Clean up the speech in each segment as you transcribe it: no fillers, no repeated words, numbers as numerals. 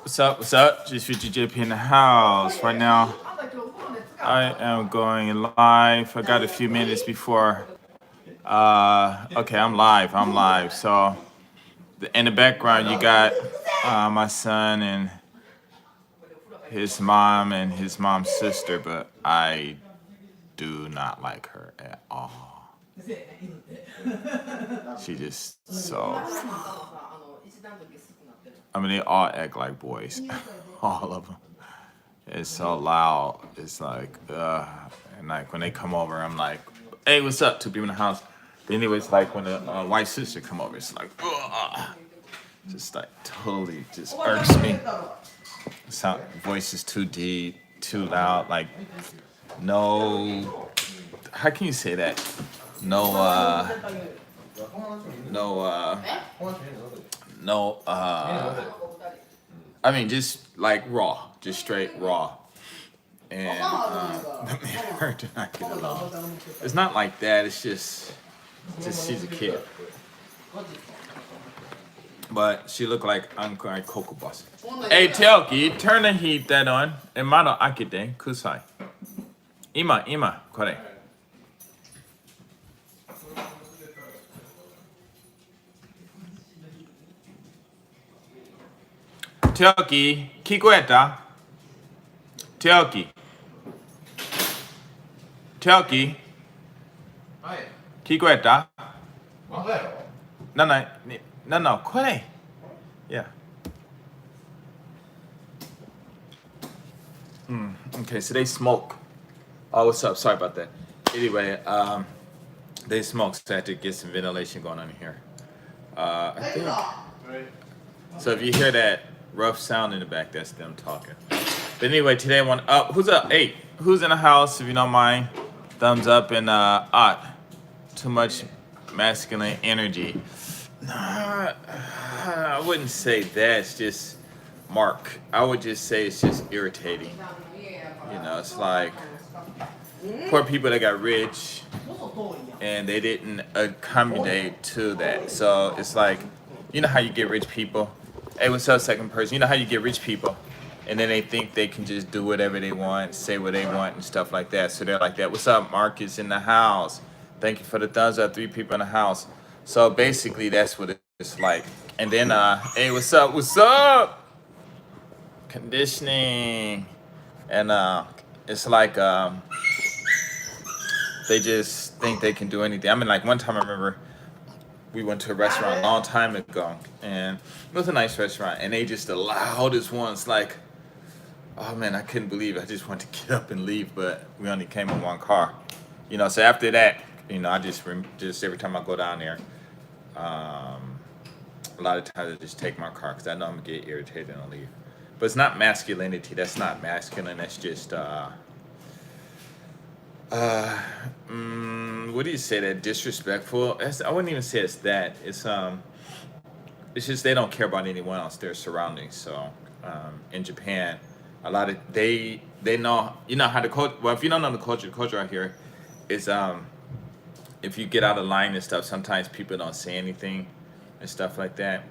What's up? What's up? Just for GJP in the house right now. I am going live. I got a few minutes before. Okay, I'm live. I'm live. So, in the background, you got my son and his mom and his mom's sister, but I do not like her at all. She just so. I mean, they all act like boys, all of them. It's so loud. It's like, and like when they come over, I'm like, hey, what's up? Two people in the house. But anyways, like when the white sister come over, it's like, just like totally just irks me. Sound voice is too deep, too loud. Like no, how can you say that? No, no, no. I mean, just like raw, just straight raw. And her did not get along. It's not like that. It's just she's a kid. But she looked like Uncle Coco Boss. Hey, Telki, turn the heat that on. Emano akite kusai. Ima, kore. Telki, kikoeta. Telki. Telki. Kikoeta. No, kore. Yeah. Okay, so they smoke. Oh, what's up? Sorry about that. Anyway, they smoke, so I had to get some ventilation going on in here. I think. So if you hear that rough sound in the back, that's them talking. But anyway, today I want up. Who's up? Hey, who's in the house? If you don't mind, thumbs up and too much masculine energy. Nah, I wouldn't say that. It's just Mark. I would just say it's just irritating. You know, it's like poor people that got rich and they didn't accommodate to that. So it's like, you know how you get rich people? Hey, what's up, second person? You know how you get rich people and then they think they can just do whatever they want, say what they want and stuff like that. So they're like that. What's up, Marcus in the house? Thank you for the thumbs up. 3 people in the house. So basically, that's what it's like. And then, hey, what's up? What's up? Conditioning. And it's like they just think they can do anything. I mean, like one time I remember we went to a restaurant a long time ago, and it was a nice restaurant, and they just the loudest ones. Like, oh man, I couldn't believe it. I just wanted to get up and leave, but we only came in one car. You know, so after that, you know, I just every time I go down there, a lot of times I just take my car because I know I'm gonna get irritated and I'll leave. But it's not masculinity. That's not masculine. That's just what do you say? That disrespectful? I wouldn't even say it's that. It's just they don't care about anyone else. Their surroundings. So in Japan, a lot of they know, you know how the culture. Well, if you don't know the culture out here is if you get out of line and stuff, sometimes people don't say anything and stuff like that.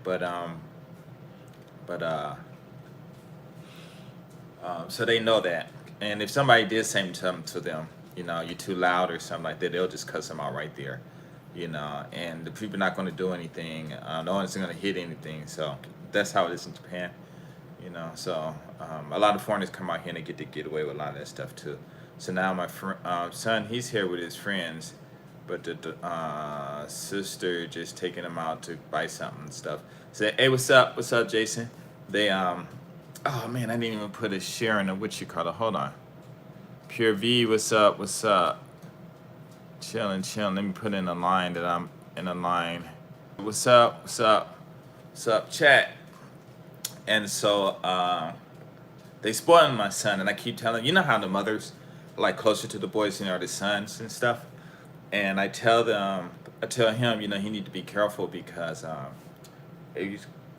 So they know that, and if somebody did say something to them, you know, you're too loud or something like that, they'll just cuss them out right there, you know. And the people not going to do anything. No one's going to hit anything. So that's how it is in Japan, you know. So a lot of foreigners come out here and they get away with a lot of that stuff too. So now my son, he's here with his friends, but the sister just taking him out to buy something and stuff. Say, hey, what's up? What's up, Jason? They oh man, I didn't even put a share in the what you call it. Hold on. Pure V, what's up? What's up? Chilling. Let me put in a line that I'm in a line. What's up? What's up? What's up, chat? And so they spoiling my son, and I keep telling you know how the mothers are like closer to the boys than are the sons and stuff. And I tell him, you know, he need to be careful because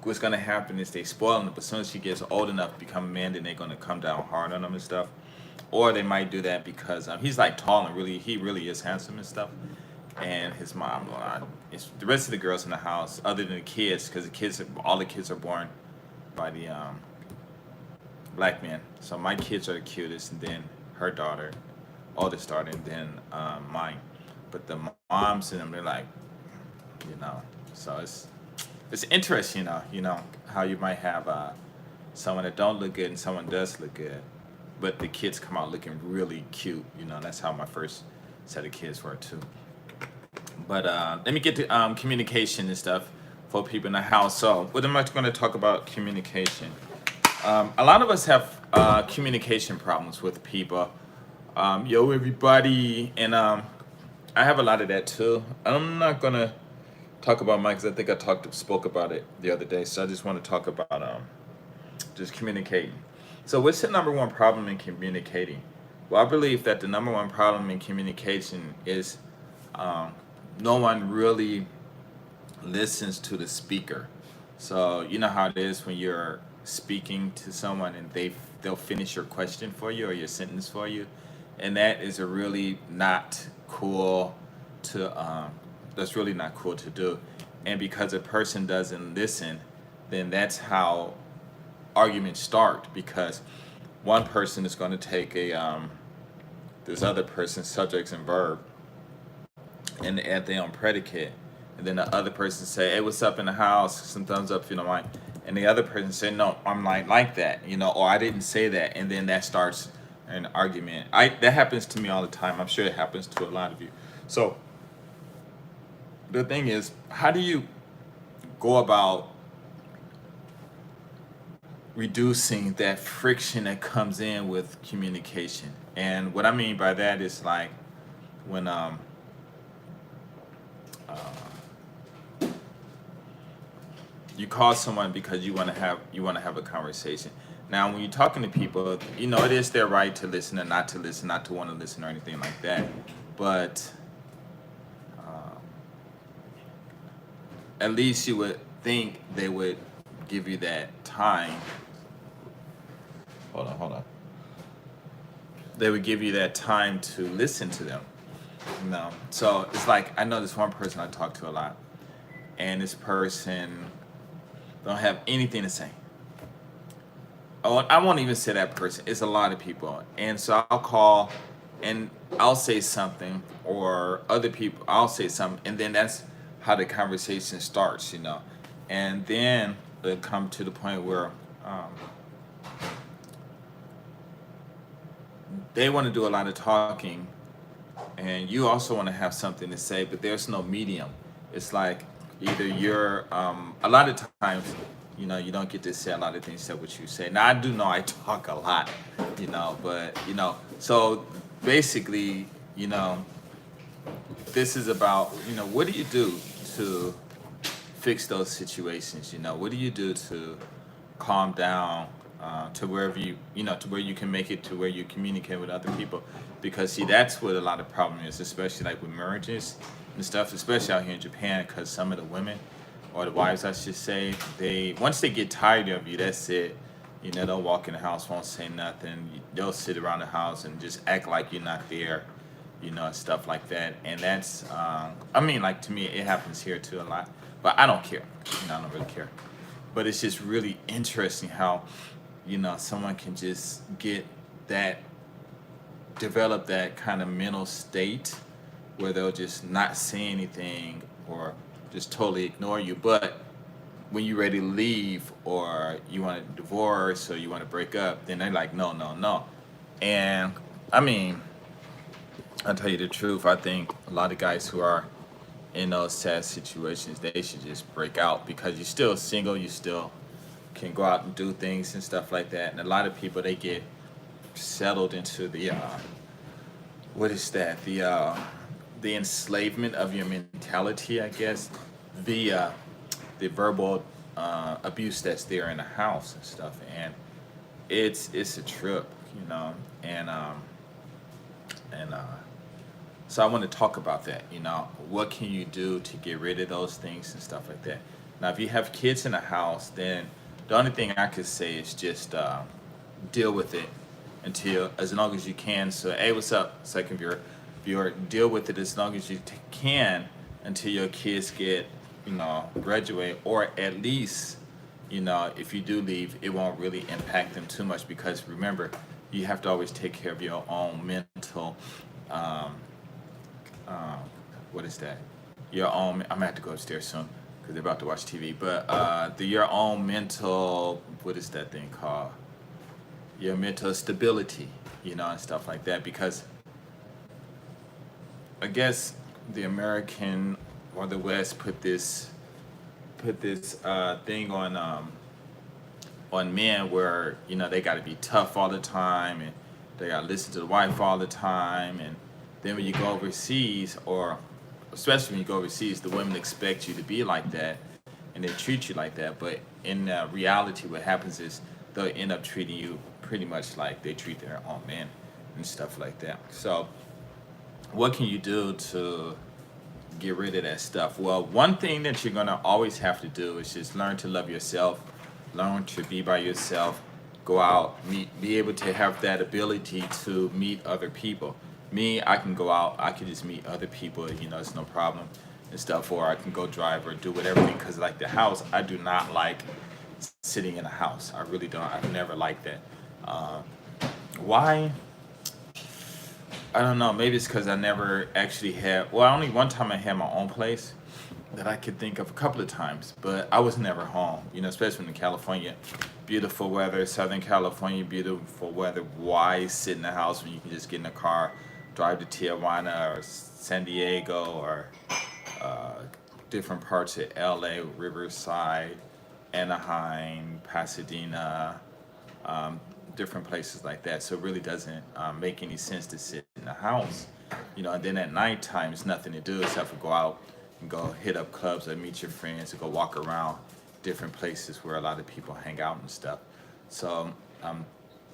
what's gonna happen is they spoil him, but as soon as he gets old enough to become a man, then they're gonna come down hard on him and stuff. Or they might do that because he's like tall and he really is handsome and stuff. And his mom, it's the rest of the girls in the house, other than the kids, because all the kids are born by the black men. So my kids are the cutest, and then her daughter, oldest daughter, and then mine. But the moms and them, they're like, you know. So it's interesting, how you might have someone that don't look good and someone does look good, but the kids come out looking really cute. That's how my first set of kids were too. But let me get to communication and stuff for people in the house. So, what am I going to talk about? Communication. A lot of us have communication problems with people. Yo, everybody, and I have a lot of that too. I'm not gonna talk about mine because I think spoke about it the other day. So I just want to talk about just communicating. So, what's the number one problem in communicating? Well, I believe that the number one problem in communication is um, no one really listens to the speaker. So you know how it is when you're speaking to someone and they'll finish your question for you or your sentence for you, and that is a really not cool to that's really not cool to do. And because a person doesn't listen, then that's how arguments start, because one person is going to take a this other person's subjects and verb and add their own predicate, and then the other person say, "Hey, what's up in the house? Some thumbs up if you don't mind." And the other person say, "No, I'm like that, or I didn't say that," and then that starts an argument. I That happens to me all the time. I'm sure it happens to a lot of you. So the thing is, how do you go about reducing that friction that comes in with communication? And what I mean by that is like when uh, you call someone because you want to have a conversation. Now, when you're talking to people, it is their right to listen, not to want to listen or anything like that. But uh, at least you would think they would give you that time. Hold on. They would give you that time to listen to them. So it's like I know this one person I talk to a lot, and this person don't have anything to say. Oh, I won't even say that person. It's a lot of people, and so I'll call, and I'll say something, or other people, I'll say something, and then that's how the conversation starts. And then it come to the point where um, they want to do a lot of talking, and you also want to have something to say, but there's no medium. It's like either you're a lot of times, you don't get to say a lot of things that what you say. Now I do know I talk a lot, but so basically, this is about, what do you do to fix those situations? What do you do to calm down, to wherever to where you can make it to where you communicate with other people? Because see, that's what a lot of problem is, especially like with marriages and stuff, especially out here in Japan, because some of the women, or the wives I should say, they once they get tired of you, that's it. They'll walk in the house, won't say nothing. They'll sit around the house and just act like you're not there, and stuff like that. And that's, I mean, like to me, it happens here too a lot. But I don't care. I don't really care. But it's just really interesting how, someone can just that, develop that kind of mental state where they'll just not say anything or just totally ignore you. But when you're ready to leave, or you want to divorce, or you want to break up, then they're like, no, no, no. And I mean, I'll tell you the truth. I think a lot of guys who are in those sad situations, they should just break out, because you're still single, you still can go out and do things and stuff like that. And a lot of people, they get settled into the what is that? The enslavement of your mentality, I guess. The verbal abuse that's there in the house and stuff, and it's a trip, and and so I want to talk about that. What can you do to get rid of those things and stuff like that? Now, if you have kids in the house, then the only thing I could say is just deal with it until, as long as you can. So, hey, what's up, second viewer? Deal with it as long as you can until your kids get, graduate, or at least, if you do leave, it won't really impact them too much because remember, you have to always take care of your own mental, um, um, what is that? Your own, I'm gonna have to go upstairs soon because they're about to watch TV, but your own mental, what is that thing called? Your mental stability, and stuff like that because I guess the American or the West put this thing on men where they got to be tough all the time and they got to listen to the wife all the time, and then when you go overseas, or especially when you go overseas, the women expect you to be like that and they treat you like that, but in reality what happens is they'll end up treating you pretty much like they treat their own men and stuff like that. So what can you do to get rid of that stuff? Well, one thing that you're gonna always have to do is just learn to love yourself, learn to be by yourself, go out, be able to have that ability to meet other people. Me, I can go out, I can just meet other people, it's no problem and stuff, or I can go drive or do whatever because like the house, I do not like sitting in a house. I really don't. I've never liked that. Uh, why? I don't know. Maybe it's because I never actually had. Well, only one time I had my own place that I could think of a couple of times, but I was never home. Especially in California, beautiful weather, Southern California, beautiful weather. Why sit in the house when you can just get in a car, drive to Tijuana or San Diego or uh, different parts of LA, Riverside, Anaheim, Pasadena, um, different places like that. So it really doesn't make any sense to sit in the house, And then at nighttime, there's nothing to do except for go out and go hit up clubs or meet your friends or go walk around different places where a lot of people hang out and stuff. So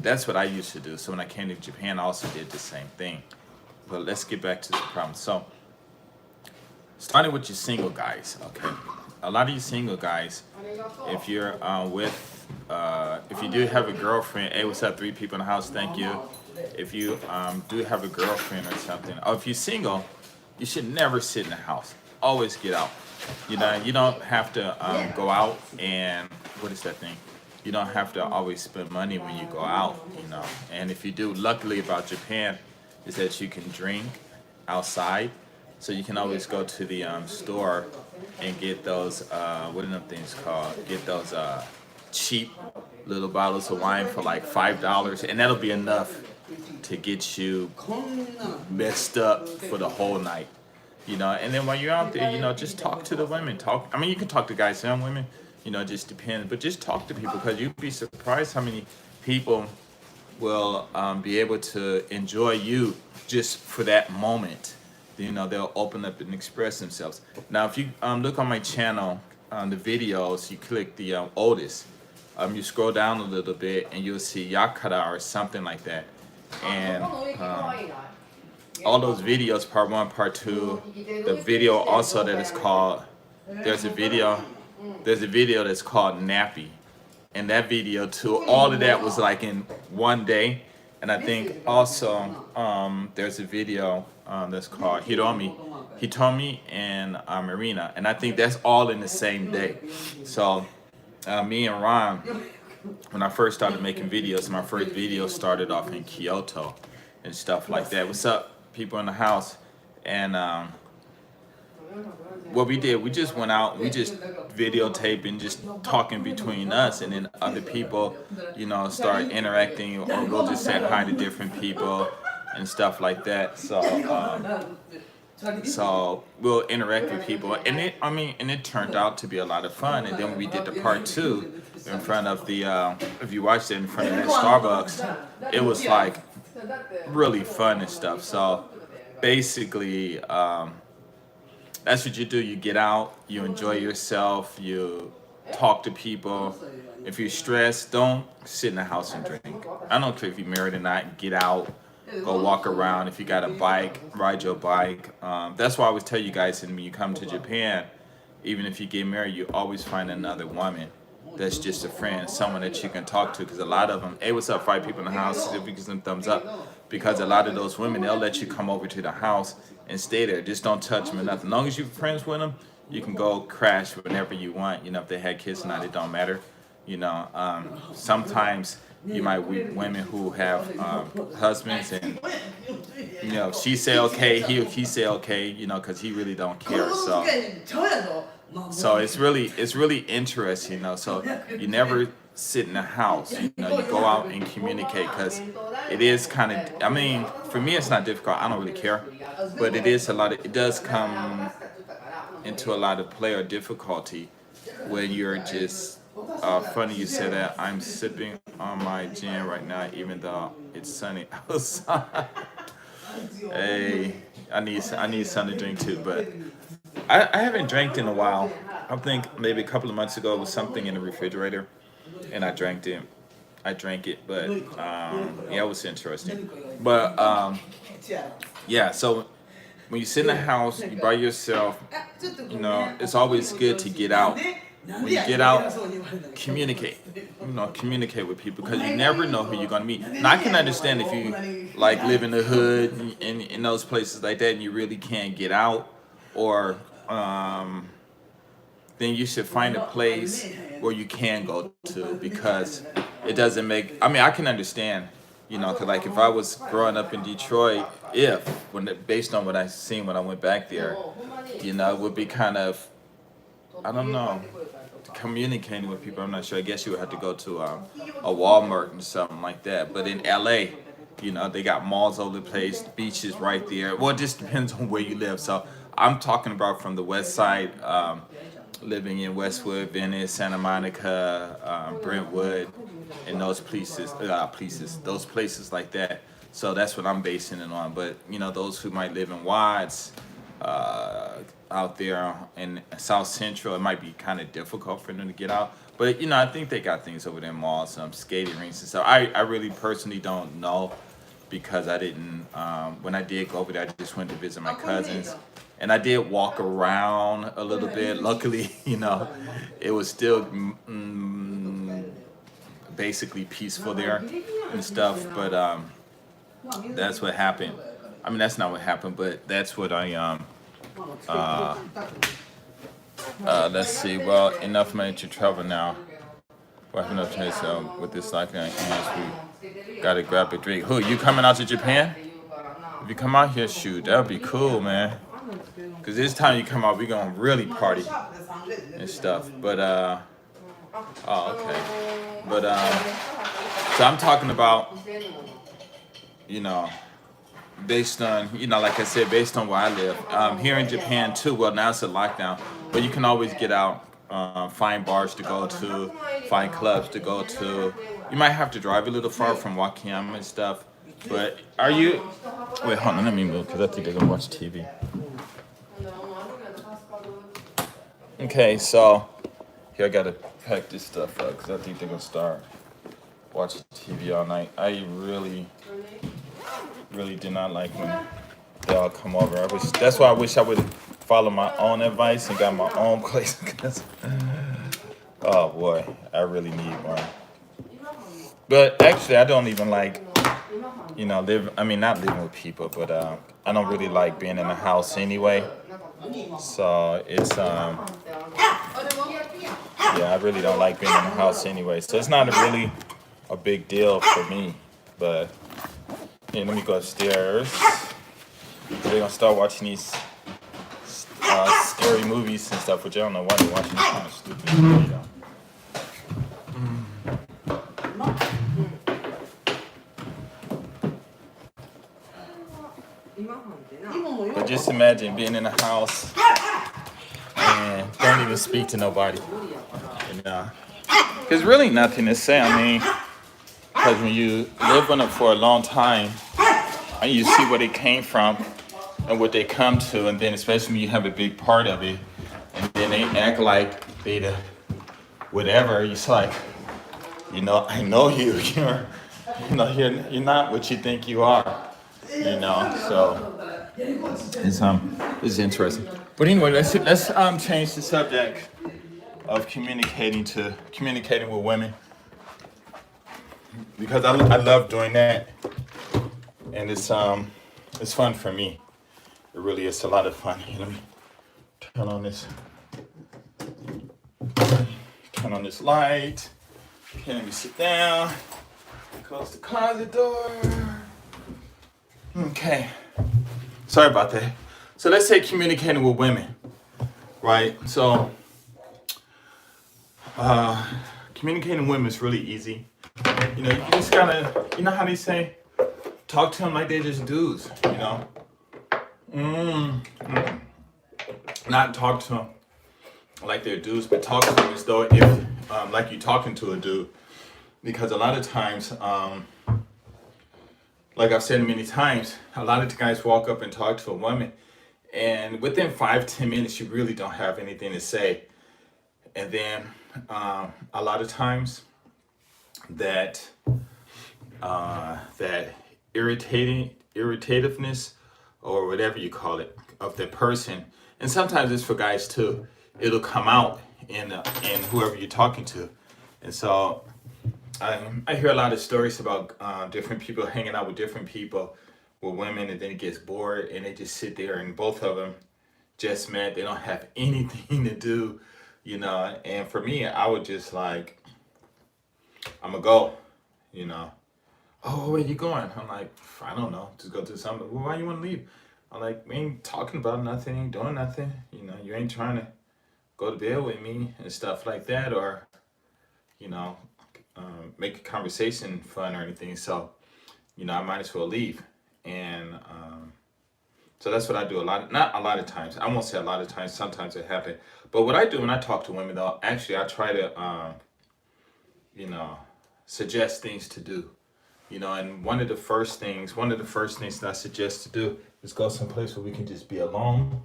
that's what I used to do. So when I came to Japan, I also did the same thing. But let's get back to the problem. So starting with your single guys, okay? A lot of you single guys, if you're if you do have a girlfriend, hey, what's up, 3 people in the house, thank you. If you do have a girlfriend or something, or if you're single, you should never sit in the house. Always get out. You don't have to go out and, what is that thing? You don't have to always spend money when you go out. And if you do, luckily about Japan is that you can drink outside. So you can always go to the store and get those, what are them things called? Get those cheap little bottles of wine for like $5, and that'll be enough to get you messed up for the whole night. And then while you're out there, just talk to the women. You can talk to guys and women, just depends. But just talk to people because you'd be surprised how many people will be able to enjoy you just for that moment. They'll open up and express themselves. Now, if you look on my channel, on the videos, you click the oldest. You scroll down a little bit and you'll see Yakara or something like that. And all those videos, part 1, part 2, the video also that is called, there's a video that's called Nappy. And that video too, all of that was like in one day. And I think also there's a video that's called Hitomi and Marina, and I think that's all in the same day. So me and Ron, when I first started making videos, my first video started off in Kyoto and stuff like that. What's up, people in the house? And what we did, we just went out, we just videotaping, just talking between us, and then other people, start interacting, or we'll just say hi to different people and stuff like that. So we'll interact with people, and it turned out to be a lot of fun. And then we did the part 2 in front of the, if you watched it in front of that Starbucks, it was like really fun and stuff. So basically, that's what you do. You get out, you enjoy yourself, you talk to people. If you're stressed, don't sit in the house and drink. I don't care if you're married or not, get out, go walk around. If you got a bike, ride your bike. That's why I always tell you guys, when you come to Japan, even if you get married, you always find another woman that's just a friend, someone that you can talk to, because a lot of them, hey, what's up, 5 people in the house, if you give them thumbs up, because a lot of those women, they'll let you come over to the house and stay there. Just don't touch them or nothing. As long as you're friends with them, you can go crash whenever you want. If they had kids or not, it don't matter. Sometimes you might meet women who have husbands, and she say okay, he say okay, because he really don't care. So it's really interesting, So you never sit in the house, you go out and communicate, because it is kind of. I mean, for me, it's not difficult. I don't really care, but it does come into a lot of player difficulty when you're just. Funny you say that. I'm sipping on my gin right now, even though it's sunny outside. Hey, I need something to drink too, but I haven't drank in a while. I think maybe a couple of months ago it was something in the refrigerator, and I drank it. But yeah, it was interesting. But yeah, so when you sit in the house, you by yourself, it's always good to get out. When you get out, communicate with people, because you never know who you're gonna meet. Now I can understand if you like live in the hood and in those places like that, and you really can't get out, or then you should find a place where you can go to, because it doesn't make. I mean, I can understand, 'cause like if I was growing up in Detroit, based on what I seen when I went back there, it would be kind of, I don't know, communicating with people. I'm not sure. I guess you would have to go to a Walmart and something like that. But in LA, they got malls all over the place, beaches right there. Well, it just depends on where you live. So I'm talking about from the west side, living in Westwood, Venice, Santa Monica, Brentwood, and those places like that. So that's what I'm basing it on. But those who might live in Watts, out there in South Central, it might be kind of difficult for them to get out. But I think they got things over there in malls, some skating rinks and stuff. I really personally don't know, because I didn't. When I did go over there, I just went to visit my cousins, and I did walk around a little bit. Luckily, it was still basically peaceful there and stuff. But that's what happened. I mean, that's not what happened, but that's what I let's see. Well, enough money to travel now. Well, enough to with this like we gotta grab a drink. Who, you coming out to Japan? If you come out here, shoot, that'd be cool, man. Cause this time you come out, we gonna really party and stuff. But oh, okay. But so I'm talking about, based on, like I said, based on where I live. Here in Japan too, well, now it's a lockdown, but you can always get out, find bars to go to, find clubs to go to. You might have to drive a little far from Wakayama and stuff, but wait, hold on, let me move, because I think they're going to watch TV. Okay, so here I got to pack this stuff up, because I think they're going to start watching TV all night. I really did not like when they all come over. That's why I wish I would follow my own advice and got my own place. Because, oh boy, I really need one. But actually, I don't even like, not living with people, but I don't really like being in a house anyway. So it's yeah, I really don't like being in the house anyway. So it's not really a big deal for me. But yeah, let me go upstairs. They're gonna start watching these scary movies and stuff, which I don't know why they're watching this kind of stupid video. But just imagine being in a house and don't even speak to nobody. There's really nothing to say. I mean, because when you live on it for a long time, and you see where they came from and what they come to, and then especially when you have a big part of it, and then they act like they the whatever. It's like, I know you. You're not what you think you are. So it's interesting. But anyway, let's change the subject of communicating with women, because I love doing that, and it's fun for me. It really is a lot of fun. Here, let me turn on this light. Okay, let me sit down. Close the closet door. Okay. Sorry about that. So let's say communicating with women, right? So communicating with women is really easy. You know, you just gotta, you know how they say, talk to them like they're just dudes, you know? Not talk to them like they're dudes, but talk to them as though if, like you're talking to a dude. Because a lot of times, like I've said many times, a lot of the guys walk up and talk to a woman, and within 5-10 minutes, you really don't have anything to say. And then a lot of times, that that irritativeness or whatever you call it of that person, and sometimes it's for guys too. It'll come out in whoever you're talking to, and so I hear a lot of stories about different people hanging out with different people, with women, and then it gets bored and they just sit there, and both of them just met. They don't have anything to do, you know. And for me, I would just like, I'm gonna go, you know. Oh, where you going? I'm like, I don't know. Just go do something. Well, why you want to leave? I'm like, we ain't talking about nothing, ain't doing nothing. You know, you ain't trying to go to bed with me and stuff like that, or you know, make a conversation fun or anything. So, you know, I might as well leave. And so that's what I do a lot. Not a lot of times. I won't say a lot of times. Sometimes it happens. But what I do when I talk to women, though, actually, I try to, you know, suggest things to do. You know, and one of the first things that I suggest to do is go someplace where we can just be alone.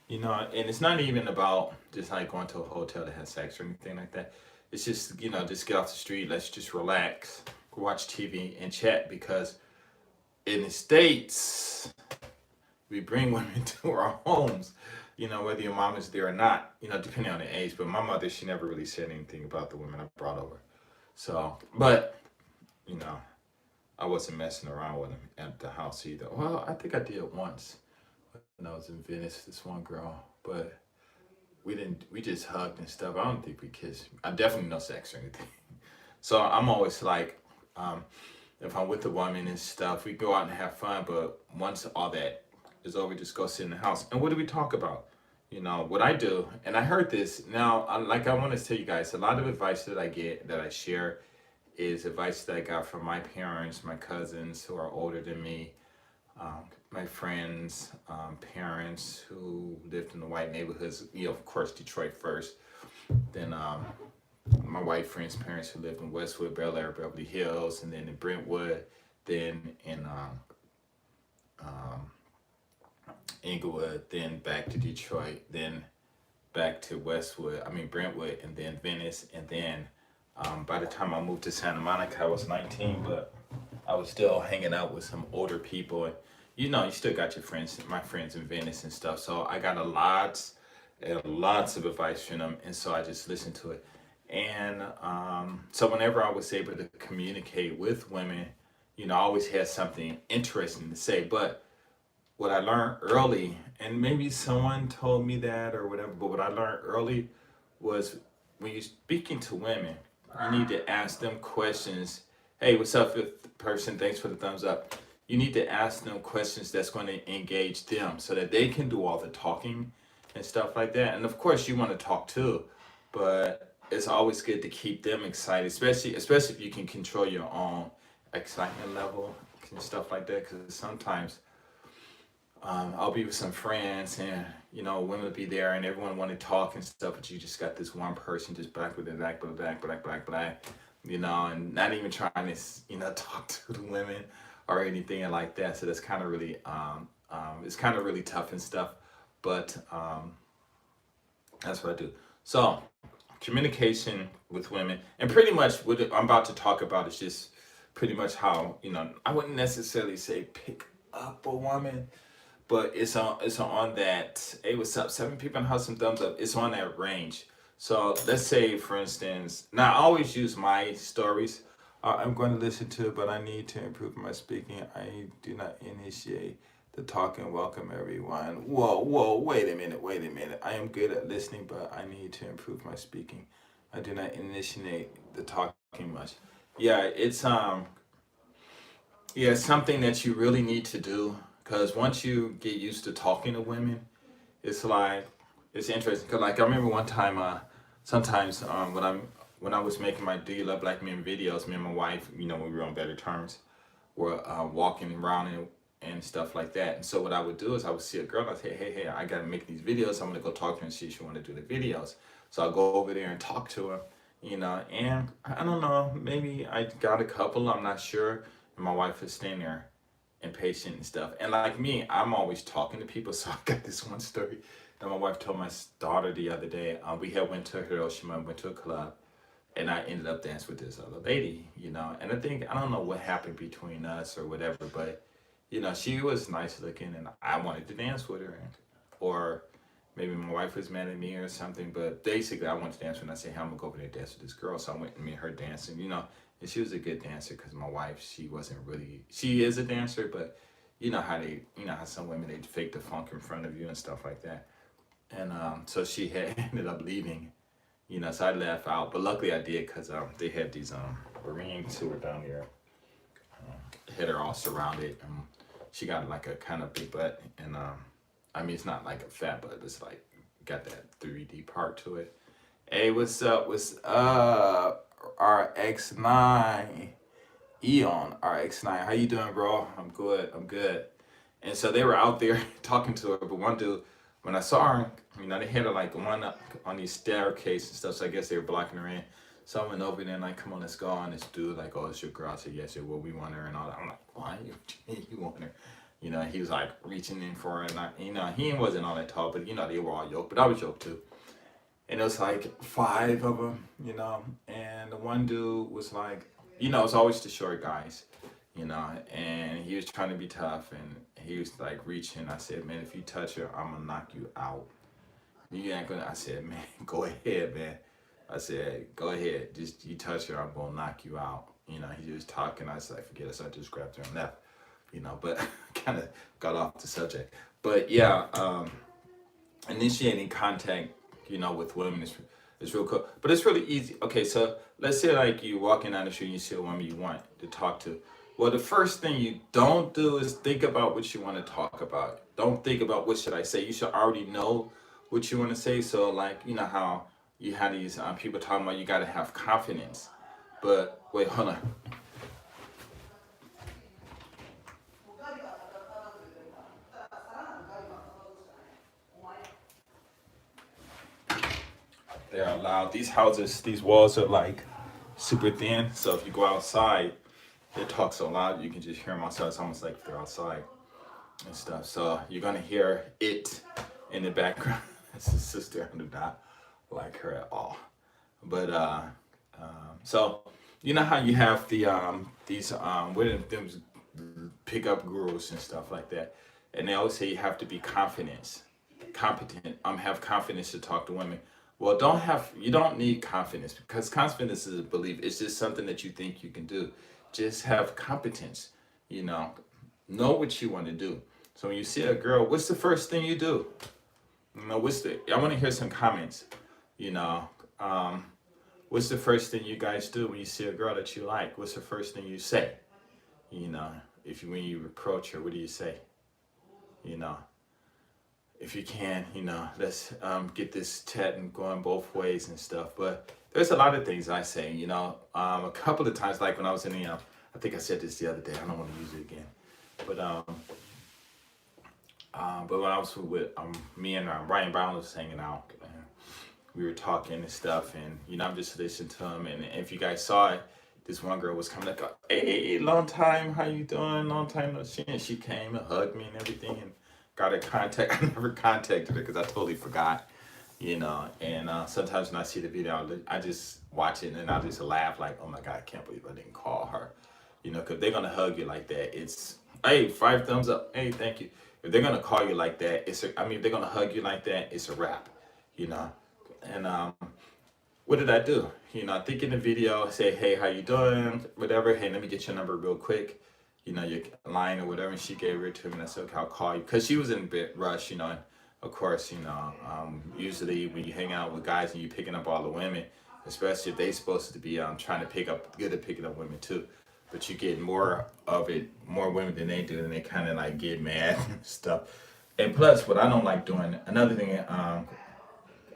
You know, and it's not even about just like going to a hotel to have sex or anything like that. It's just, you know, just get off the street, let's just relax, watch TV and chat, because in the States, we bring women to our homes, you know, whether your mom is there or not, you know, depending on the age. But my mother, she never really said anything about the women I brought over. So, but, you know, I wasn't messing around with them at the house either. Well, I think I did once when I was in Venice, this one girl, but we just hugged and stuff. I don't think we kissed. I definitely no sex or anything. So I'm always like, if I'm with a woman and stuff, we go out and have fun. But once all that is over, just go sit in the house. And what do we talk about? You know what I do, and I heard this. Now, like I want to tell you guys, a lot of advice that I get, that I share, is advice that I got from my parents, my cousins who are older than me, my friends, parents who lived in the white neighborhoods. You know, of course, Detroit first. Then my white friends' parents who lived in Westwood, Bel Air, Beverly Hills, and then in Brentwood, then in Inglewood, then back to Detroit, then back to Westwood, I mean Brentwood, and then Venice, and then by the time I moved to Santa Monica, I was 19, but I was still hanging out with some older people, and you know, you still got your friends, my friends in Venice and stuff. So I got a lots and lots of advice from them, and so I just listened to it. And so whenever I was able to communicate with women, you know, I always had something interesting to say. But what I learned early, and maybe someone told me that or whatever, but what I learned early was when you're speaking to women, you need to ask them questions. Hey, what's up, fifth person? Thanks for the thumbs up. You need to ask them questions that's going to engage them so that they can do all the talking and stuff like that. And of course, you want to talk too, but it's always good to keep them excited, especially if you can control your own excitement level and stuff like that. Because sometimes I'll be with some friends, and you know, women will be there, and everyone want to talk and stuff, but you just got this one person just black with it, black, black, black, black, black, black, you know, and not even trying to, you know, talk to the women or anything like that. So that's kind of really, it's kind of really tough and stuff, but that's what I do. So communication with women, and pretty much what I'm about to talk about is just pretty much how, you know, I wouldn't necessarily say pick up a woman, but it's on that. Hey, what's up? 7 people in the house, some thumbs up. It's on that range. So let's say, for instance, now I always use my stories. I'm going to listen to it, but I need to improve my speaking. I do not initiate the talk and welcome everyone. Whoa, wait a minute. I am good at listening, but I need to improve my speaking. I do not initiate the talk much. Yeah, it's something that you really need to do because once you get used to talking to women, it's like it's interesting. Cause like I remember one time, sometimes when I was making my Do You Love Black Men videos, me and my wife, when we were on better terms, were walking around and stuff like that. And so what I would do is I would see a girl and I'd say, hey, I gotta make these videos. I'm gonna go talk to her and see if she wanna do the videos. So I'll go over there and talk to her, and I don't know, maybe I got a couple, I'm not sure. And my wife was standing there impatient and stuff. And like me, I'm always talking to people. So I got this one story that my wife told my daughter the other day. We had went to Hiroshima, went to a club, and I ended up dancing with this other lady, And I don't know what happened between us or whatever, but she was nice looking, and I wanted to dance with her, or maybe my wife was mad at me or something. But basically, I wanted to dance with her, and I said, "Hey, I'm gonna go over there and dance with this girl." So I went and me and her dancing, and she was a good dancer because my wife, she wasn't really. She is a dancer, but how some women they fake the funk in front of you and stuff like that. And so she had ended up leaving, so I left out, but luckily I did because they had these Marines who were down there, had her all surrounded, and she got like a kind of big butt, and I mean it's not like a fat butt, it's like got that 3D part to it. Hey, what's up? What's up? RX9 Eon RX9, how you doing, bro? I'm good. I'm good. And so they were out there talking to her, but one dude, when I saw her, they had her like one up on these staircase and stuff. So I guess they were blocking her in. So I went over there and like, come on, let's go. And this dude like, oh, it's your girl. I said, yes, yeah, well, we want her and all that. I'm like, why you want her? He was like reaching in for her, and he wasn't all that tall, but they were all yoked. But I was yoked too. And it was like five of them, and the one dude was like, it's always the short guys, and he was trying to be tough, and he was like reaching. I said, man, if you touch her, I'm gonna knock you out. You ain't gonna. I said, man, go ahead, man. I said, go ahead, just you touch her, I'm gonna knock you out. He was talking. I said, forget it. So I just grabbed her and left. But kind of got off the subject. But yeah, initiating contact, with women is real cool. But it's really easy. Okay, so let's say like you walking down the street and you see a woman you want to talk to. Well, the first thing you don't do is think about what you want to talk about. Don't think about what should I say. You should already know what you want to say. So like, how you had these people talking about you got to have confidence. But wait, hold on. They're loud. These houses, these walls are like super thin. So if you go outside, they talk so loud you can just hear them outside. It's almost like they're outside and stuff. So you're gonna hear it in the background. It's a sister. I do not like her at all. But so how you have these what are them pickup gurus and stuff like that, and they always say you have to be competent, have confidence to talk to women. Well, you don't need confidence because confidence is a belief. It's just something that you think you can do. Just have competence, know what you want to do. So when you see a girl, what's the first thing you do? I want to hear some comments, what's the first thing you guys do when you see a girl that you like? What's the first thing you say? When you approach her, what do you say? You know, if you can, let's get this chatting going both ways and stuff. But there's a lot of things I say, a couple of times, like when I was in the, I think I said this the other day. I don't want to use it again, but when I was with me and Ryan Brown was hanging out, and we were talking and stuff, and I'm just listening to him. And if you guys saw it, this one girl was coming like, "Hey, long time, how you doing? Long time no see." And she came and hugged me and everything, and got her contact. I never contacted her because I totally forgot, And sometimes when I see the video, I just watch it and I just laugh like, "Oh my God, I can't believe I didn't call her," because they're gonna hug you like that. It's, hey, 5 thumbs up. Hey, thank you. If they're gonna call you like that, if they're gonna hug you like that, it's a wrap, you know. And what did I do? I think in the video, say, "Hey, how you doing?" Whatever. "Hey, let me get your number real quick." Your line or whatever. And she gave it to me, and I said, "Okay, I'll call you," because she was in a bit rush, And of course, usually when you hang out with guys and you picking up all the women, especially if they supposed to be trying to pick up, good at picking up women too. But you get more of it, more women than they do, and they kind of like get mad and stuff. And plus, what I don't like doing, another thing,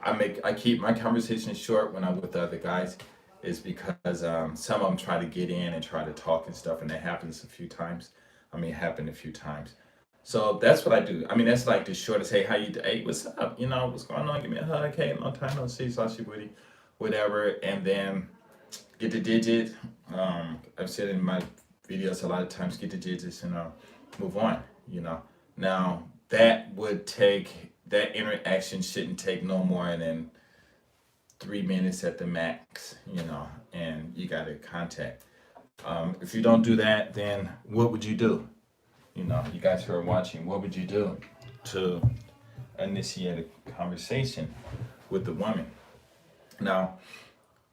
I keep my conversations short when I'm with the other guys, is because some of them try to get in and try to talk and stuff, and that happens a few times. I mean, it happened a few times. So that's what I do. I mean, that's like the shortest. Hey, how you? Hey, what's up? You know, what's going on? Give me a hug. Hey, long time no see. Sashi Woody, whatever. And then get the digit. I've said in my videos a lot of times, get the digits and move on. You know. Now that interaction shouldn't take no more than 3 minutes at the max. You know, and you got to contact. If you don't do that, then what would you do? You know, you guys who are watching, what would you do to initiate a conversation with the woman? Now,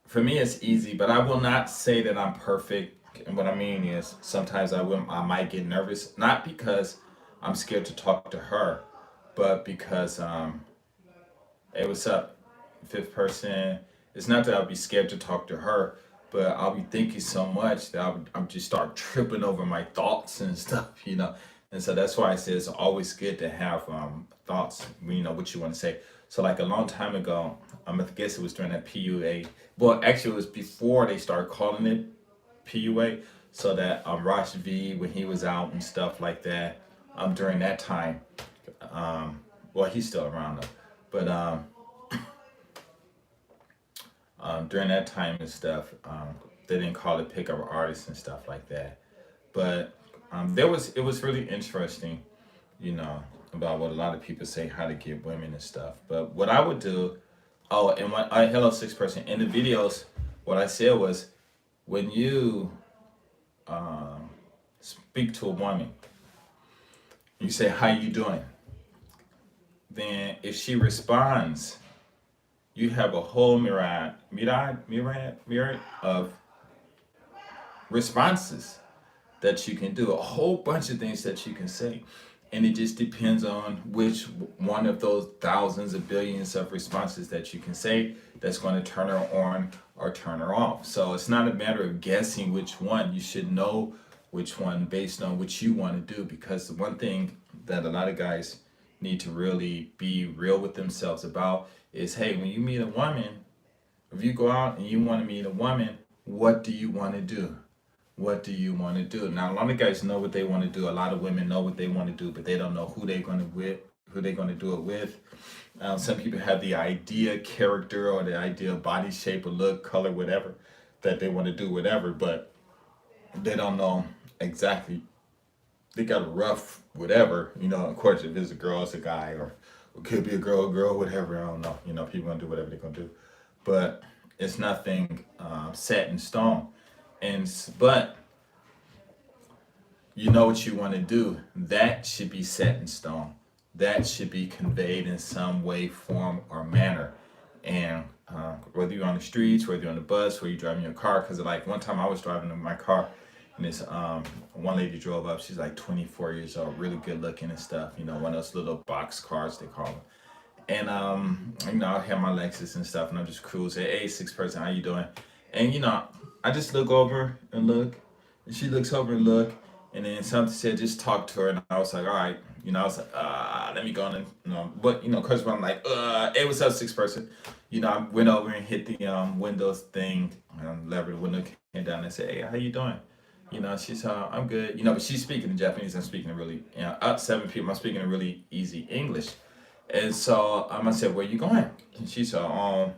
for me, it's easy, but I will not say that I'm perfect. And what I mean is, sometimes I might get nervous, not because I'm scared to talk to her, but because, hey, what's up, fifth person? It's not that I'll be scared to talk to her, but I'll be thinking so much that I'm just start tripping over my thoughts and stuff, you know. And so that's why I say it's always good to have thoughts, you know, what you want to say. So like a long time ago, I guess it was during that PUA. Well, actually, it was before they started calling it PUA. So that Rosh V, when he was out and stuff like that, during that time, well, he's still around though, but during that time and stuff, they didn't call it pickup artists and stuff like that. But it was really interesting, you know, about what a lot of people say how to get women and stuff. But what I would do, oh, and when I hello 6% in the videos, what I said was when you speak to a woman, you say how you doing. Then if she responds, you have a whole myriad of responses that you can do, a whole bunch of things that you can say. And it just depends on which one of those thousands of billions of responses that you can say that's going to turn her on or turn her off. So it's not a matter of guessing which one. You should know which one based on what you want to do, because the one thing that a lot of guys need to really be real with themselves about is, hey, when you meet a woman, if you go out and you want to meet a woman, what do you want to do? What do you want to do? Now, a lot of guys know what they want to do. A lot of women know what they want to do, but they don't know who they're going to do it with. Some people have the idea, character, or the idea of body shape or look, color, whatever, that they want to do whatever, but they don't know exactly. They got a rough whatever, you know. Of course, if it's a girl, it's a guy, or it could be a girl, whatever. I don't know. You know, people gonna do whatever they're gonna do, but it's nothing set in stone. But you know what you want to do. That should be set in stone. That should be conveyed in some way, form, or manner. And whether you're on the streets, whether you're on the bus, whether you're driving your car, because like one time I was driving in my car, and this one lady drove up. She's like 24 years old, really good looking and stuff. You know, one of those little box cars they call them. And you know, I have my Lexus and stuff, and I'm just cruising. Hey, 6%, how you doing? And you know, I just look over and look, and she looks over and look, and then something said, just talk to her, and I was like, all right, you know, I was like, let me go and you know, but you know, cause I'm like, hey, what's up, 6%? You know, I went over and hit the windows thing, lever the window came down and said, hey, how you doing? You know, she's I'm good. You know, but she's speaking in Japanese. I'm speaking in really, you know, up 7 people. I'm speaking in really easy English. And so I said, where you going? And she said, I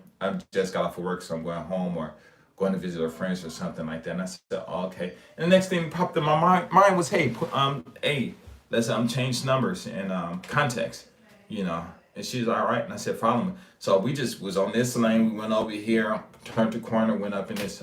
just got off of work, so I'm going home or going to visit her friends or something like that. And I said, oh, okay. And the next thing popped in my mind was, hey, hey, let's change numbers and contacts, you know. And she's all right. And I said, follow me. So we just was on this lane. We went over here, turned the corner, went up in this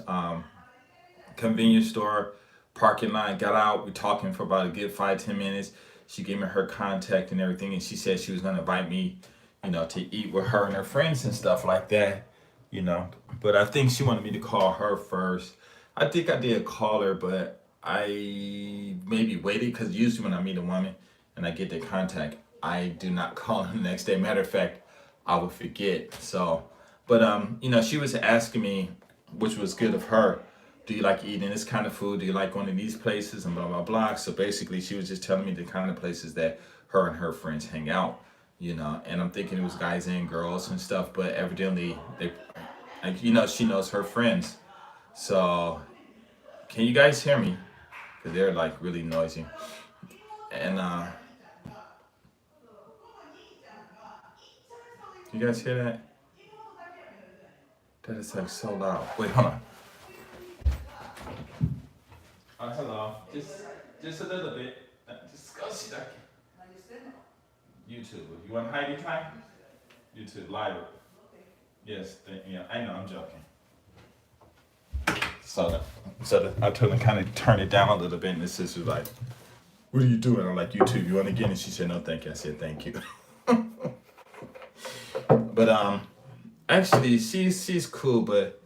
convenience store parking lot, got out. We talking for about a good 5-10 minutes. She gave me her contact and everything, and she said she was gonna invite me, you know, to eat with her and her friends and stuff like that, you know. But I think she wanted me to call her first. I think I did call her, but I maybe waited, because usually when I meet a woman and I get their contact, I do not call her the next day. Matter of fact, I would forget. So But she was asking me, which was good of her, do you like eating this kind of food? Do you like going to these places and blah blah blah? So basically, she was just telling me the kind of places that her and her friends hang out. And I'm thinking it was guys and girls and stuff, but evidently they, like, she knows her friends. So can you guys hear me? Because they're like really noisy. And you guys hear that? That is like so loud. Wait, hold on. Hello. Just a little bit. Just go see that. YouTube. You want Heidi time? YouTube live. Yes. Yeah, I know. I'm joking. I told her kind of turn it down a little bit, and the sister was like, "What are you doing?" I'm like, "YouTube. You want to get it?" She said, "No, thank you." I said, "Thank you." But actually, she's cool. But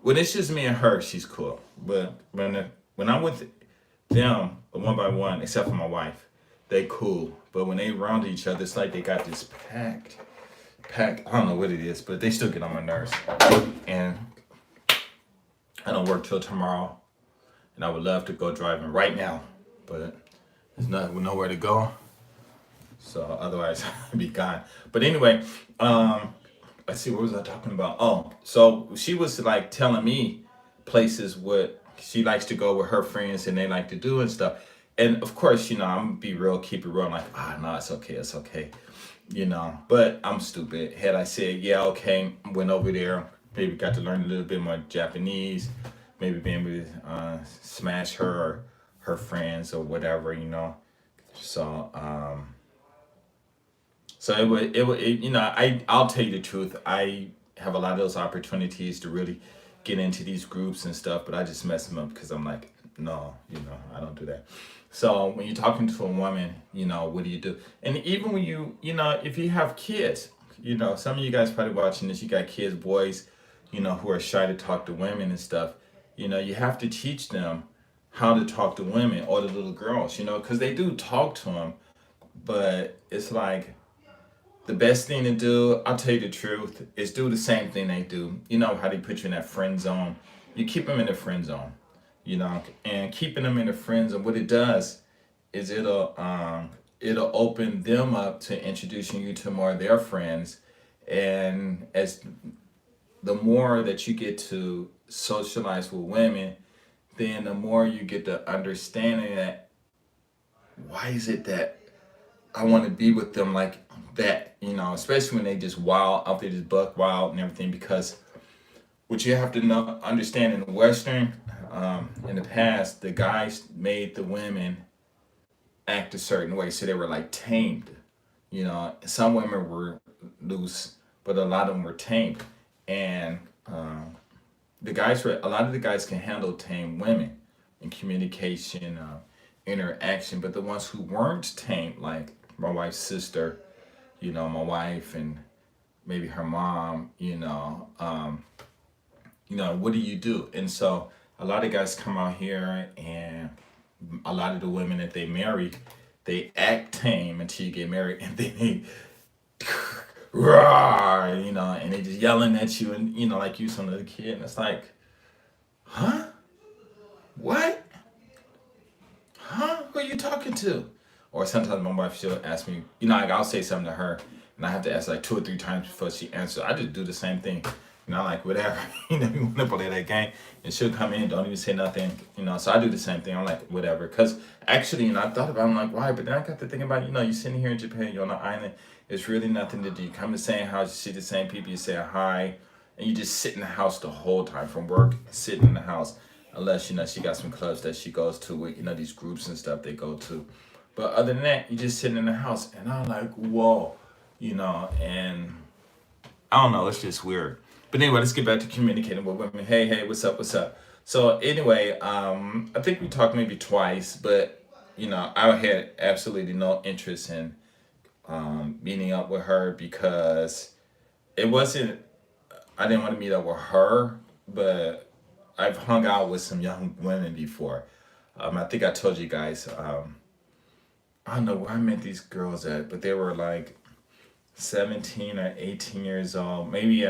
when it's just me and her, she's cool. But when I'm with them one by one, except for my wife, they cool. But when they around each other, it's like they got this packed. I don't know what it is, but they still get on my nerves. And I don't work till tomorrow, and I would love to go driving right now, but there's nowhere to go. So otherwise, I'd be gone. But anyway, let's see, what was I talking about? Oh, so she was like telling me places what she likes to go with her friends and they like to do and stuff. And of course, I'm gonna be real, keep it real. I'm like, no, it's okay, it's okay. But I'm stupid. Had I said, yeah, okay, went over there, maybe got to learn a little bit more Japanese, maybe being able to smash her or her friends or whatever. So, I'll tell you the truth. I have a lot of those opportunities to really get into these groups and stuff, but I just mess them up because I'm like, no, I don't do that. So when you're talking to a woman, what do you do? And even when if you have kids, some of you guys probably watching this, you got kids, boys, who are shy to talk to women and stuff. You have to teach them how to talk to women or the little girls, because they do talk to them, but it's like the best thing to do, I'll tell you the truth, is do the same thing they do. You know how they put you in that friend zone. You keep them in the friend zone, and keeping them in the friend zone, what it does is it'll open them up to introducing you to more of their friends, and as the more that you get to socialize with women, then the more you get the understanding that why is it that I want to be with them like that, especially when they just wild out there, just buck wild and everything. Because what you have to understand in the Western, in the past, the guys made the women act a certain way, so they were like tamed. Some women were loose, but a lot of them were tamed, and a lot of the guys can handle tame women in communication, interaction, but the ones who weren't tamed, like my wife's sister, my wife and maybe her mom, what do you do? And so a lot of guys come out here, and a lot of the women that they marry, they act tame until you get married, and then they roar, and they just yelling at you, and like you some little kid, and it's like, huh? What? Huh? Who are you talking to? Or sometimes my wife, she'll ask me, like I'll say something to her, and I have to ask like 2 or 3 times before she answers. I just do the same thing, like whatever. You want to play that game, and she'll come in, don't even say nothing, So I do the same thing. I'm like whatever, because actually, I thought about it, I'm like why, but then I got to think about, you're sitting here in Japan, you're on an island. It's really nothing to do. You come to the same house, you see the same people, you say hi, and you just sit in the house the whole time from work, sitting in the house. Unless she got some clubs that she goes to with these groups and stuff they go to, but other than that, you just sitting in the house, and I'm like, whoa, and I don't know, it's just weird. But anyway, let's get back to communicating with women. Hey, what's up, what's up? So anyway, I think we talked maybe twice, but I had absolutely no interest in meeting up with her because it wasn't. I didn't want to meet up with her, but I've hung out with some young women before. I think I told you guys. I don't know where I met these girls at, but they were like 17 or 18 years old. Maybe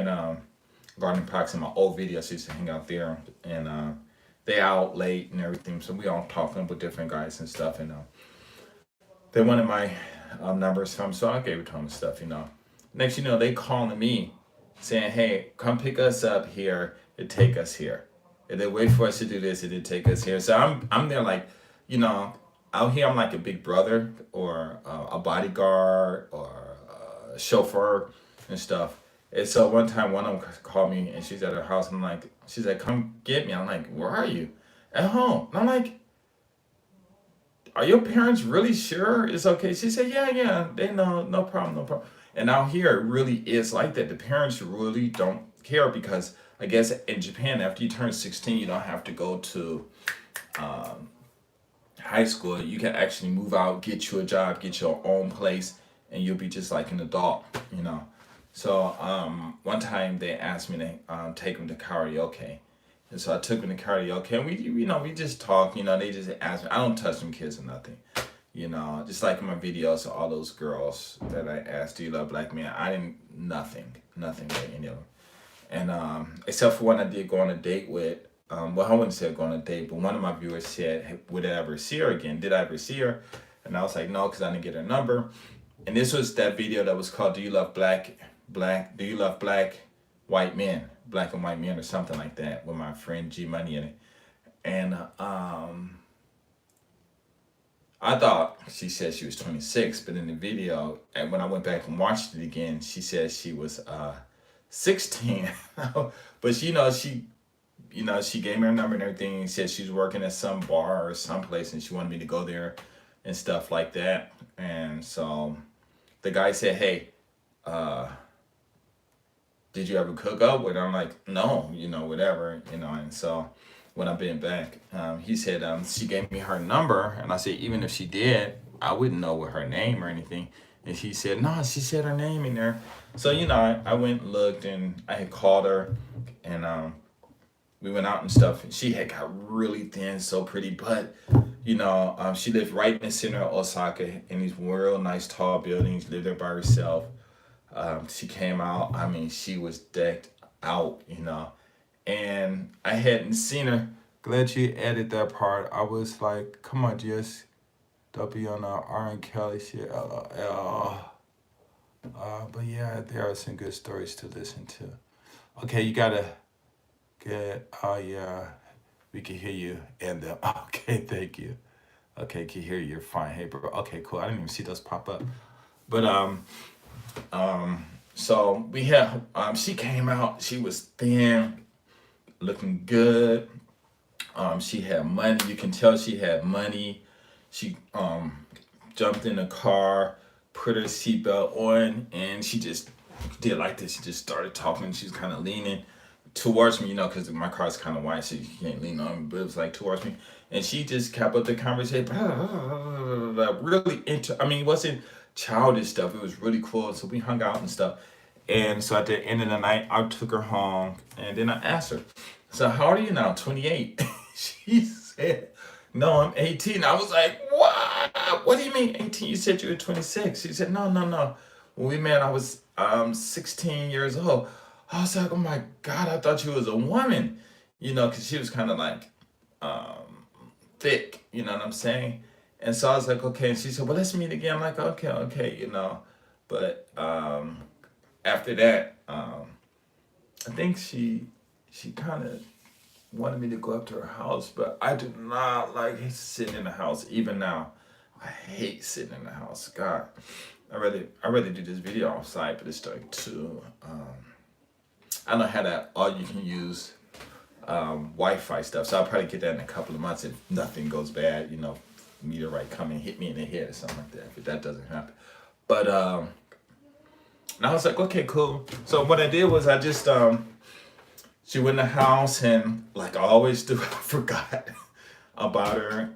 Garden Parks in my old videos. I used to hang out there, and they out late and everything. So we all talking with different guys and stuff, and they wanted my numbers from, so I gave it to them and stuff. Next, they calling me, saying, "Hey, come pick us up here and take us here." And they wait for us to do this, and they take us here. So I'm there like, you know, out here I'm like a big brother or a bodyguard or a chauffeur and stuff. And so one time one of them called me and she's at her house and she's like, "Come get me." I'm like, "Where are you?" "At home." And I'm like, "Are your parents really sure it's okay?" She said, "Yeah, yeah, they know, no problem, no problem." And out here it really is like that. The parents really don't care because I guess in Japan after you turn 16 you don't have to go to high school. You can actually move out, get you a job, get your own place, and you'll be just like an adult. So one time they asked me to take them to karaoke. And so I took them to karaoke, and we just talk. They just ask me. I don't touch them kids or nothing. Just like in my videos, all those girls that I asked, "Do you love black men?" I didn't nothing with any of them. And except for one I did go on a date with. Well, I wouldn't say go on a date, but one of my viewers said, "Hey, would I ever see her again? Did I ever see her?" And I was like, "No, because I didn't get her number." And this was that video that was called "Do You Love Do You Love White Men, Black and White Men," or something like that, with my friend G Money in it. And I thought she said she was 26, but in the video, and when I went back and watched it again, she said she was 16. But she gave me her number and everything. And said she was working at some bar or someplace, and she wanted me to go there and stuff like that. And so the guy said, "Hey, did you ever cook up with her?" I'm like, "No, whatever, And so when I've been back, he said she gave me her number, and I said, "Even if she did, I wouldn't know what her name or anything." And he said, "No, she said her name in there." So I went and looked, and I had called her, and we went out and stuff. And she had got really thin, so pretty, but she lived right in the center of Osaka in these real nice tall buildings. Lived there by herself. She came out. I mean, she was decked out. And I hadn't seen her. Glad you added that part. I was like, "Come on, just don't be on the R and Kelly shit." But yeah, there are some good stories to listen to. Okay, you gotta get. Oh yeah, we can hear you. And okay, thank you. Okay, can hear you. You're fine. Hey, bro. Okay, cool. I didn't even see those pop up. But so we had. She came out. She was thin, looking good. She had money. You can tell she had money. She jumped in the car, put her seatbelt on, and she just did like this. She just started talking. She was kind of leaning towards me, because my car's kind of wide, so you can't lean on me, but it was like towards me. And she just kept up the conversation. Really it wasn't childish stuff. It was really cool. So we hung out and stuff. And so at the end of the night, I took her home, and then I asked her, "So how old are you now?" 28. She said, "No, I'm 18. I was like, "What? What do you mean 18? You said you were 26. She said, "No, no, no. When we met, I was 16 years old." I was like, "Oh my God, I thought you was a woman." Because she was kind of like thick, you know what I'm saying? And so I was like, "Okay." And she said, "Well, let's meet again." I'm like, "Okay, okay. But after that, I think she kind of wanted me to go up to her house, but I do not like sitting in the house. Even now, I hate sitting in the house. God, I rather do this video outside, but it's like too. I don't have that all you can use Wi-Fi stuff, so I'll probably get that in a couple of months if nothing goes bad. Meteorite come and hit me in the head or something like that. If that doesn't happen, but and I was like, "Okay, cool." So what I did was I just she went in the house, and like I always do, I forgot about her.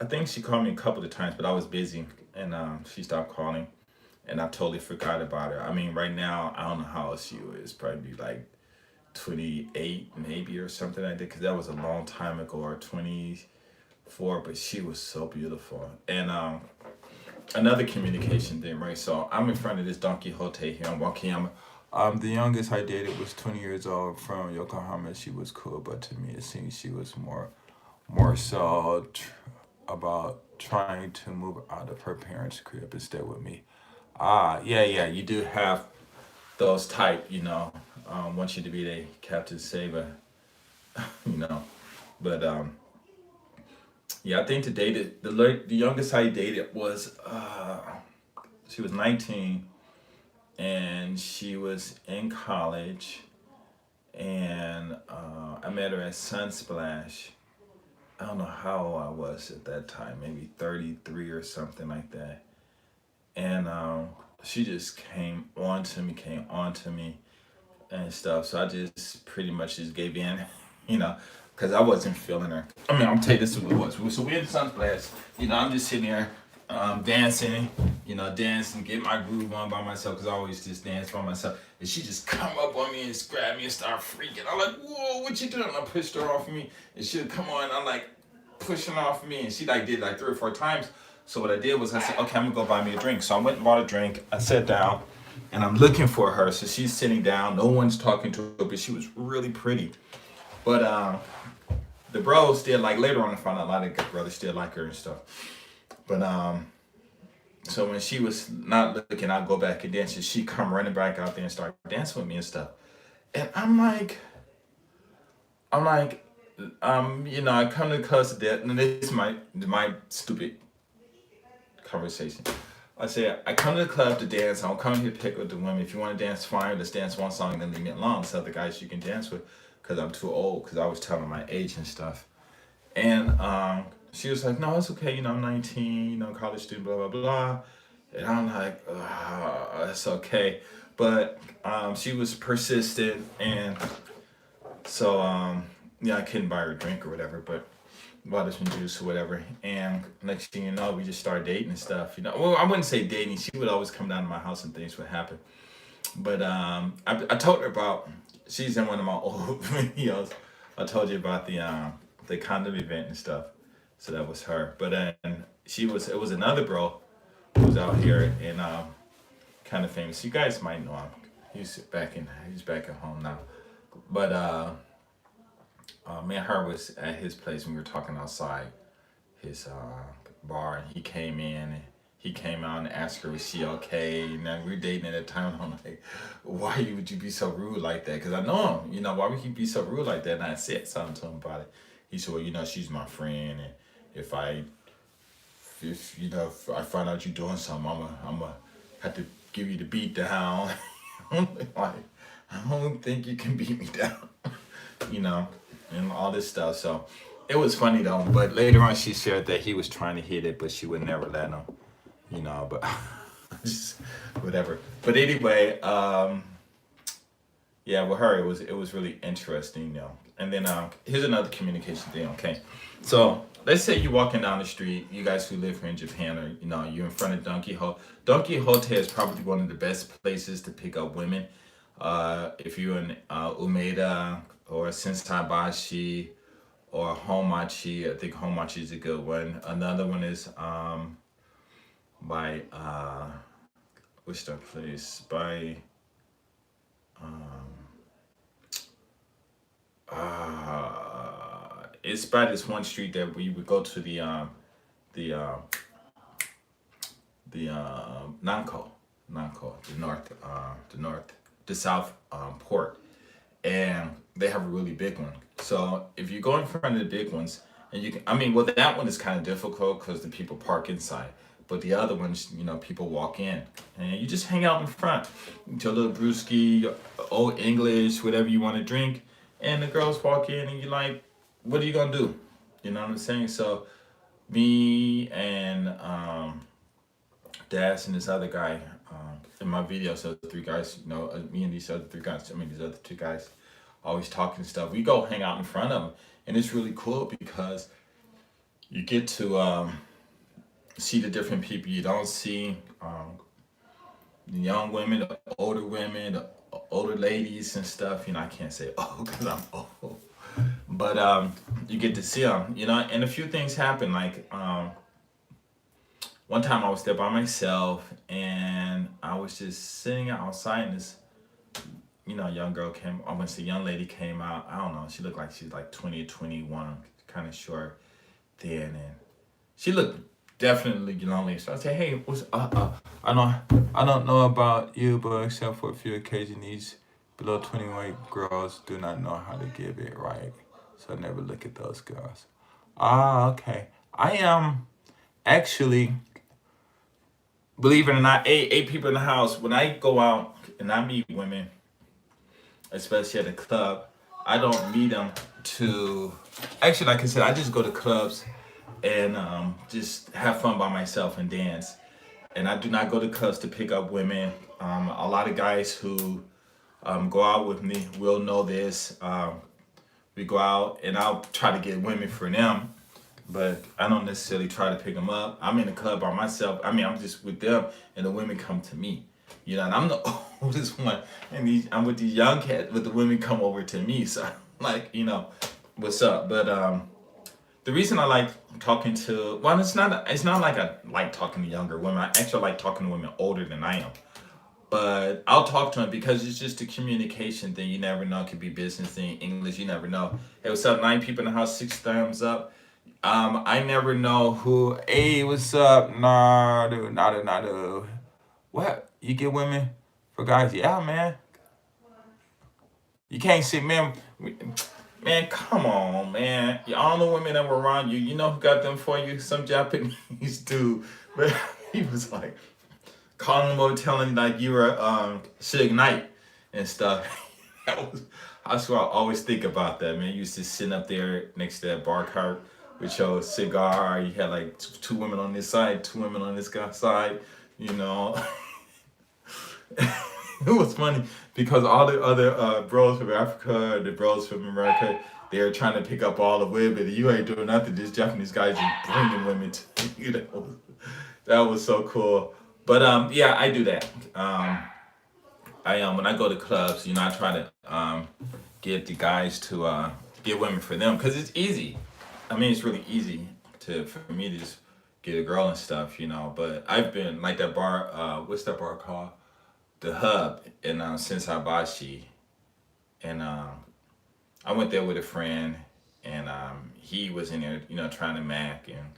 I think she called me a couple of times, but I was busy, and she stopped calling, and I totally forgot about her. I mean, right now I don't know how old she is. Probably like 28 maybe or something like that, because that was a long time ago, or 24. But she was so beautiful. And another communication thing, right? So I'm in front of this Don Quixote here. I'm walking. I'm The youngest I dated was 20 years old from Yokohama. She was cool, but to me it seems she was more so about trying to move out of her parents' crib and stay with me. Yeah, yeah, you do have those type, want you to be the Captain Saber, you know. But yeah, I think to date it, the youngest I dated was she was 19 and she was in college, and I met her at Sunsplash. I don't know how old I was at that time, maybe 33 or something like that. And she just came on to me and stuff. So I just pretty much just gave in, you know, because I wasn't feeling her. I mean, I'll tell you this is what it was. So we're in Sunsplash. I'm just sitting there dancing, dancing, get my groove on by myself because I always just dance by myself. And she just come up on me and grab me and start freaking. I'm like, whoa, what you doing? I pushed her off of me and she'd come on. I'm like pushing off of me and she like did like 3 or 4 times. So what I did was I said, okay, I'm gonna go buy me a drink. So I went and bought a drink. I sat down and I'm looking for her. So she's sitting down. No one's talking to her, but she was really pretty. But the bros still like later on I found out a lot of brothers still like her and stuff. But so when she was not looking, I'd go back and dance and she come running back out there and start dancing with me and stuff. And I'm like, I come to cuss to death, and this is my stupid conversation. I say I come to the club to dance. I don't come here to pick with the women. If you want to dance, fine. Let's dance one song, then leave me alone. There's other guys you can dance with, because I'm too old. Because I was telling my age and stuff. And she was like, "No, it's okay. I'm 19. College student. Blah blah blah." And I'm like, "It's okay." But she was persistent, and so yeah, I couldn't buy her a drink or whatever. But bought us some juice or whatever. And next thing you know, we just started dating and stuff. Well, I wouldn't say dating. She would always come down to my house and things would happen. But I told her about. She's in one of my old videos. I told you about the condom event and stuff. So that was her. But then it was another bro who was out here and kind of famous. You guys might know him. He's back at home now. But me and her was at his place and we were talking outside his bar, and he came in and he came out and asked her was she okay. And then we were dating at the time. I'm like, why would you be so rude like that? Because I know him. Why would he be so rude like that? And I said something to him about it. He said, well, she's my friend, and if I if I find out you doing something, I'm gonna have to give you the beat down. I'm like, I don't think you can beat me down, you know, and all this stuff. So it was funny though. But later on, she shared that he was trying to hit it, but she would never let him, But just whatever. But anyway, yeah, with her, it was really interesting, And then here's another communication thing. Okay, so let's say you're walking down the street. You guys who live here in Japan, or you're in front of Donkey Hote. Donkey Hote is probably one of the best places to pick up women. If you're in Umeda or Sensaibashi or Homachi, I think Homachi is a good one. Another one is by what's that place? By it's by this one street that we would go to the Nanko, the south port, and they have a really big one. So if you go in front of the big ones, and well, that one is kind of difficult because the people park inside. But the other ones, people walk in, and you just hang out in front, get a little brewski, old English, whatever you want to drink, and the girls walk in, and you're like, what are you gonna do? You know what I'm saying? So me and Das and this other guy, in my videos, so the three guys, me and these other three guys, these other two guys, always talking stuff. We go hang out in front of them, and it's really cool because you get to see the different people you don't see. The young women, the older women, the older ladies and stuff. I can't say oh because I'm old, but you get to see them. And a few things happen. Like one time I was there by myself, and I was just sitting outside in this young girl came. I want to say young lady came out. I don't know. She looked like she's like 20, 21, kind of short, thin, and she looked definitely lonely. So I said, "Hey, I don't know about you, but except for a few occasions, these below 21 girls do not know how to give it right. So I never look at those girls." Ah, okay. I am actually, believe it or not, eight people in the house. When I go out and I meet women, especially at a club, I don't meet them to. Actually, like I said, I just go to clubs and just have fun by myself and dance. And I do not go to clubs to pick up women. A lot of guys who go out with me will know this. We go out and I'll try to get women for them, but I don't necessarily try to pick them up. I'm in the club by myself. I mean, I'm just with them, and the women come to me. And I'm the oldest one, and I'm with these young cats, but the women come over to me. So, like, what's up? But the reason I like talking to, well, it's not like I like talking to younger women. I actually like talking to women older than I am. But I'll talk to them because it's just a communication thing. You never know. It could be business thing, English. You never know. Hey, what's up? 9 people in the house, 6 thumbs up. I never know who. Hey, what's up? Nadu, nadu, nadu. What? You get women for guys? Yeah, man. You can't see, man. Man, come on, man. All the women that were around you, you know who got them for you? Some Japanese dude. But he was like calling them over, telling like you were Suge Knight and stuff. That was, I swear I always think about that, man. You used to sitting up there next to that bar cart with your cigar. You had like two women on this side, two women on this guy's side, you know. It was funny because all the other bros from Africa, the bros from America, they're trying to pick up all the women. You ain't doing nothing. This Japanese guy just bringing women to you. That was so cool. But yeah, I do that. I when I go to clubs, I try to get the guys to get women for them because it's easy. I mean, it's really easy for me to just get a girl and stuff, But I've been like that bar. What's that bar called? The Hub in Sensabashi, and I went there with a friend, and he was in there, trying to mac and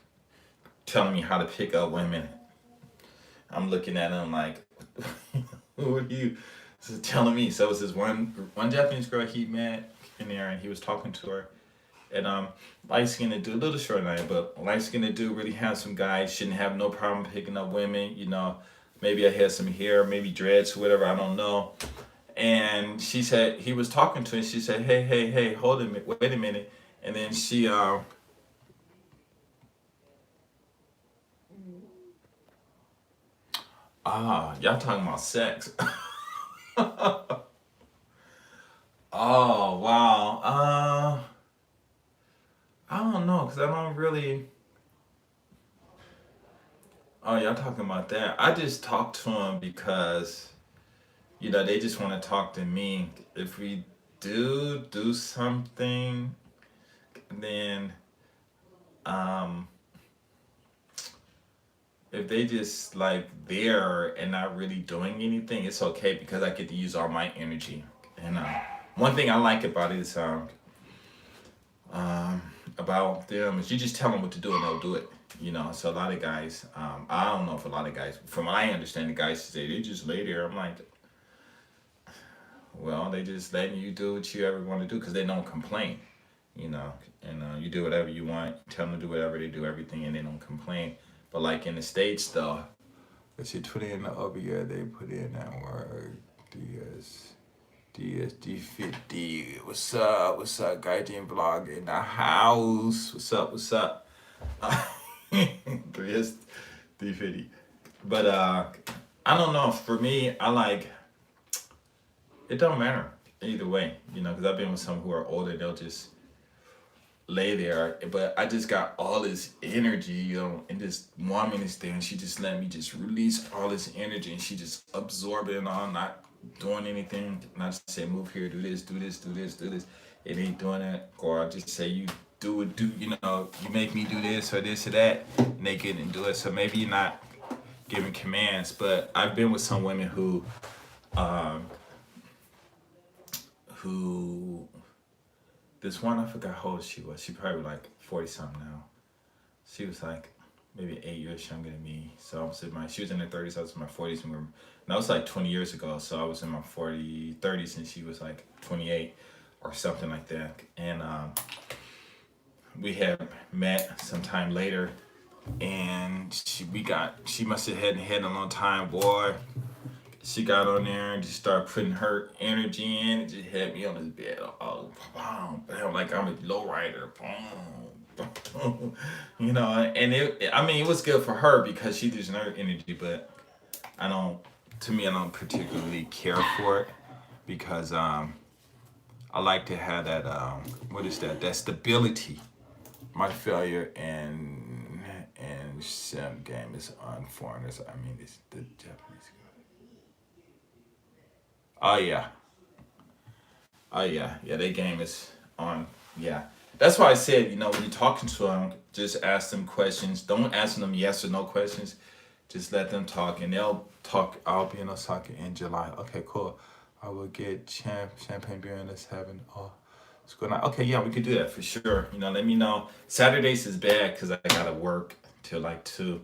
telling me how to pick up women. I'm looking at him like, who are you? This is telling me. So it was this one Japanese girl he met in there, and he was talking to her. And light skinned dude, a little short than I am, but light skinned dude, really handsome guy, shouldn't have no problem picking up women, Maybe I had some hair, maybe dreads, whatever, I don't know. And she said, he was talking to her, and she said, hey, hey, hey, hold a minute, wait a minute. And then she, y'all talking about sex. Oh, wow. I don't know, because I don't really, oh, y'all talking about that. I just talk to them because, they just want to talk to me. If we do something, then um if they just like there and not really doing anything, it's okay because I get to use all my energy. And one thing I like about it is um about them is you just tell them what to do and they'll do it. So a lot of guys, I don't know if a lot of guys, from what I understand, the guys say they just lay there. I'm like, well, they just letting you do what you ever want to do because they don't complain, and you do whatever you want, tell them to do whatever they do, everything, and they don't complain. But like in the States, though, let's see, put in the over here, they put in that word, DSD50. What's up? What's up, Gaijin Vlog in the house? What's up? 3SD50. But I don't know. For me, I like, it don't matter either way, because I've been with some who are older, they'll just lay there. But I just got all this energy, and this woman is there, and she just let me just release all this energy, and she just absorb it and all, not doing anything. Not just say, move here, do this, do this, do this, do this. It ain't doing it. Or I just say, you do it, you make me do this or this or that, naked and do it. So maybe you're not giving commands, but I've been with some women who, who this one, I forgot how old she was. She probably like 40 something now. She was like maybe 8 years younger than me. So I was in my, she was in her 30s, I was in my 40s, and that was like 20 years ago. So I was in my 30s, and she was like 28 or something like that. And we had met sometime later, and she must have had a long time, boy. She got on there and just started putting her energy in. It just had me on this bed. Oh, boom, bam, like I'm a lowrider. Boom, boom. You know, and I mean, it was good for her because she using her energy, but to me, I don't particularly care for it because I like to have that, what is that? That stability. My failure and sim game is on foreigners. I mean, it's the Japanese. Oh yeah, oh yeah, yeah. Their game is on. Yeah, that's why I said, when you're talking to them, just ask them questions. Don't ask them yes or no questions. Just let them talk, and they'll talk. I'll be in Osaka in July. Okay, cool. I will get champagne beer in this heaven. Oh, it's good night. Okay, yeah, we could do that for sure. Let me know. Saturdays is bad because I gotta work till like 2,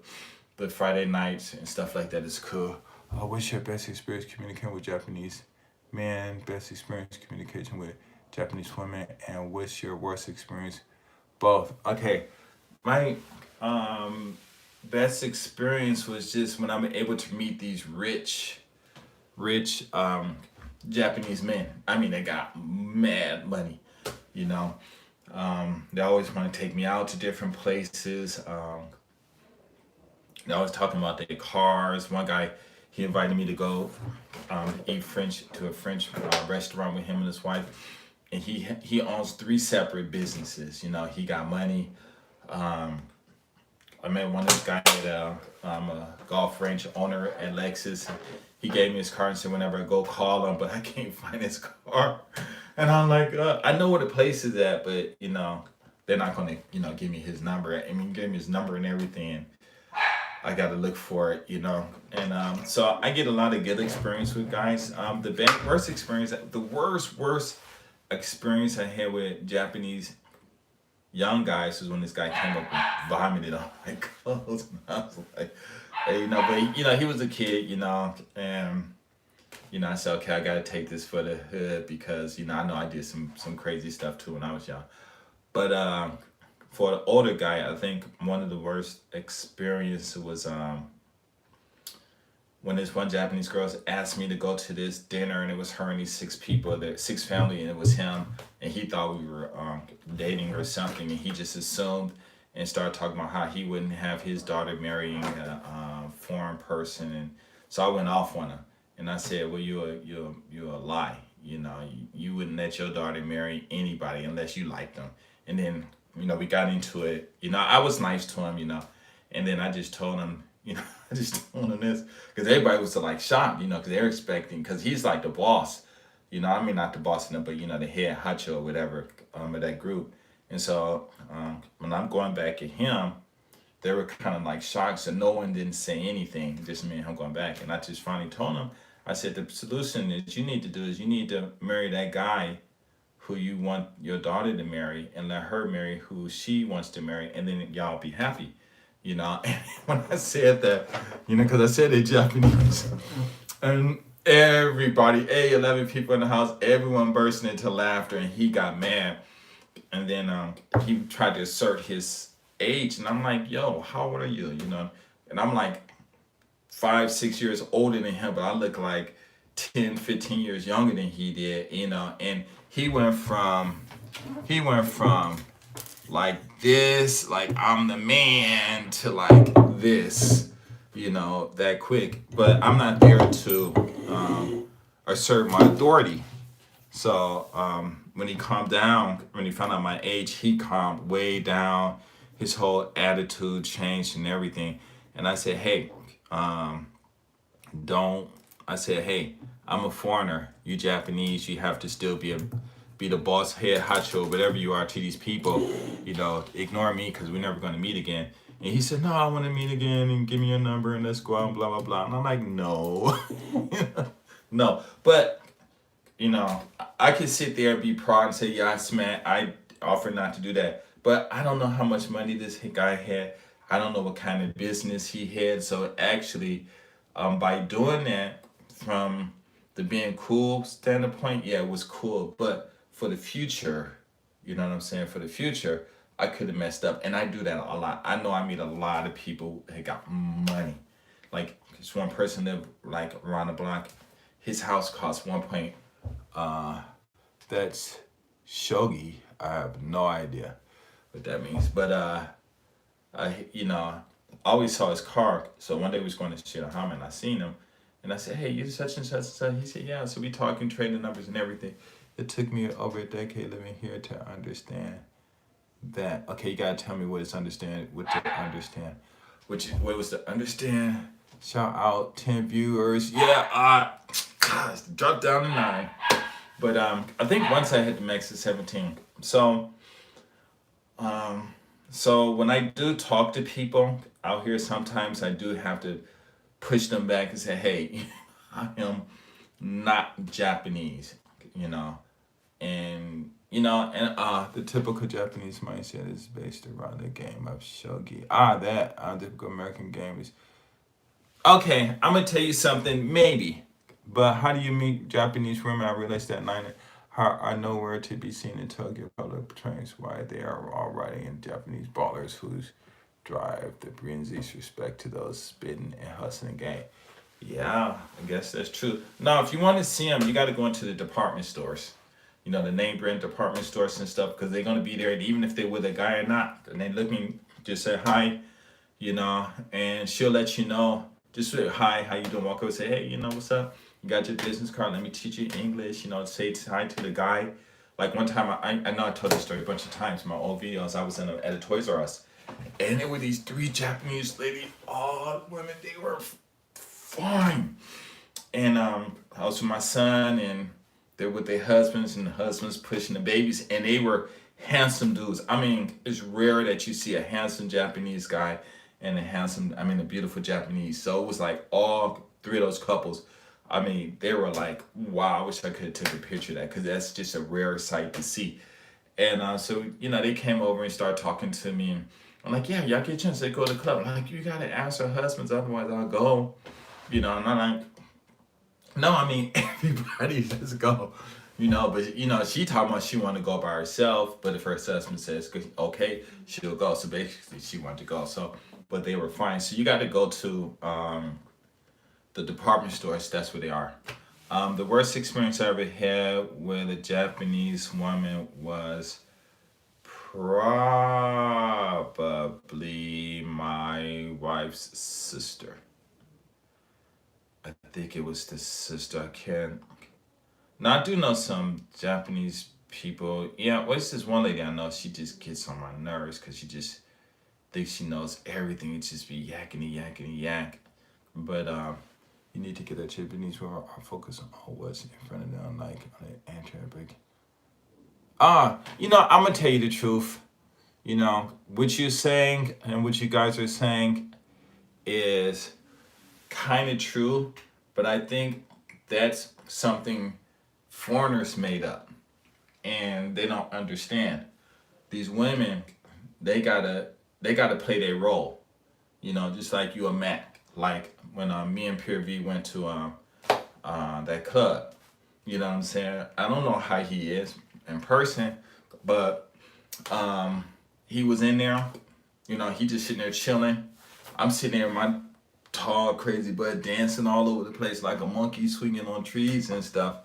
but Friday nights and stuff like that is cool. What's your best experience communicating with Japanese men? Best experience communication with Japanese women, and what's your worst experience? Both. Okay, my best experience was just when I'm able to meet these rich Japanese men. I mean, they got mad money, you know. They always want to take me out to different places. They always talking about their cars. One guy, he invited me to go eat French to a French restaurant with him and his wife, and he owns 3 separate businesses. He got money. I met one of these guys at a golf range owner at Lexus. He gave me his car and said whenever I go call him, but I can't find his car. And I'm like, I know where the place is at, but they're not gonna give me his number. I mean, he gave me his number and everything. I gotta look for it, And so I get a lot of good experience with guys. The worst experience I had with Japanese young guys was when this guy came up and vomited on my clothes. And I was like, hey, but he was a kid, and I said, okay, I gotta take this for the hood because I know I did some crazy stuff too when I was young. But for the older guy, I think one of the worst experiences was when this one Japanese girl asked me to go to this dinner, and it was her and these 6 people, 6 family, and it was him, and he thought we were dating or something, and he just assumed and started talking about how he wouldn't have his daughter marrying a foreign person, and so I went off on him, and I said, well, you're a lie, you wouldn't let your daughter marry anybody unless you liked them, and then we got into it, I was nice to him, and then I just told him. I just told him this because everybody was like shocked, because they're expecting, because he's like the boss, I mean, not the boss in them, but the head hacho or whatever of that group. And so when I'm going back at him, they were kind of like shocked, so no one didn't say anything, just me and him going back. And I just finally told him, I said, the solution that you need to do is you need to marry that guy who you want your daughter to marry and let her marry who she wants to marry, and then y'all be happy. And when I said that, because I said they're Japanese, and everybody, 11 people in the house, everyone bursting into laughter, and he got mad. And then he tried to assert his age, and I'm like, yo, how old are you? And I'm like 5, 6 years older than him, but I look like 10, 15 years younger than he did, and he went from like this, like I'm the man, to like this, that quick. But I'm not there to assert my authority. So when he calmed down, when he found out my age, he calmed way down. His whole attitude changed and everything. And I said, hey, hey, I'm a foreigner. You Japanese, you have to still be the boss, head hacho, whatever you are to these people, ignore me because we're never going to meet again. And he said, no, I want to meet again and give me your number and let's go out and blah, blah, blah. And I'm like, no, no. But I could sit there and be proud and say, yes, man, I offer not to do that. But I don't know how much money this guy had. I don't know what kind of business he had. So actually, by doing that, from the being cool standpoint, yeah, it was cool. But for the future, you know what I'm saying? For the future, I could have messed up. And I do that a lot. I know I meet a lot of people that got money. Like, this one person lived like around the block. His house cost 1 uh, that's shogi. I have no idea what that means. But I always saw his car. So one day we was going to Shirahaman and I seen him. And I said, hey, you such and such and such. He said, yeah. So we talking, trading numbers and everything. It took me over a decade living here to understand that. Okay, you gotta tell me what it's understand, what to understand. What was to understand? Shout out 10 viewers. Yeah, gosh, dropped down to 9. But I think once I hit the max of 17. So when I do talk to people out here, sometimes I do have to push them back and say, hey, I am not Japanese, you know. And the typical Japanese mindset is based around the game of shogi. That typical American game is okay. I'm gonna tell you something, maybe, but how do you meet Japanese women? I realized that nine are nowhere to be seen in Tokyo public trains. Why they are all riding in Japanese ballers whose drive the brings least respect to those spitting and hustling gang. Yeah, I guess that's true. Now, if you want to see them, you got to go into the department stores. The name brand department stores and stuff, because they're gonna be there, and even if they're with a guy or not, and they looking, just say hi, and she'll let you know. Just say hi, how you doing? Walk over, say, hey, what's up? You got your business card? Let me teach you English. Say hi to the guy. Like one time, I know I told this story a bunch of times in my old videos. I was at a Toys R Us, and there were these 3 Japanese ladies, all women. They were fine, and I was with my son, and they're with their husbands, and the husbands pushing the babies, and they were handsome dudes. I mean, it's rare that you see a handsome Japanese guy and a beautiful Japanese. So it was like all 3 of those couples. I mean, they were like, wow, I wish I could have took a picture of that, because that's just a rare sight to see. And so, they came over and started talking to me. And I'm like, yeah, y'all get a chance to go to the club. I'm like, you got to ask our husbands, otherwise I'll go. And I'm like, no, I mean, everybody, let's go. But, she talking about she want to go by herself, but if her husband says, okay, she'll go. So basically, she wanted to go. So, but they were fine. So you got to go to the department stores. That's where they are. The worst experience I ever had with a Japanese woman was probably my wife's sister. I think it was the sister. I can't. Now I do know some Japanese people. Yeah, what's this one lady I know? She just gets on my nerves because she just thinks she knows everything. It just be yakety yak. But you need to get that Japanese where I focus on what's in front of them, like on the anti-break. I'm gonna tell you the truth. What you're saying and what you guys are saying is kind of true, but I think that's something foreigners made up, and they don't understand. These women, they gotta play their role, just like you a Mac. Like when me and Pure V went to that club, you know what I'm saying? I don't know how he is in person, but he was in there, he just sitting there chilling. I'm sitting there with my tall, crazy butt dancing all over the place like a monkey swinging on trees and stuff.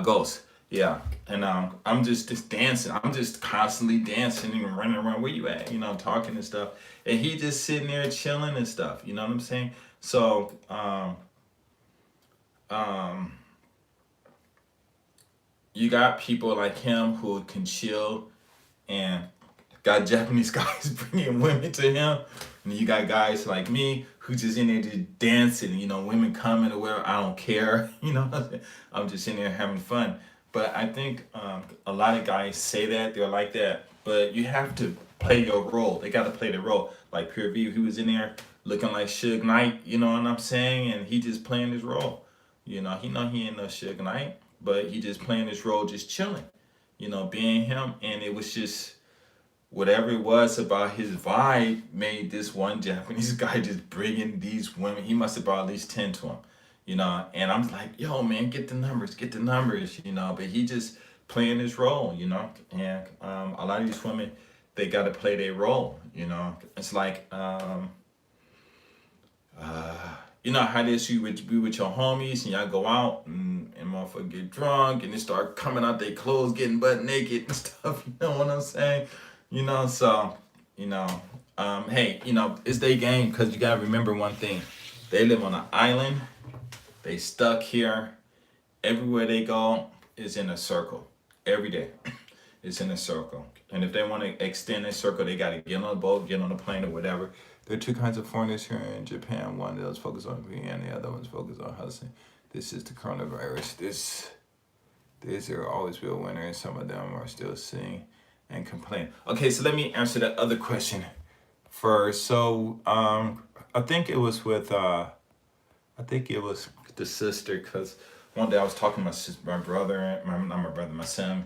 Ghost. Yeah. And I'm just dancing. I'm just constantly dancing and running around. Where you at? Talking and stuff. And he just sitting there chilling and stuff. You know what I'm saying? So, you got people like him who can chill, and got Japanese guys bringing women to him. And you got guys like me who just in there just dancing, women coming or wherever, I don't care, I'm just in there having fun. But I think a lot of guys say that, they're like that, but you have to play your role. They got to play their role. Like Pure V, he was in there looking like Suge Knight, you know what I'm saying? And he just playing his role. He ain't no Suge Knight. but he just playing his role, just chilling, being him. And it was just whatever it was about his vibe made this one Japanese guy just bringing these women. He must have brought at least 10 to him, And I'm like, yo, man, get the numbers, But he just playing his role, And a lot of these women, they got to play their role, It's like, how this you would be with your homies and y'all go out and motherfucker get drunk and they start coming out their clothes, getting butt naked and stuff. You know what I'm saying? So, hey, it's their game because you gotta remember one thing. They live on an island. They stuck here. Everywhere they go is in a circle. Every day it's in a circle. And if they want to extend their circle, they gotta get on a boat, get on a plane or whatever. There are two kinds of foreigners here in Japan. One that is focused on VN, the other one's focused on hustling. This is the coronavirus. These are always be a winner, and some of them are still sitting and complain. Okay, so let me answer that other question first. So I think it was the sister, because one day I was talking to my brother, my son,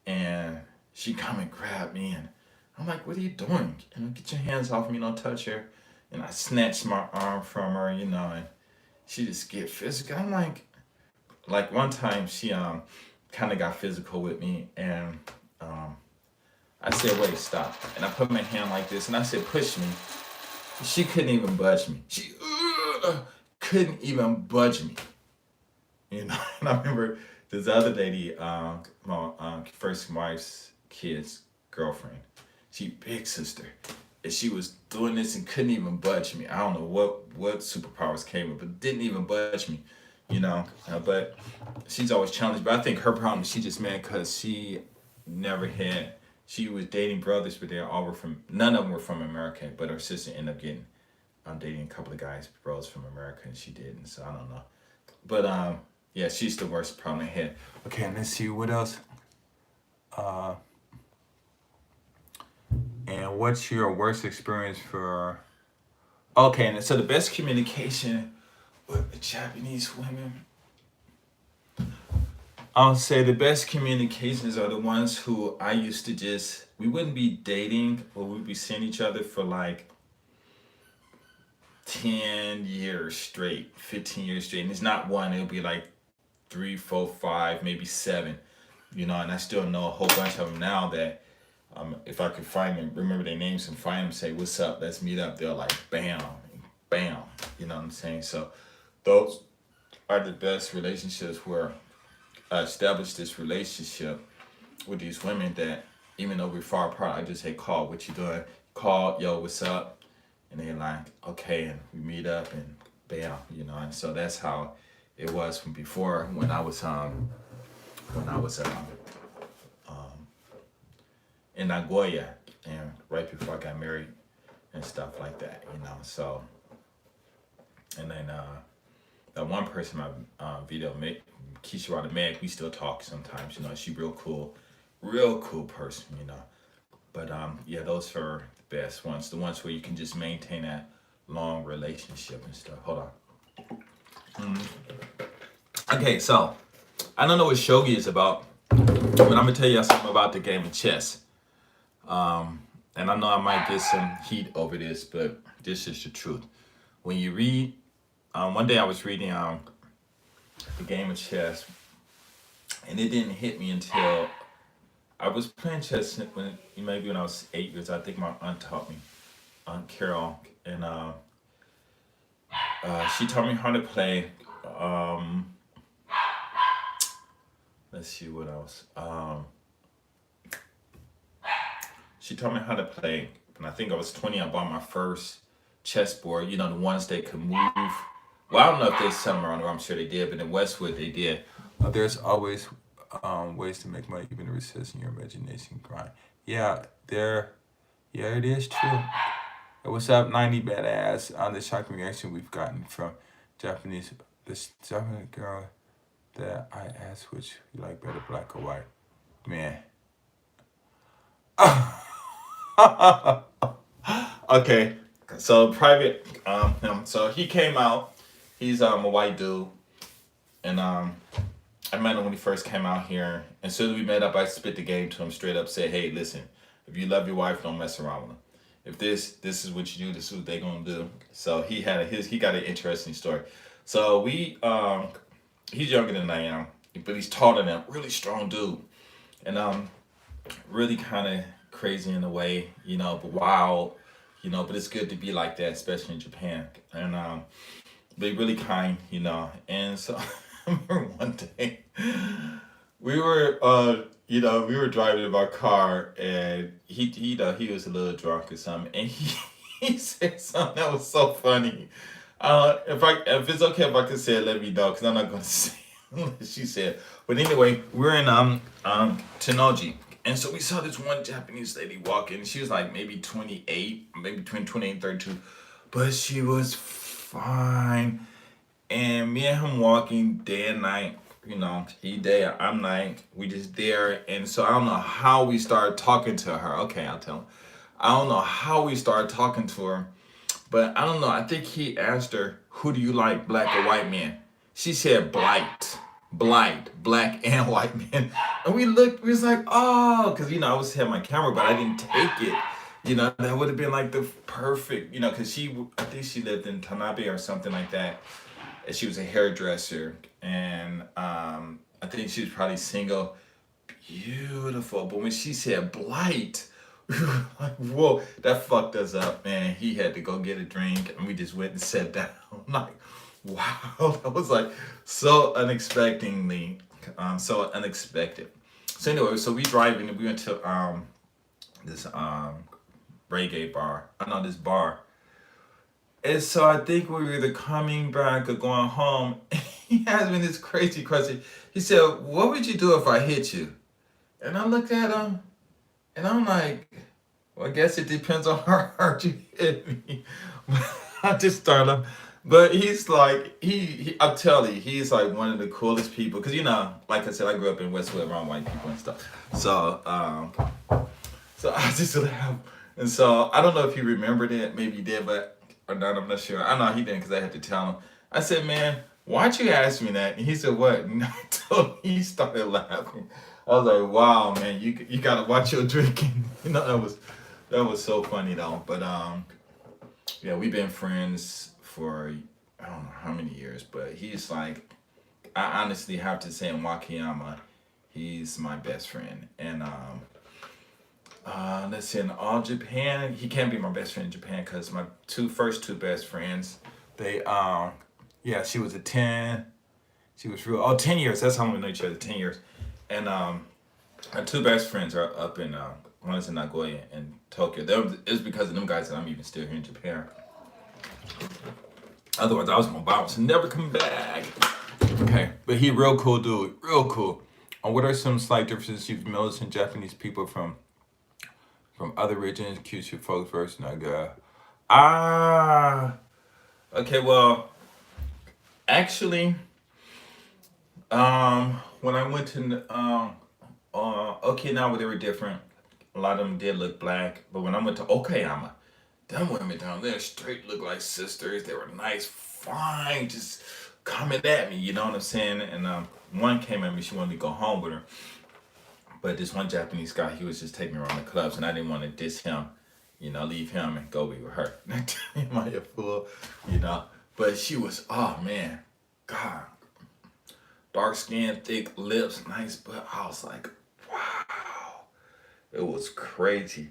and she come and grabbed me, and I'm like, what are you doing? Get your hands off me, don't touch her. And I snatched my arm from her, and she just get physical. I'm like one time she kind of got physical with me, and I said, wait, stop. And I put my hand like this, and I said, push me. She couldn't even budge me. She couldn't even budge me. And I remember this other lady, my first wife's kid's girlfriend. She big sister. And she was doing this and couldn't even budge me. I don't know what superpowers came with, but didn't even budge me, But she's always challenged. But I think her problem is she just mad because she was dating brothers, but none of them were from America. But her sister ended up getting dating a couple of guys, bros from America, and she didn't. So I don't know. But yeah, she's the worst problem I had. Okay, and let's see what else. And what's your worst experience for? Okay, and so the best communication with Japanese women. I'll say the best communications are the ones who I used to we wouldn't be dating, or we'd be seeing each other for like 10 years straight, 15 years straight. And it's not one, it'll be like 3, 4, 5, maybe 7, and I still know a whole bunch of them now that if I could find them, remember their names and find them, say, what's up, let's meet up. They're like, bam, bam, you know what I'm saying? So those are the best relationships where I established this relationship with these women that even though we're far apart, I just say, call, what you doing? Call, yo, what's up? And they're like, okay, and we meet up and bam, and so that's how it was from before when I was in Nagoya, and right before I got married and stuff like that, so, and then that one person, my video, Kishiwada Meg, we still talk sometimes, she real cool person, but yeah, those are the best ones, the ones where you can just maintain that long relationship and stuff. Hold on. Okay, so I don't know what shogi is about, but I'm gonna tell you something about the game of chess. And I know I might get some heat over this, but this is the truth. When you read, one day I was reading the game of chess, and it didn't hit me until I was playing chess when I was 8 years. I think my aunt taught me, Aunt Carol, and she taught me how to play. Let's see what else. She taught me how to play. When I think I was 20, I bought my first chessboard. The ones that could move. Well, I don't know if they sell them around there. I'm sure they did, but in Westwood they did. There's always ways to make money, even resisting your imagination grind. Yeah, it is true. What's up, 90 badass? On the shocking reaction we've gotten from this Japanese girl that I asked which you like better, black or white. Man. Okay, so private, so he came out. He's a white dude, and I met him when he first came out here. And as soon as we met up, I spit the game to him straight up. Said, "Hey, listen, if you love your wife, don't mess around with them. If this is what you do, this is what they gonna do." So he got an interesting story. So he's younger than I am, but he's taller than really strong dude, and really kind of crazy in a way, but wild, but it's good to be like that, especially in Japan. And they really kind, And so I remember one day we were we were driving in our car, and he was a little drunk or something, and he said something that was so funny. If it's okay if I can say it, let me know, because I'm not gonna say it. She said, but anyway, we're in Tennoji, and so we saw this one Japanese lady walking. She was like maybe 28, maybe between 28 and 32, but she was fine. And me and him walking day and night, he day, I'm night, we just there. And so I don't know how we started talking to her. Okay, I'll tell him. I don't know how we started talking to her, but I don't know. I think he asked her, "Who do you like, black or white men?" She said, "Blight." Blight, black and white men. And we looked, we was like, oh, because, I was had my camera, but I didn't take it. That would have been like the perfect, because I think she lived in Tanabe or something like that. And she was a hairdresser. And I think she was probably single. Beautiful. But when she said blight, we were like, whoa, that fucked us up, man. He had to go get a drink, and we just went and sat down. Like, wow, that was like so unexpectedly, so unexpected. So anyway, so we driving, and we went to this reggae bar. I know this bar. And so I think we were either coming back or going home. He asked me this crazy question. He said, "What would you do if I hit you?" And I looked at him, and I'm like, "Well, I guess it depends on how hard you hit me." I just started. But he's like, I'm telling you, he's like one of the coolest people. Because, like I said, I grew up in Westwood around white people and stuff. So I just laughed. And so I don't know if he remembered it. Maybe he did, but or not. I'm not sure. I know he didn't, because I had to tell him. I said, "Man, why'd you ask me that?" And he said, "What?" And I told him, he started laughing. I was like, "Wow, man, you gotta watch your drinking." That was so funny though. But yeah, we've been friends for I don't know how many years, but he's like, I honestly have to say, in Wakayama, he's my best friend. And let's see, in all Japan, he can't be my best friend in Japan, because my first two best friends, they yeah, she was a 10. She was real 10 years. That's how long we know each other, 10 years. And my two best friends are up in one is in Nagoya and Tokyo. It's because of them guys that I'm even still here in Japan. Otherwise, I was gonna bounce and never come back. Okay, but he real cool dude, real cool. What are some slight differences you've noticed in Japanese people from other regions, Kyushu folks versus Naga? Okay, well, actually, when I went to Okinawa, they were different. A lot of them did look black, but when I went to Okayama, them women down there straight look like sisters. They were nice, fine, just coming at me. You know what I'm saying? And one came at me. She wanted me to go home with her. But this one Japanese guy, he was just taking me around the clubs, and I didn't want to diss him. Leave him and go be with her. Am I a fool? But she was, oh man, God, dark skin, thick lips, nice butt. I was like, wow, it was crazy.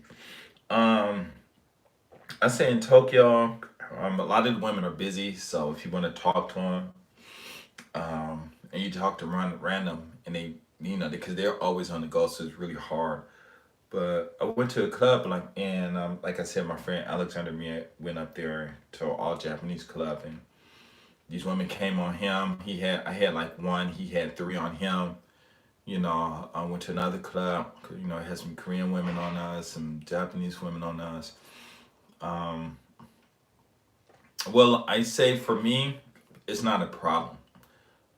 I say in Tokyo, a lot of the women are busy, so if you want to talk to them, and you talk to random, and they, because they're always on the go, so it's really hard. But I went to a club, like I said, my friend Alexander Mia went up there to an all Japanese club, and these women came on him. I had like one, he had three on him. I went to another club, it had some Korean women on us, some Japanese women on us. Well, I say for me, it's not a problem,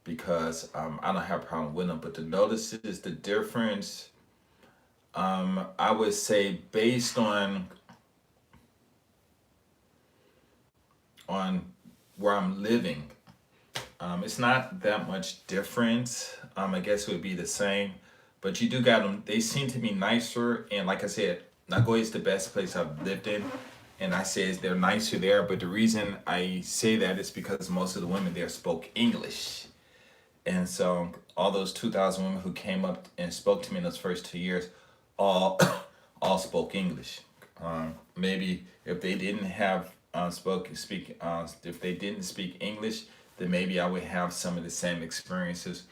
because I don't have a problem with them. But to notice is the difference. I would say based on where I'm living, it's not that much different. I guess it would be the same, but you do got them. They seem to be nicer, and like I said, Nagoya is the best place I've lived in, and I say they're nicer there. But the reason I say that is because most of the women there spoke English, and so all those 2,000 women who came up and spoke to me in those first 2 years, all all spoke English. Maybe if they didn't have if they didn't speak English, then maybe I would have some of the same experiences.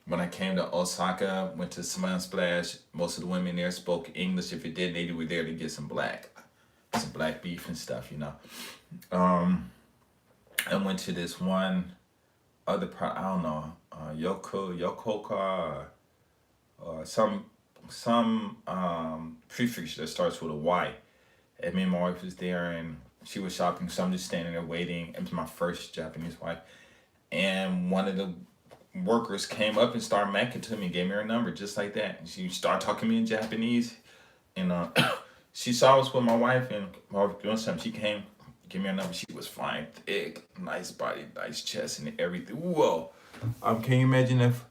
When I came to Osaka, went to Smile Splash, most of the women there spoke English. If it did, they were there to get some black beef and stuff, you know. I went to this one other part, I don't know, Yokoka, or some prefecture that starts with a Y. And me and my wife was there, and she was shopping, so I'm just standing there waiting. It was my first Japanese wife, and one of the workers came up and started macking to me, gave me her number just like that. And she started talking to me in Japanese, and she saw us with my wife and my wife doing something. She came, gave me her number. She was fine, thick, nice body, nice chest, and everything. Whoa! Can you imagine if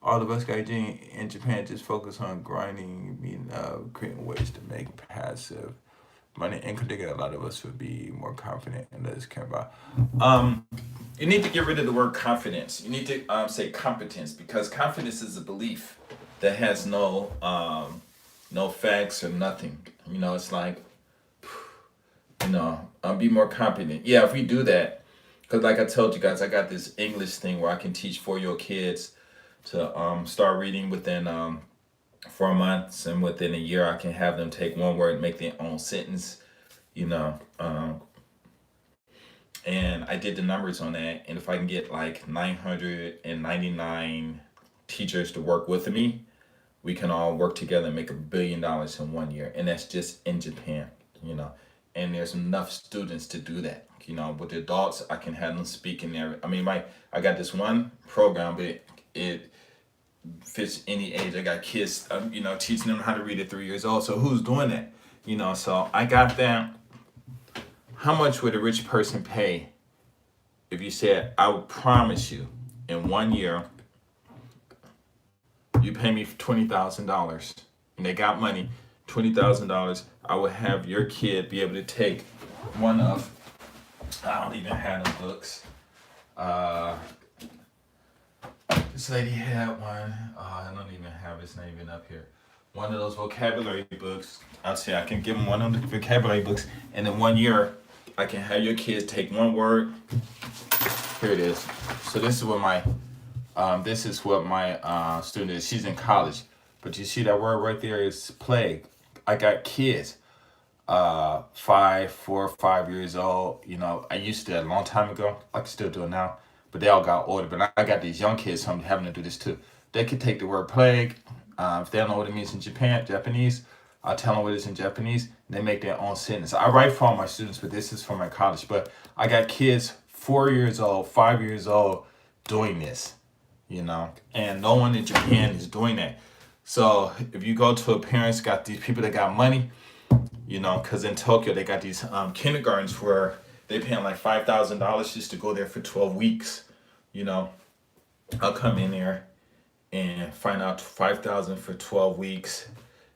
all of us guys in Japan just focus on grinding, creating ways to make passive money? In particular, a lot of us would be more confident and less care about. You need to get rid of the word confidence. You need to say competence, because confidence is a belief that has no facts or nothing. You know, it's like, be more competent. Yeah, if we do that, because like I told you guys, I got this English thing where I can teach 4-year-old kids to start reading within 4 months, and within a year I can have them take one word and make their own sentence, you know. And I did the numbers on that, and if I can get like 999 teachers to work with me, we can all work together and make $1 billion in 1 year, and that's just in Japan, you know. And there's enough students to do that, you know. With the adults, I can have them speak in there. I mean, I got this one program, but it fits any age. I got kids, teaching them how to read at 3 years old. So who's doing that? You know, so I got that. How much would a rich person pay if you said, I would promise you in 1 year, you pay me $20,000, and they got money, $20,000, I would have your kid be able to take one of, I don't even have the books. This lady had one. I don't even have his name even up here. One of those vocabulary books. I'll say I can give them one of the vocabulary books, and in 1 year, I can have your kids take one word. Here it is. So this is what my student is. She's in college, but you see that word right there is plague. I got kids, 4 or 5 years old. You know, I used to a long time ago. I can still do it now, but they all got older. But I got these young kids, so I'm having to do this too. They could take the word plague. If they don't know what it means in Japanese, I'll tell them what it is in Japanese, and they make their own sentence. I write for all my students, but this is for my college. But I got kids 4 years old, 5 years old doing this, you know, and no one in Japan is doing that. So if you go to a parent's got these people that got money, you know, because in Tokyo they got these kindergartens where they paying like $5,000 just to go there for 12 weeks, you know. I'll come in there and find out $5,000 for 12 weeks.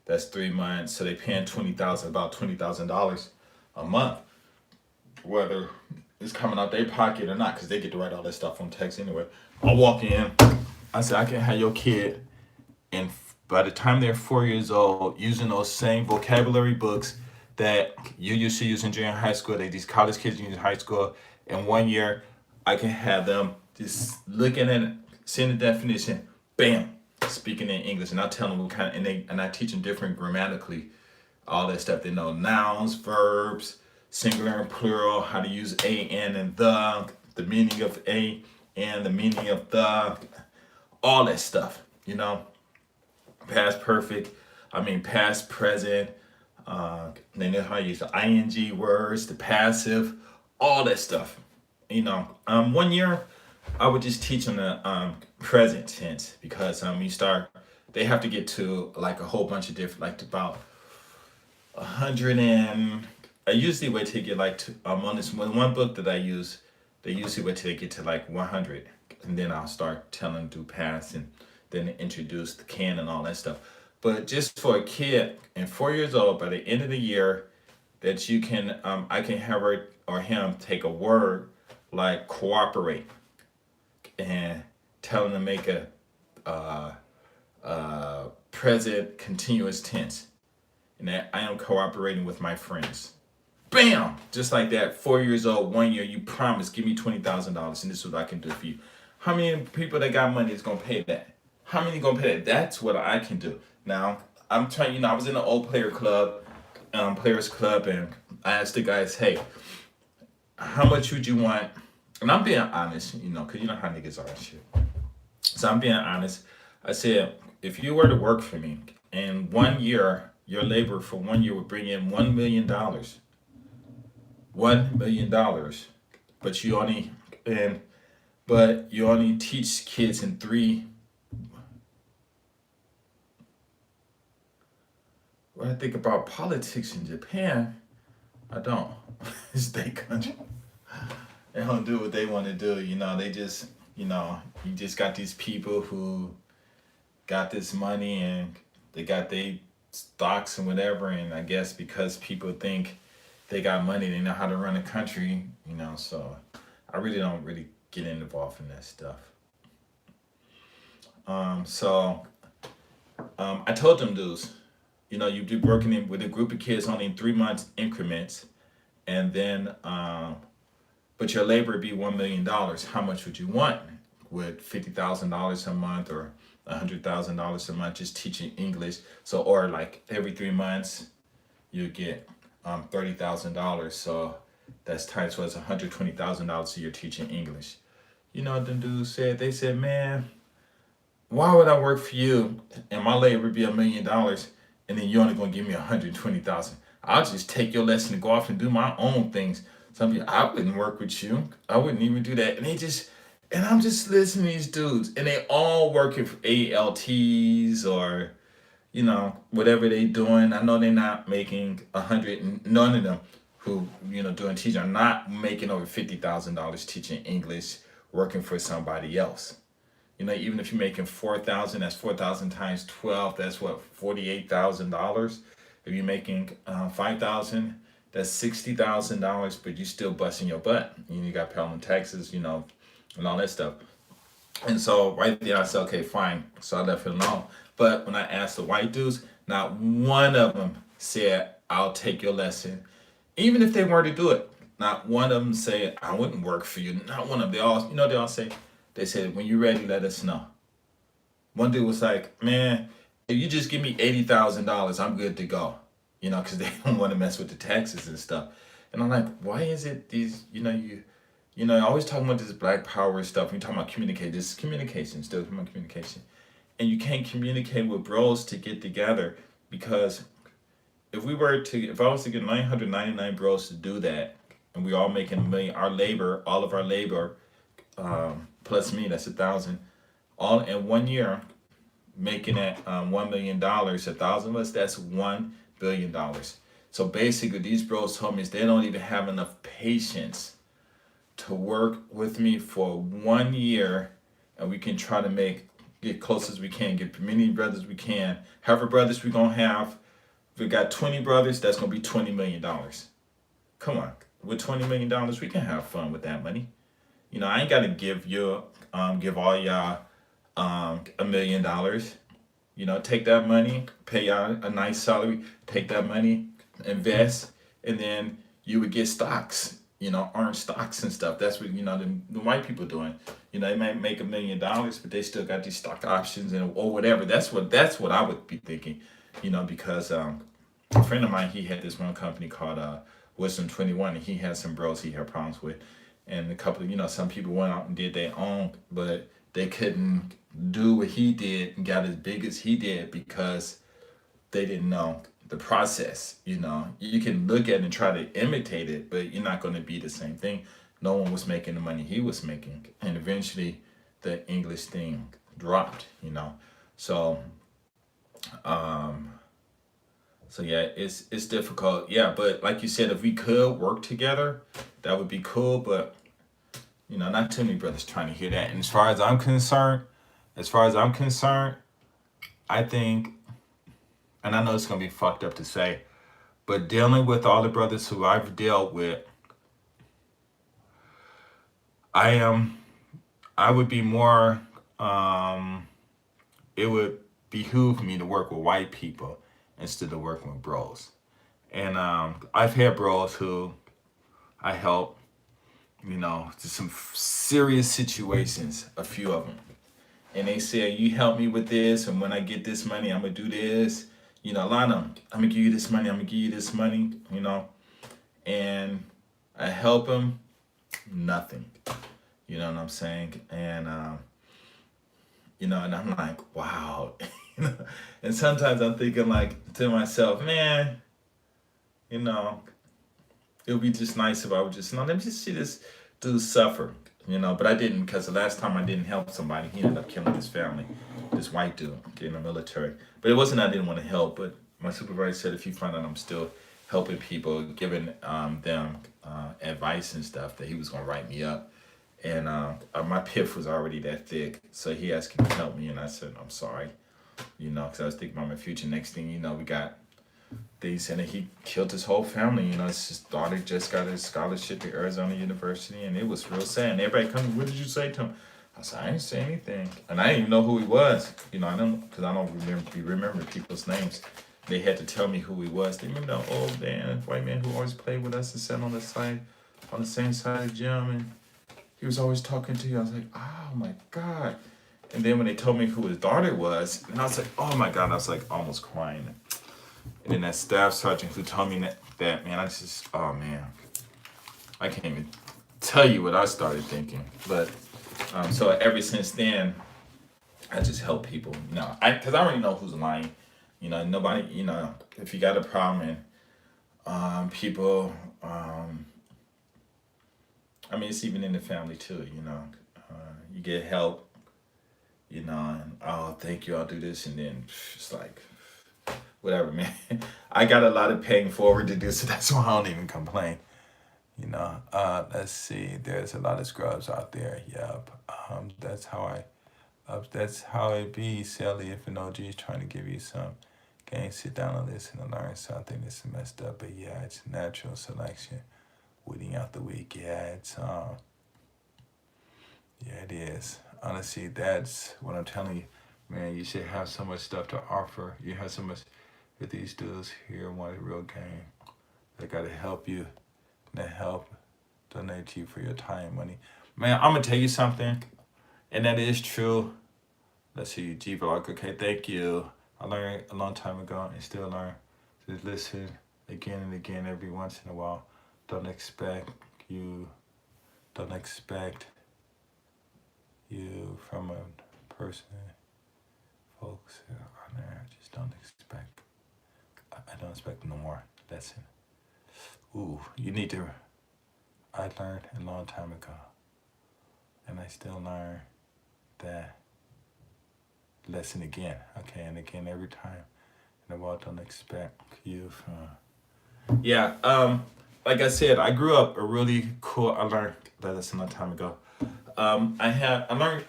That's 3 months. So they paying about $20,000 a month, whether it's coming out their pocket or not, because they get to write all that stuff on text anyway. I walk in, I say, I can have your kid, and by the time they're 4 years old, using those same vocabulary books that you used to use in junior high school, that these college kids use in high school, in 1 year, I can have them just looking at it, seeing the definition, bam, speaking in English, and I tell them what kind of, and I teach them different grammatically, all that stuff. They know nouns, verbs, singular and plural, how to use a, and the meaning of a, and the meaning of the, all that stuff, you know. Past perfect, past, present, they know how to use the ing words, the passive, all that stuff, you know. 1 year, I would just teach them the present tense, because they have to get to like a whole bunch of different, like about 100 and, I usually wait till you get like on this one book that I use, they usually wait till they get to like 100, and then I'll start telling them to do past, and then introduce the can and all that stuff. But just for a kid and 4 years old, by the end of the year, that you can, I can have her or him take a word like cooperate and tell them to make a present continuous tense, and that I am cooperating with my friends. Bam! Just like that, 4 years old, 1 year, you promise, give me $20,000 and this is what I can do for you. How many people that got money is gonna pay that? How many gonna pay that? That's what I can do. Now, I'm trying, I was in an old players club, and I asked the guys, hey, how much would you want? And I'm being honest, because you know how niggas are and shit. So I'm being honest. I said, if you were to work for me and 1 year, your labor for 1 year would bring in $1 million. $1 million. But you only teach kids in three. When I think about politics in Japan, I don't. It's their country. They don't do what they want to do. They just, you just got these people who got this money and they got their stocks and whatever. And I guess because people think they got money, they know how to run a country, so I really don't get involved in that stuff. I told them dudes, you'd be working in with a group of kids only in 3 months increments, and then but your labor would be $1 million. How much would you want? Would $50,000 a month or $100,000 a month just teaching English? So, or like every 3 months you get $30,000. So that's times what's $120,000 a year teaching English. Them dudes said, they said, man, why would I work for you and my labor would be $1 million and then you're only gonna give me $120,000? I'll just take your lesson and go off and do my own things. Some people, I wouldn't work with you. I wouldn't even do that. And I'm just listening to these dudes, and they all working for ALTs or, whatever they doing. I know they're not making 100, and none of them who, doing teaching are not making over $50,000 teaching English, working for somebody else. Even if you're making 4,000, that's 4,000 times 12, that's what, $48,000. If you're making 5,000, that's $60,000, but you still busting your butt. You got paying taxes, and all that stuff. And so right there, I said, okay, fine. So I left it alone. But when I asked the white dudes, not one of them said, I'll take your lesson. Even if they were to do it, not one of them said, I wouldn't work for you. Not one of them. They all say, they said, when you're ready, let us know. One dude was like, man, if you just give me $80,000, I'm good to go. Because they don't want to mess with the taxes and stuff. And I'm like, why is it these, always talking about this black power stuff. When you talking about communicate, this is communication, still talking about communication. And you can't communicate with bros to get together, because if I was to get 999 bros to do that, and we all making $1 million, all of our labor, plus me, that's 1,000, all in 1 year, making that $1 million, 1,000 of us, that's $1 billion. So basically, these bros told me is they don't even have enough patience to work with me for 1 year, and we can try to get close as we can, get many brothers we can. However brothers we gonna have. If we got 20 brothers, that's gonna be $20 million. Come on, with $20 million, we can have fun with that money. I ain't gotta give all y'all $1 million. Take that money, pay y'all a nice salary, take that money, invest, and then you would get stocks, earn stocks and stuff. That's what, the white people doing. They might make $1 million, but they still got these stock options or whatever. That's what I would be thinking, because a friend of mine, he had this one company called Wisdom 21, and he had some bros he had problems with. And a couple of, some people went out and did their own, but they couldn't do what he did and got as big as he did because they didn't know the process. You can look at it and try to imitate it, but you're not going to be the same thing. No one was making the money he was making, and eventually the English thing dropped. So yeah, it's difficult. Yeah, but like you said, if we could work together, that would be cool. But not too many brothers trying to hear that. And as far as I'm concerned, as far as I'm concerned, I think, and I know it's gonna be fucked up to say, but dealing with all the brothers who I've dealt with, I am, I would be more, um, it would behoove me to work with white people instead of working with bros. And I've had bros who I help, to some serious situations, a few of them. And they say, you help me with this, and when I get this money, I'm going to do this. A lot of them, I'm going to give you this money, I'm going to give you this money. And I help them, nothing. You know what I'm saying? And I'm like, wow. And sometimes I'm thinking like to myself, man, you know, it would be just nice if I would just, let me just see this dude suffer. But I didn't, because the last time I didn't help somebody, he ended up killing his family, this white dude in the military. But it wasn't I didn't want to help, but my supervisor said if you find out I'm still helping people, giving them advice and stuff, that he was going to write me up. And my piff was already that thick, so he asked him to help me, and I said, I'm sorry, because I was thinking about my future. Next thing you know, we got, they said that he killed his whole family. His daughter just got his scholarship to Arizona University, and it was real sad. And everybody come, what did you say to him? I said, I didn't say anything. And I didn't even know who he was. I don't, because I don't remember people's names. They had to tell me who he was. They remember the old man, white man who always played with us and sat on the same side of the gym, and he was always talking to you. I was like, oh my God. And then when they told me who his daughter was, and I was like, oh my God, I was like almost crying. And then that staff sergeant who told me that man, oh man, I can't even tell you what I started thinking. But so ever since then, I just help people, because I already know who's lying. Nobody, if you got a problem and people, I mean, it's even in the family too, you get help, and oh, thank you, I'll do this. And then it's like, whatever, man. I got a lot of paying forward to do, so that's why I don't even complain. Let's see, there's a lot of scrubs out there. Yep. That's how it be, Sally, if an OG is trying to give you some game, sit down and listen and learn something that's messed up. But yeah, it's natural selection. Weeding out the weak. Yeah, it is. Honestly, that's what I'm telling you. Man, you should have so much stuff to offer. You have so much with these dudes here want a real game. They gotta help you. They help donate to you for your time, money. Man, I'm gonna tell you something, and that is true. Let's see, G-Vlog. Okay, thank you. I learned a long time ago and still learn. Just listen again and again every once in a while. Don't expect you from a person, folks on there. Just don't expect. I don't expect no more. Lesson. Ooh, you need to. I learned a long time ago, and I still learn that lesson again. Okay, and again every time. And I don't expect you from. Yeah. Like I said, I grew up a really cool. I learned that lesson a long time ago. I learned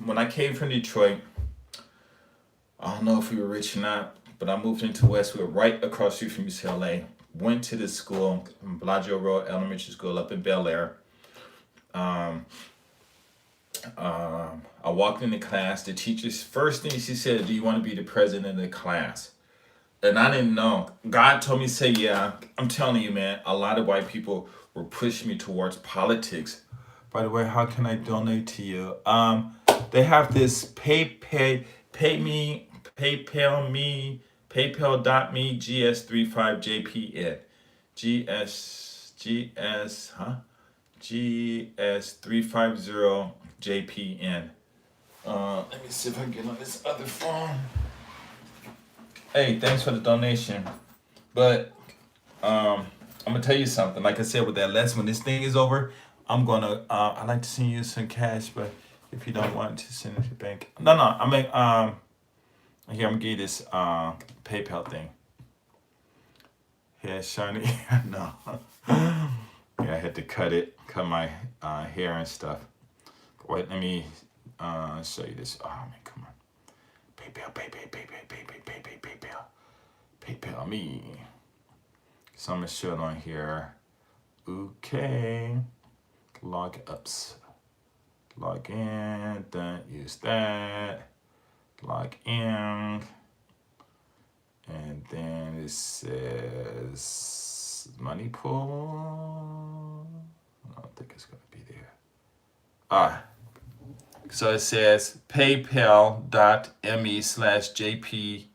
when I came from Detroit. I don't know if we were rich or not, but I moved into West. We were right across the street from UCLA. Went to this school, Bellagio Road Elementary School up in Bel Air. I walked into class. The teacher's first thing she said, "Do you want to be the president of the class?" And I didn't know. God told me to say, yeah. I'm telling you, man, a lot of white people were pushing me towards politics. By the way, how can I donate to you? They have this PayPal me, PayPal.me, GS35JPN. GS350JPN. Let me see if I can get on this other phone. Hey, thanks for the donation. But I'm gonna tell you something. Like I said, with that lesson, when this thing is over, I'm gonna I'd like to send you some cash, but if you don't want to send it to the bank. No, I mean here I'm gonna give you this PayPal thing. Yeah, shiny. No. Yeah, I had to cut my hair and stuff. Wait, let me show you this. Oh man, come on. PayPal, PayPal me. So I'm gonna show it on here. Okay. Log ups. Log in. Then use that. Log in. And then it says money pool. I don't think it's gonna be there. So it says paypal.me/JP.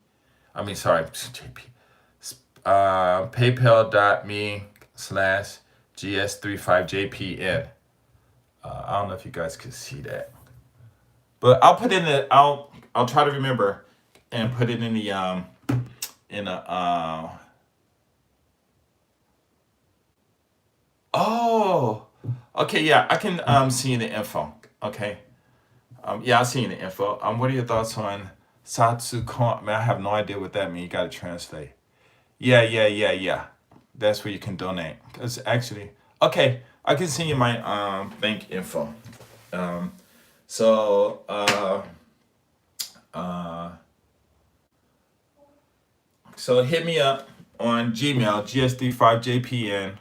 I mean, sorry, JP. PayPal.me/GS35JPN. I don't know if you guys can see that, but I'll put in the. I'll try to remember and put it in the in a oh, okay, yeah, I can see the info. Okay. Yeah, I seen the info. What are your thoughts on Satsukon? Man, I have no idea what that means. You gotta translate. Yeah. That's where you can donate. It's actually okay. I can send you my bank info. So so hit me up on Gmail, gs35jpn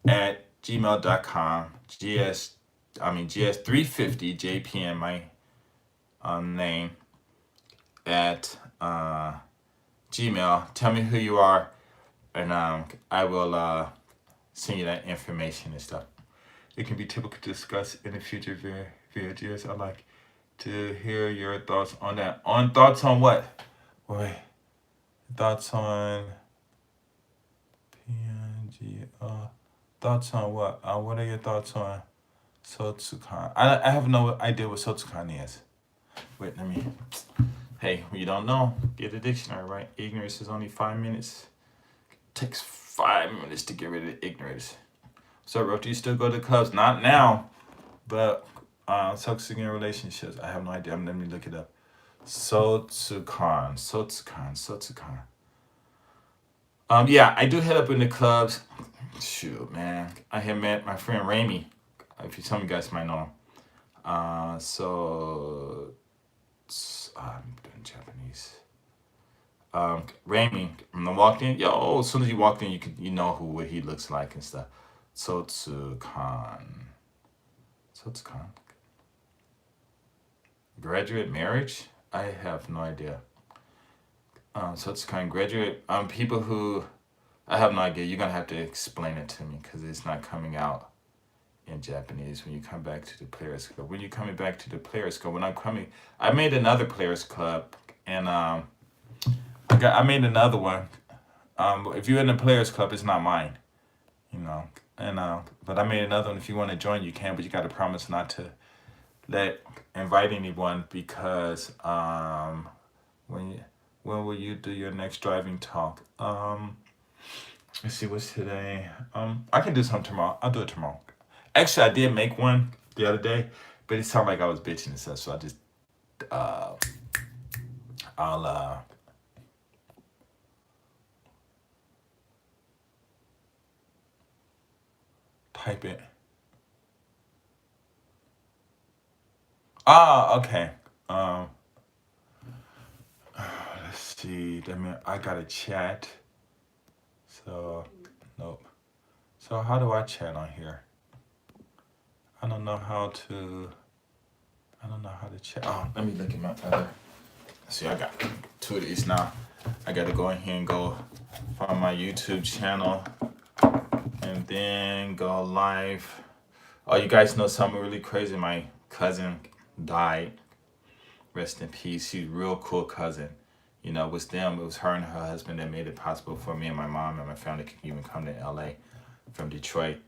at gmail.com. GS350jpn, my name, at Gmail. Tell me who you are, and I will send you that information and stuff. It can be typical to discuss in the future videos. I'd like to hear your thoughts on that. Thoughts on what? Wait. Thoughts on PNG. Thoughts on what? What are your thoughts on Sotsukan? I have no idea what Sotsukan is. Wait, let me. Hey, you don't know, get a dictionary, right? Ignorance is only 5 minutes. Takes 5 minutes to get rid of ignorance. So, Ro, do you still go to clubs? Not now, but toxic in relationships. I have no idea. Let me look it up. Sotsukan. Yeah, I do head up in the clubs. Shoot, man. I have met my friend Ramy. If you, some of you guys might know him. I'm doing Japanese. Ramy, when I walked in, as soon as you walked in, you know what he looks like and stuff. Sotsukan. Graduate marriage? I have no idea. Sotsukan graduate. People who, I have no idea. You're gonna have to explain it to me because it's not coming out in Japanese when you come back to the Players Club. When you're coming back to the Players Club, I made another Players Club, and I made another one. If you're in the Players Club, it's not mine, and but I made another one. If you want to join, you can, but you got to promise not to invite anyone because when will you do your next driving talk? Let's see, what's today? I can do some tomorrow. I'll do it tomorrow. Actually, I did make one the other day, but it sounded like I was bitching and stuff, so I just I'll type it. Okay. Let's see. I got a chat. So, nope. So how do I chat on here? I don't know how to chat. Oh, let me look at my other. See, I got 2 of these now. I got to go in here and go find my YouTube channel and then go live. Oh, you guys know something really crazy? My cousin died. Rest in peace. She's a real cool cousin. It was them. It was her and her husband that made it possible for me and my mom and my family to even come to LA from Detroit.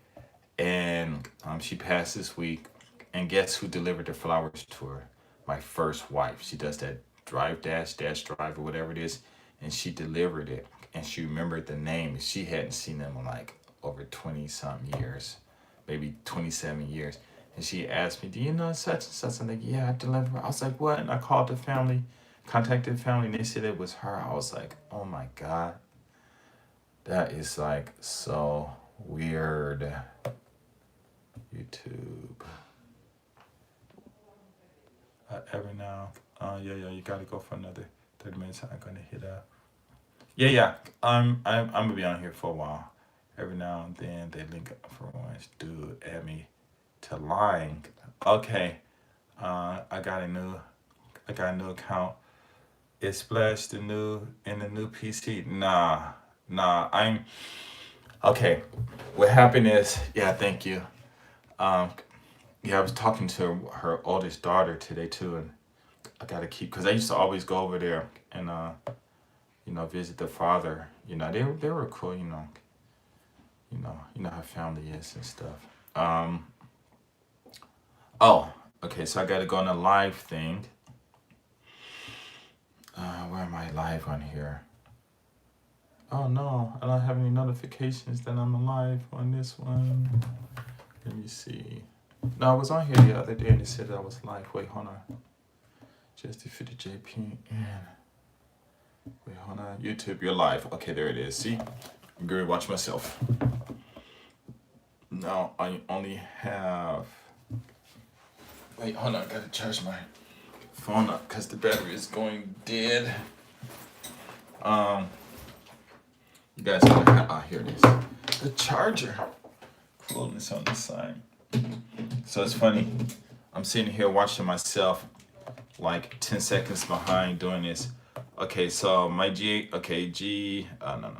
And she passed this week. And guess who delivered the flowers to her? My first wife. She does that dash drive or whatever it is. And she delivered it. And she remembered the name. She hadn't seen them in like over 20-something years. Maybe 27 years. And she asked me, do you know such and such? I'm like, yeah, I delivered. I was like, what? And I called the family, contacted the family, and they said it was her. I was like, oh my God. That is like so weird. YouTube. every now. Yeah, you gotta go for another 30 minutes. I'm gonna hit up. Yeah. I'm gonna be on here for a while. Every now and then they link up for once. Do add me to Line. Okay. I got a new account. It splashed the new in the new PC. Nah. I'm okay. What happened is, yeah, thank you. Um, yeah, I was talking to her oldest daughter today too, and I gotta keep because I used to always go over there and visit the father. They were cool. You know how family is and stuff. Um, oh, okay. So I gotta go on a live thing. Where am I live on here? Oh no, I don't have any notifications that I'm live on this one. Let me see. No, I was on here the other day and it said I was live. Wait, hold on. Just to fit the JP in. Wait, hold on. YouTube, you're live. Okay, there it is. See? I'm going to watch myself. Now I only have. Wait, hold on. I gotta charge my phone up because the battery is going dead. You guys gonna have. Here it is. The charger. Coolness on the side. So it's funny. I'm sitting here watching myself like 10 seconds behind doing this. Okay, so my G, okay, no.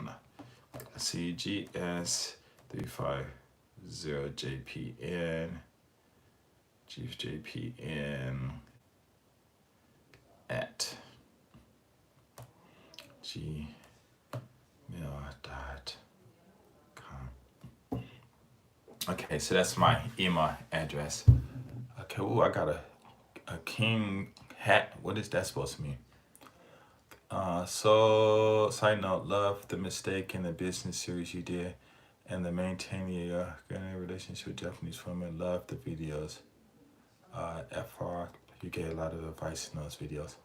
Let's see, GS350JPN, JPN at gmail.com. Okay, so that's my email address. Okay, ooh, I got a king hat. What is that supposed to mean? So side note, love the mistake in the business series you did and the maintaining a good relationship with Japanese women. Love the videos. FR, you gave a lot of advice in those videos.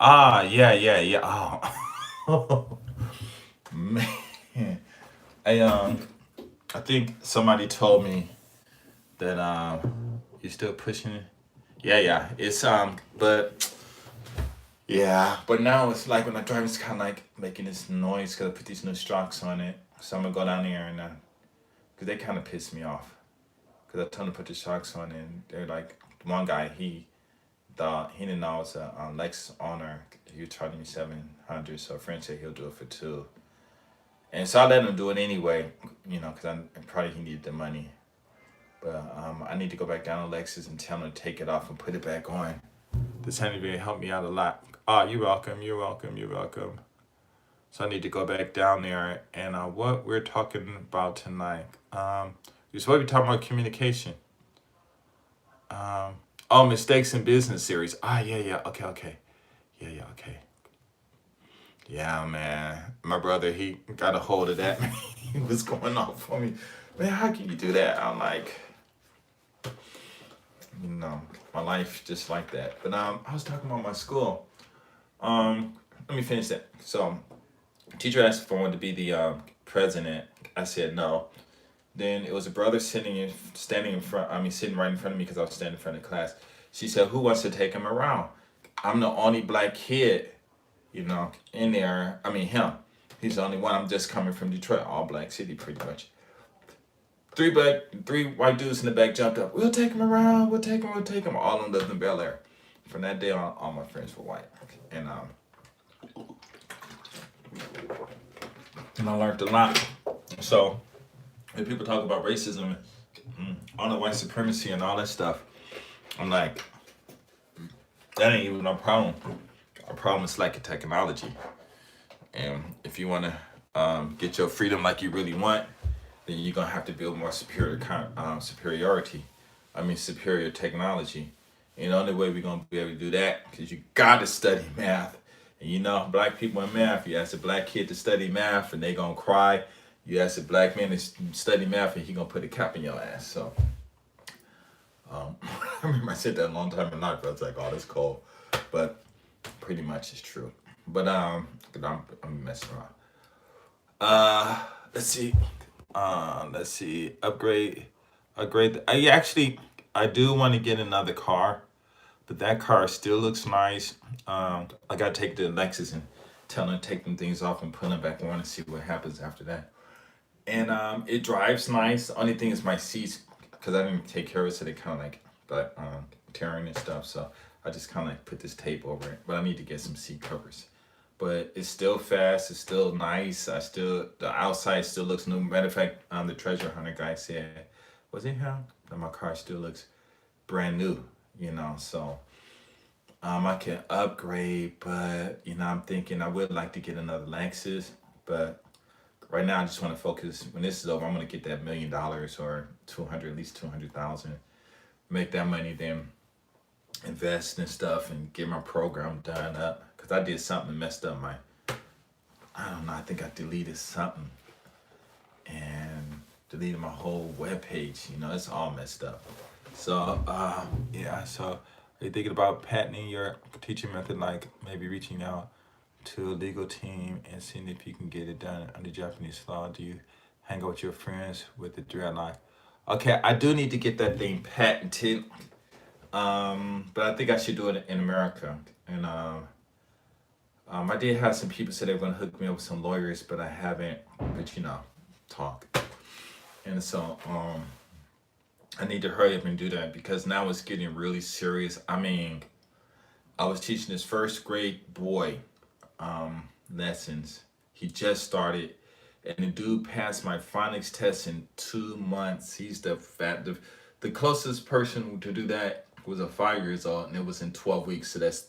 Yeah. Oh, man. I think somebody told me that you're still pushing it. Yeah. It's but yeah, but now it's like when I drive, it's kind of like making this noise because I put these new shocks on it. So I'm gonna go down there and because they kind of pissed me off because I told them to put the shocks on and they're like one guy he thought he didn't know I was a Lexus owner. He was charging me 700, so a friend said he'll do it for 2. And so I let him do it anyway, because I probably he needed the money. But I need to go back down to Lexus and tell him to take it off and put it back on. This Henry helped me out a lot. Oh, you're welcome. So I need to go back down there and what we're talking about tonight. You're supposed to be talking about communication. Mistakes in business series. Yeah. Okay. Yeah, okay. Yeah, man. My brother, he got a hold of that. He was going off for me. Man, how can you do that? I'm like, my life just like that. But I was talking about my school. Let me finish that. So, teacher asked if I wanted to be the president. I said no. Then it was a brother sitting right in front of me because I was standing in front of the class. She said, "Who wants to take him around?" I'm the only black kid, in there. I mean, him. He's the only one. I'm just coming from Detroit, all black city, pretty much. Three white dudes in the back jumped up. We'll take him around. We'll take him. All of them lived in Bel Air. From that day on, all my friends were white, and I learned a lot. So when people talk about racism, all the white supremacy and all that stuff, I'm like, that ain't even our problem. Our problem is like a technology. And if you want to get your freedom like you really want, then you're going to have to build more superior technology. And the only way we're going to be able to do that is you got to study math. And black people in math, you ask a black kid to study math and they going to cry. You ask a black man to study math and he going to put a cap in your ass. So I remember I said that a long time in life. I was like, oh, that's cold. But pretty much it's true. But I'm messing around. Let's see. Upgrade a great. I do want to get another car, but that car still looks nice. I gotta take the Lexus and tell them to take them things off and put them back on and see what happens after that. And it drives nice. The only thing is my seats, because I didn't take care of it, so they kind of like tearing and stuff. So I just kind of like put this tape over it. But I need to get some seat covers. But it's still fast. It's still nice. The outside still looks new. Matter of fact, the treasure hunter guy said, was it him? That my car still looks brand new. So I can upgrade, but I'm thinking I would like to get another Lexus, but right now I just want to focus. When this is over, I'm gonna get that $1 million or 200, at least 200,000. Make that money, then invest and stuff, and get my program done up. Cause I did something messed up my. I don't know. I think I deleted something and deleted my whole web page. It's all messed up. So yeah. So are you thinking about patenting your teaching method, like maybe reaching out to a legal team and seeing if you can get it done under Japanese law? Do you hang out with your friends with the dreadlock? Okay, I do need to get that thing patented. But I think I should do it in America. And I did have some people say they were gonna hook me up with some lawyers, but I haven't. But talk. And so I need to hurry up and do that because now it's getting really serious. I mean, I was teaching this first grade boy lessons. He just started, and the dude passed my phonics test in 2 months. He's the closest person to do that was a 5 years old, and it was in 12 weeks. So that's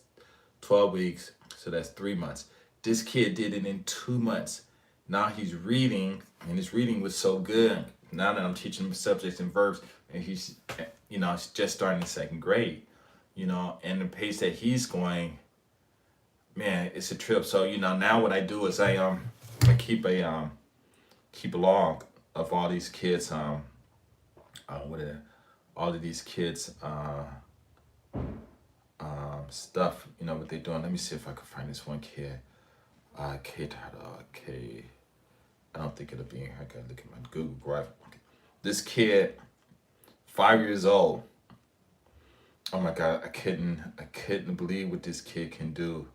12 weeks. So that's 3 months. This kid did it in 2 months. Now he's reading, and his reading was so good. Now that I'm teaching him subjects and verbs, and he's just starting in second grade. And the pace that he's going, man, it's a trip. So now what I do is I keep a log of all these kids all of these kids stuff, what they're doing. Let me see if I can find this one kid. I don't think it'll be in here. I gotta look at my Google Drive. This kid, 5 years old. Oh my God, I couldn't believe what this kid can do.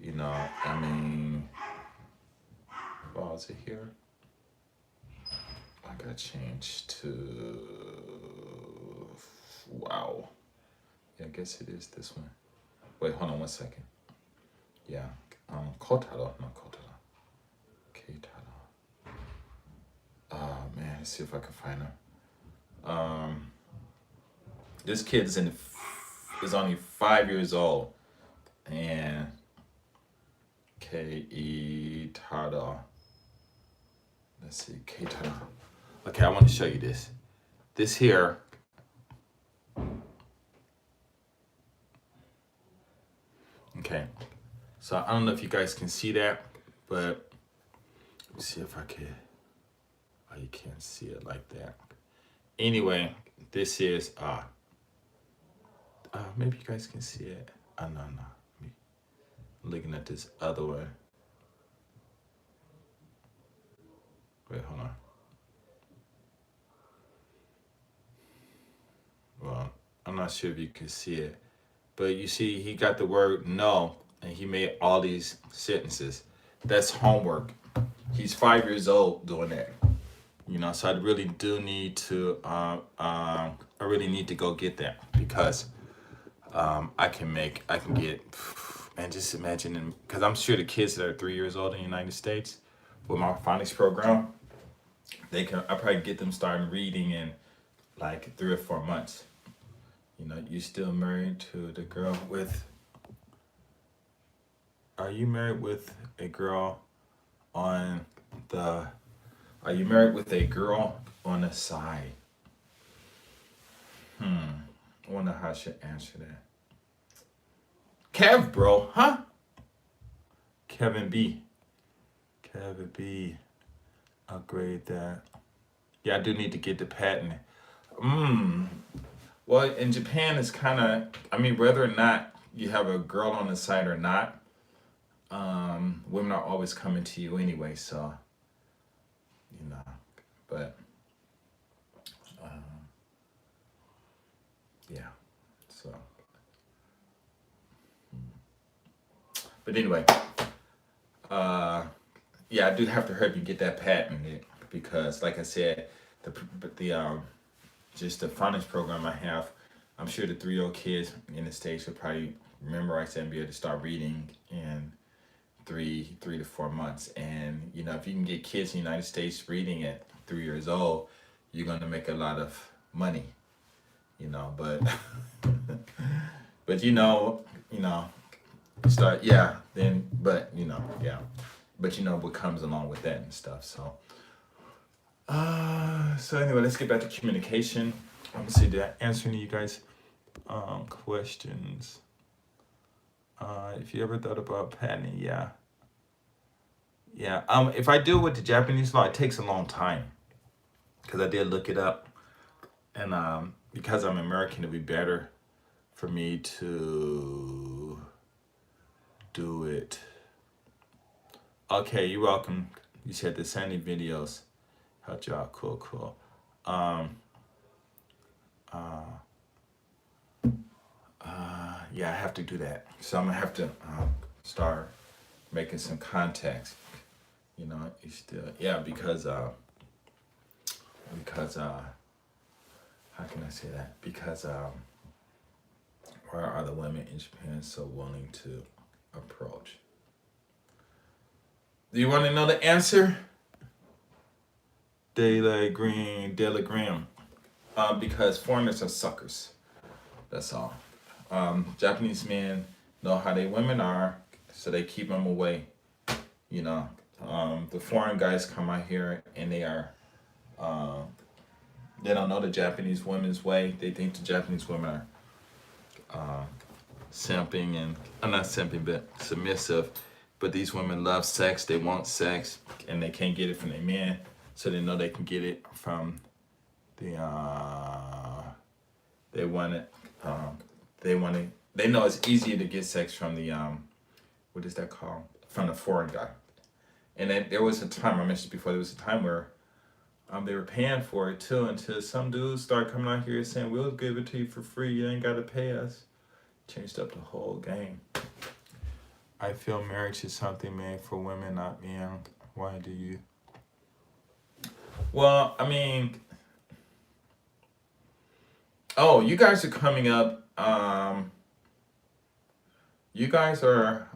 I mean, oh, is it here? I gotta change to, wow. Yeah, I guess it is this one. Wait, hold on 1 second. Yeah, Kotaro, not Kotaro. Keitaro. Oh man, let's see if I can find him. This kid is only 5 years old, and Keitaro. Let's see, Keitaro. Okay, I want to show you this. This here. Okay, so I don't know if you guys can see that, but let me see if I can. Oh, you can't see it like that. Anyway, this is maybe you guys can see it. No. I'm looking at this other one. Wait, hold on. Well, I'm not sure if you can see it, but you see he got the word no, and he made all these sentences. That's homework. He's 5 years old doing that. So I really do need to. I really need to go get that because I can get. Man, just imagine, because I'm sure the kids that are 3 years old in the United States, with my phonics program, I probably get them starting reading in like 3 or 4 months. You still married to the girl with. Are you married with a girl on the? Are you married with a girl on the side? I wonder how I should answer that. Kev, bro, huh? Kevin B. Upgrade that. Yeah, I do need to get the patent. Well, in Japan, it's kind of, I mean, whether or not you have a girl on the side or not, women are always coming to you anyway, so, but yeah. So, but anyway, yeah, I do have to help you get that patented because, like I said, the just the finance program I have, I'm sure the 3-year-old kids in the States will probably memorize that and be able to start reading in 3 to 4 months. And you know, if you can get kids in the United States reading at 3 years old, you're gonna make a lot of money. You know, but but you know, start yeah. Then but you know yeah, but you know what comes along with that and stuff. So so anyway, let's get back to communication. Let me see, did I answer any of you guys questions? If you ever thought about patenting, yeah. Yeah. If I deal with the Japanese law, it takes a long time because I did look it up, and because I'm American, it'd be better for me to do it. Okay, you're welcome. You said the Sandy videos helped you out. Cool, cool. Um, yeah, I have to do that. So I'm gonna have to start making some contacts. You know, you still yeah because how can I say that? Because where are the women in Japan so willing to approach? Do you want to know the answer? Daily Graham. Because foreigners are suckers. That's all. Japanese men know how they women are, so they keep them away. You know, the foreign guys come out here and they are, they don't know the Japanese women's way. They think the Japanese women are simping and, not simping, but submissive. But these women love sex. They want sex, and they can't get it from their men, so they know they can get it from the. They want it. They know it's easier to get sex from the what is that called? From the foreign guy. And then there was a time I mentioned before. There was a time where they were paying for it too, until some dudes started coming out here saying, "We'll give it to you for free. You ain't gotta pay us." Changed up the whole game. I feel marriage is something made for women, not men. Why do you? Well, I mean, oh, you guys are coming up. You guys are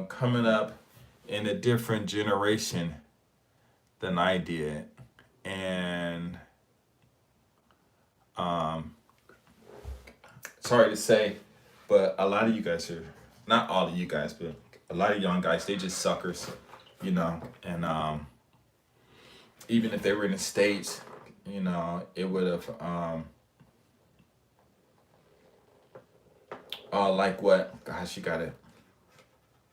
coming up in a different generation than I did, and sorry to say, but a lot of you guys are, not all of you guys, but a lot of young guys, they just suckers, you know, and even if they were in the States, you know, it would have like what? Gosh, you got it.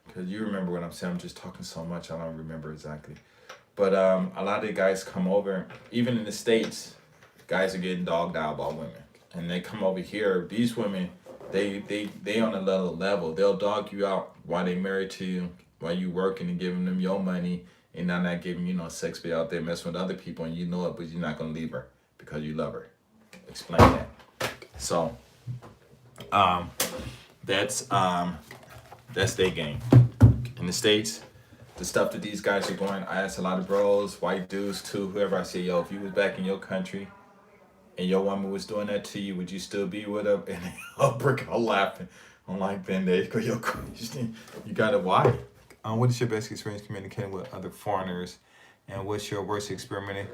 Because you remember what I'm saying. I'm just talking so much, I don't remember exactly. But a lot of the guys come over, even in the States, guys are getting dogged out by women. And they come over here, these women, they on a little level. They'll dog you out while they married to you, while you working and giving them your money, and not giving you no sex, be out there messing with other people, and you know it, but you're not going to leave her because you love her. Explain that. So, that's their game. In the States, the stuff that these guys are going, I ask a lot of bros, white dudes too, whoever, I say, yo, if you was back in your country and your woman was doing that to you, would you still be with her? And I'll break out laughing. I'm like, Ben, because you're Christian. You got it, why? What is your best experience communicating with other foreigners? And what's your worst experience?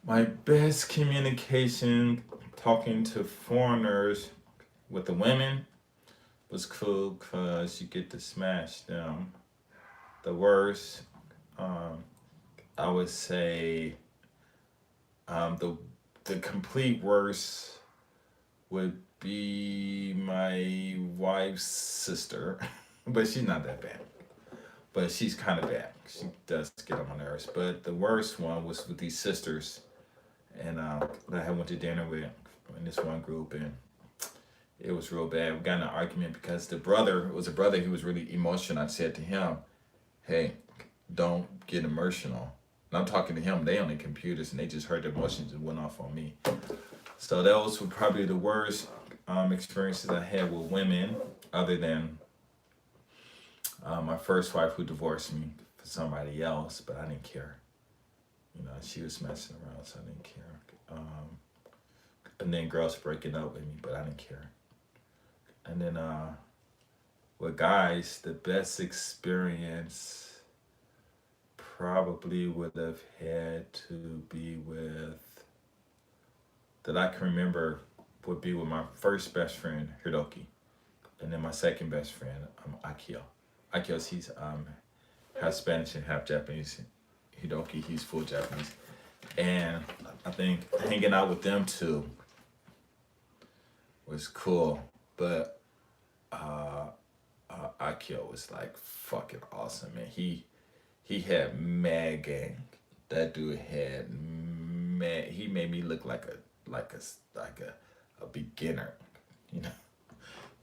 My best communication talking to foreigners with the women was cool because you get to smash them. The worst, I would say, the complete worst would be my wife's sister, but she's not that bad. But she's kind of bad. She does get on my nerves. But the worst one was with these sisters, and that I went to dinner with in this one group, and it was real bad. We got in an argument because the brother was a brother. He was really emotional. I said to him, "Hey, don't get emotional. And I'm talking to him. They on the computers, and they just heard the emotions and went off on me. So those were probably the worst experiences I had with women, other than my first wife who divorced me for somebody else, but I didn't care. You know, she was messing around, so I didn't care. And then girls breaking up with me, but I didn't care. And then with guys, the best experience probably would have had to be with, that I can remember, would be with my first best friend, Hiroki. And then my second best friend, Akio. Akio, he's half Spanish and half Japanese. Hiroki, he's full Japanese. And I think hanging out with them two was cool. But Akio was like fucking awesome, man. He had mad gang. That dude had mad. He made me look like a beginner, you know.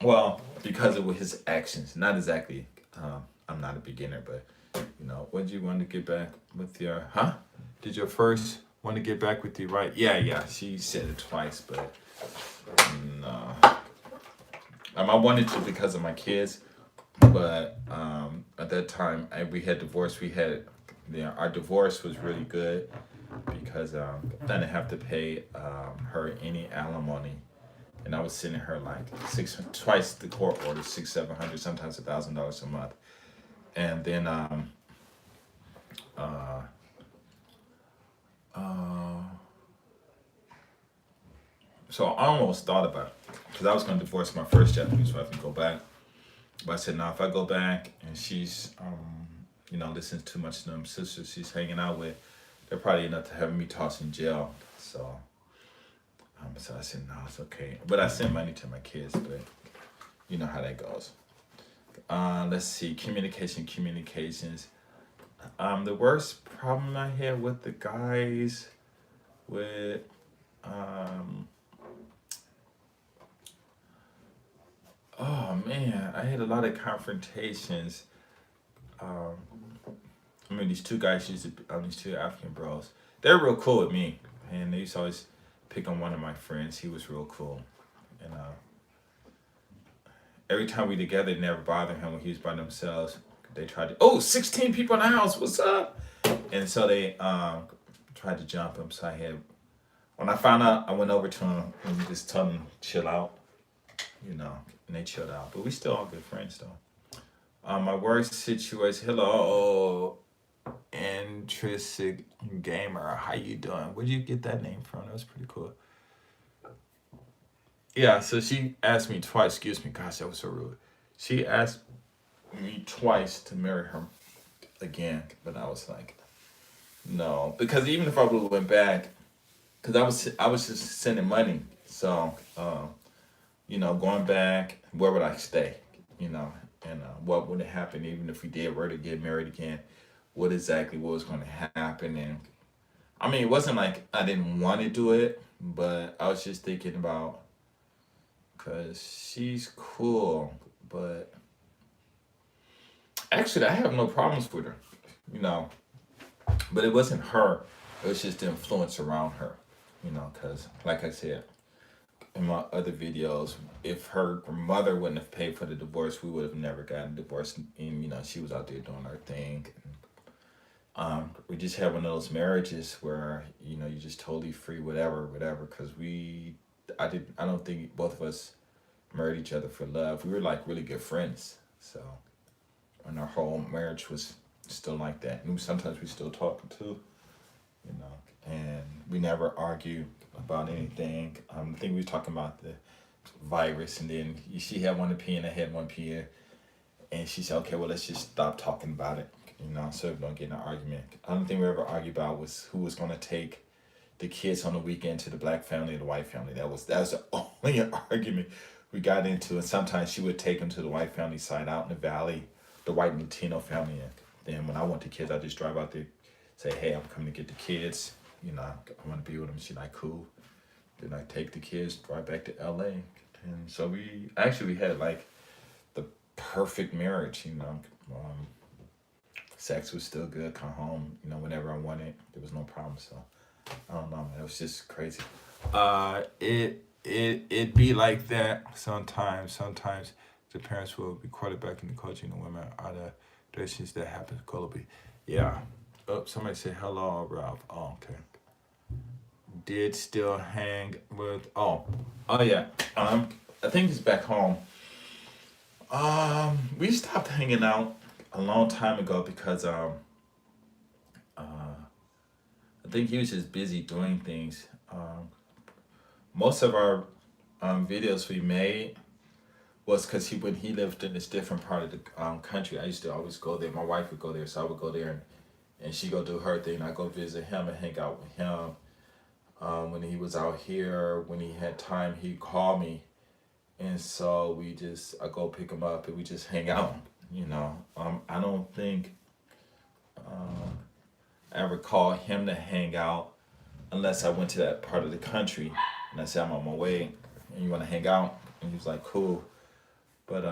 Well, because of his actions, not exactly. I'm not a beginner, but you know, what did you want to get back with your? Huh? Did your first want to get back with you? Right? Yeah, yeah. She said it twice, but no. I wanted to because of my kids, but at that time we had divorced. We had, our divorce was really good because I didn't have to pay her any alimony, and I was sending her like twice the court order, 600-700, sometimes $1,000 a month, and then uh, uh, so I almost thought about it because I was going to divorce my first Japanese wife and go back, but I said, no, if I go back and she's you know, listens too much to them sisters she's hanging out with, they're probably enough to have me tossed in jail. So so I said, no, it's okay. But I sent money to my kids, but you know how that goes. Let's see, communications. The worst problem I had with the guys with oh man, I had a lot of confrontations. I mean, these two guys these two African bros, they're real cool with me, and they used to always pick on one of my friends. He was real cool, and every time we together, it never bothered him when he was by themselves. They tried to, 16 people in the house, what's up? And so they tried to jump him. So when I found out, I went over to him and just told him chill out, you know, and they chilled out. But we still all good friends though. My worst situation. Hello, intrinsic gamer. How you doing? Where'd you get that name from? That was pretty cool. Yeah. So she asked me twice. Excuse me. Gosh, that was so rude. She asked me twice to marry her again, but I was like, no, because even if I would have went back, because I was just sending money, so you know, going back, where would I stay, you know, and what would happen even if we did were to get married again, what was going to happen, and I mean, it wasn't like I didn't want to do it, but I was just thinking about, because she's cool, but actually I have no problems with her, you know. But it wasn't her. It was just the influence around her, you know. Because, like I said in my other videos, if her mother wouldn't have paid for the divorce, we would have never gotten divorced. And you know, she was out there doing her thing. We just had one of those marriages where you know you just totally free, whatever, whatever. Because I don't think both of us married each other for love. We were like really good friends. So, and our whole marriage was still like that. And sometimes we still talk too, you know. And we never argue about anything. I think we were talking about the virus, and then she had one opinion, I had one opinion, and she said, "Okay, well, let's just stop talking about it, you know, so we don't get in an argument." I don't think we ever argued about was who was gonna take the kids on the weekend to the black family or the white family. That was the only argument we got into. And sometimes she would take them to the white family side out in the valley, the white Latino family. And then when I want the kids, I just drive out there, say, "Hey, I'm coming to get the kids. You know, I want to be with them." She's like, "Cool." Then I take the kids, drive back to LA. And so we had like the perfect marriage, you know. sex was still good. Come home, whenever I wanted. There was no problem. So I don't know, man. It was just crazy. It be like that sometimes. Sometimes the parents will be quarterbacking the coaching the women out of situations that happen globally. Yeah. Oh, somebody say hello, Ralph. Oh, okay. Did still hang with oh yeah. I think he's back home. We stopped hanging out a long time ago because I think he was just busy doing things. Most of our videos we made was because when he lived in this different part of the country. I used to always go there. My wife would go there, so I would go there and she go do her thing. I go visit him and hang out with him. When he was out here, when he had time, he called me, and so I go pick him up and we just hang out. I don't think I ever called him to hang out unless I went to that part of the country and I said I'm on my way and you want to hang out, and he was like cool. But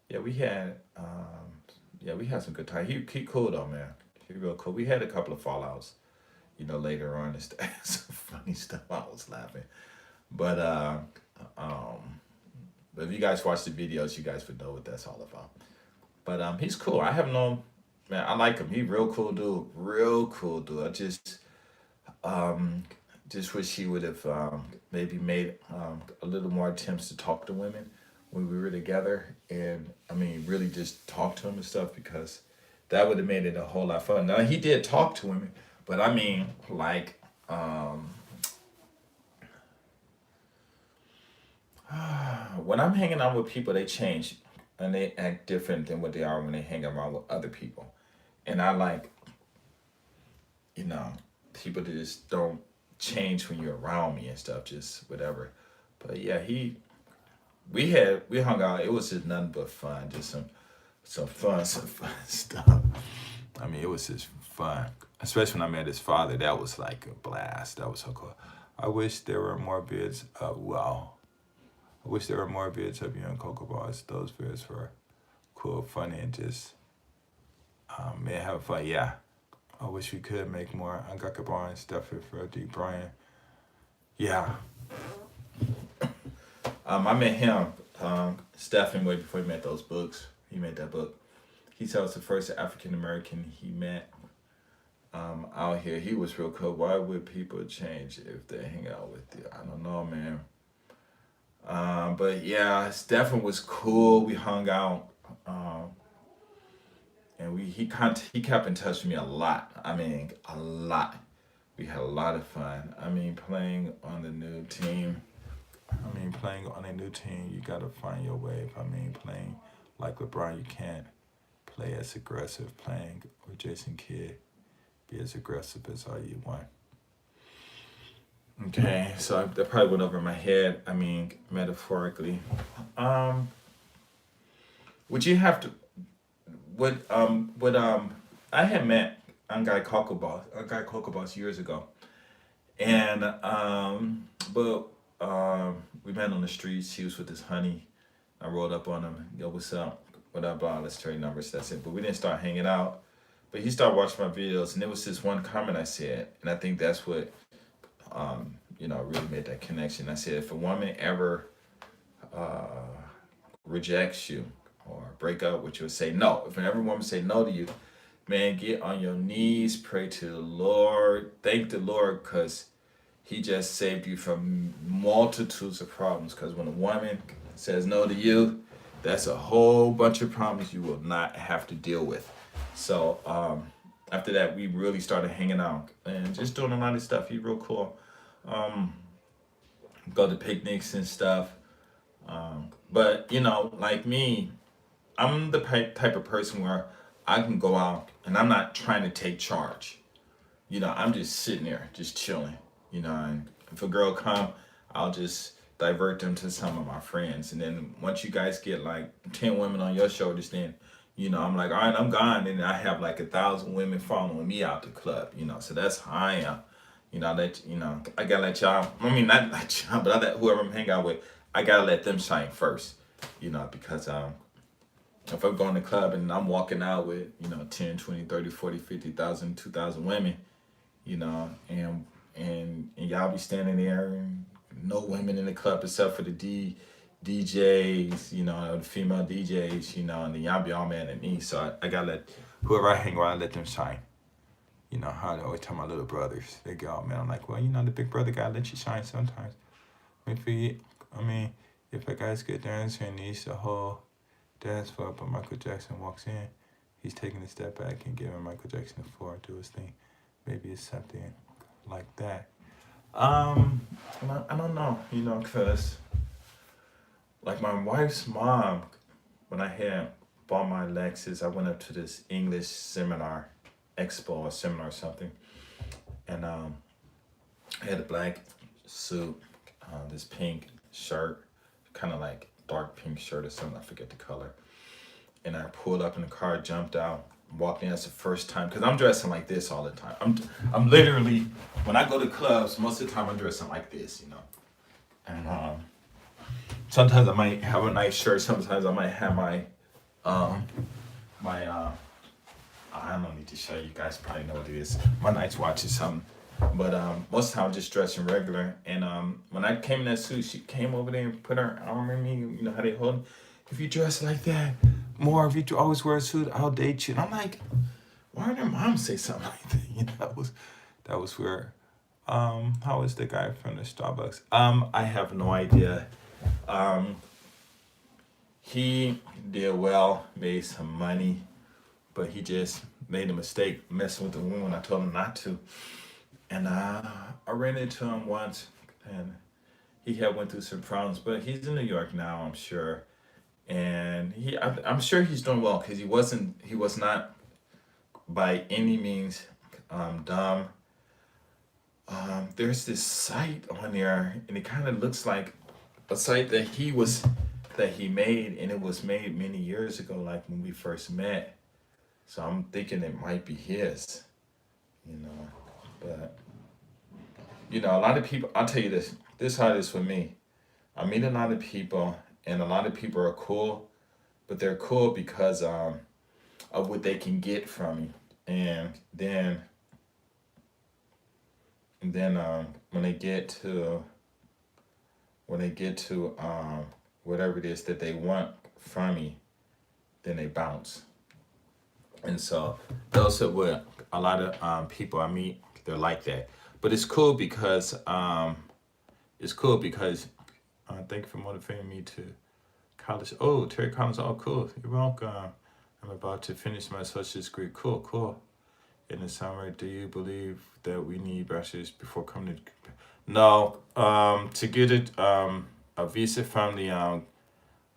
yeah, we had some good time. He cool though, man. He real cool. We had a couple of fallouts, later on. It's some funny stuff. I was laughing, but um, but if you guys watch the videos, you guys would know what that's all about. But he's cool. I have no man. I like him. He real cool dude. Real cool dude. I um just wish he would have maybe made a little more attempts to talk to women when we were together, and I mean really just talk to them and stuff, because that would have made it a whole lot fun. Now he did talk to women, but I mean like when I'm hanging out with people, they change and they act different than what they are when they hang around with other people. And I like, you know, people that just don't change when you're around me and stuff, just whatever. But yeah, we hung out. It was just nothing but fun, just some fun stuff. I mean, it was just fun, especially when I met his father. That was like a blast. That was so cool. I wish there were more vids. I wish there were more vids of you and Cocoa Bars. Those vids were cool, funny, and just man, having fun. Yeah, I wish we could make more. Angaka Bar and stuff for D. Brian. Yeah, I met him, Stephen, way before he met those books. He made that book. He said I was the first African American he met out here. He was real cool. Why would people change if they hang out with you? I don't know, man. But yeah, Stephen was cool. We hung out, and he kept in touch with me a lot. I mean, a lot. We had a lot of fun. I mean, playing on the new team. I mean, playing on a new team, you gotta find your wave. I mean, playing like LeBron, you can't play as aggressive. Playing with Jason Kidd, be as aggressive as all you want. Okay, so that probably went over my head. I mean, metaphorically. Um, would you have to? Would I had met Cocoa Boss years ago, and but we met on the streets. He was with his honey. I rolled up on him. Yo, what's up? What up, blah? Let's trade numbers. That's it. But we didn't start hanging out. But he started watching my videos, and there was this one comment I said, and I think that's what really made that connection. I said, if a woman ever uh, rejects you or break up with you, say no. If every woman say no to you, man, get on your knees, pray to the Lord, thank the Lord, because He just saved you from multitudes of problems. Because when a woman says no to you, that's a whole bunch of problems you will not have to deal with. So after that, we really started hanging out and just doing a lot of stuff. He's real cool. Um, Go to picnics and stuff. But like me, I'm the type of person where I can go out and I'm not trying to take charge. I'm just sitting there, just chilling. And if a girl come, I'll just divert them to some of my friends. And then once you guys get like 10 women on your shoulders, then I'm like, all right, I'm gone. And I have like 1,000 women following me out the club. So that's how I am. I gotta let y'all. I mean, not let y'all, but I let whoever I'm hang out with. I gotta let them shine first. Because if I go in the club and I'm walking out with, 10, 20, 30, 40, 50,000, 2,000 women, and y'all be standing there and no women in the club except for the DJs, the female DJs, and then y'all be all mad at me. So I gotta let whoever I hang around, let them shine. You know how I always tell my little brothers, they get all mad. I'm like, well, the big brother gotta let you shine sometimes. If a guy's good dancer and needs the whole dance floor, but Michael Jackson walks in, he's taking a step back and giving Michael Jackson the floor to do his thing. Maybe it's something like that. I don't know, cause like my wife's mom, when I had bought my Lexus, I went up to this English seminar, expo or seminar or something, and I had a black suit, this pink shirt, kind of like dark pink shirt or something, I forget the color. And I pulled up in the car, jumped out, walked in. That's the first time, because I'm dressing like this all the time. I'm literally, when I go to clubs, most of the time I'm dressing like this, And sometimes I might have a nice shirt. Sometimes I might have my I don't need to show you. You guys probably know what it is. My nice watch or something. But most of the time I'm just dressing regular. And when I came in that suit, she came over there and put her arm in me. You know how they hold me? If you dress like that more, if you always wear a suit, I'll date you. And I'm like, why did her mom say something like that? That was weird. How is the guy from the Starbucks? I have no idea. He did well, made some money, but he just made a mistake messing with the woman. I told him not to. And I ran into him once, and he had went through some problems, but he's in New York now, I'm sure. And I'm sure he's doing well, because he was not by any means dumb. There's this site on there, and it kind of looks like a site that he made, and it was made many years ago, like when we first met. So I'm thinking it might be his, but a lot of people. I'll tell you this. This is how it is for me. I meet a lot of people, and a lot of people are cool, but they're cool because of what they can get from me, and then when they get to whatever it is that they want from me, then they bounce. And so those are what a lot of people I meet, they're like that. But it's cool because thank you for motivating me to college. Oh, Terry Collins, all cool. You're welcome. I'm about to finish my associate's degree. Cool. In the summer, do you believe that we need bachelors before coming to? No. To get a visa from the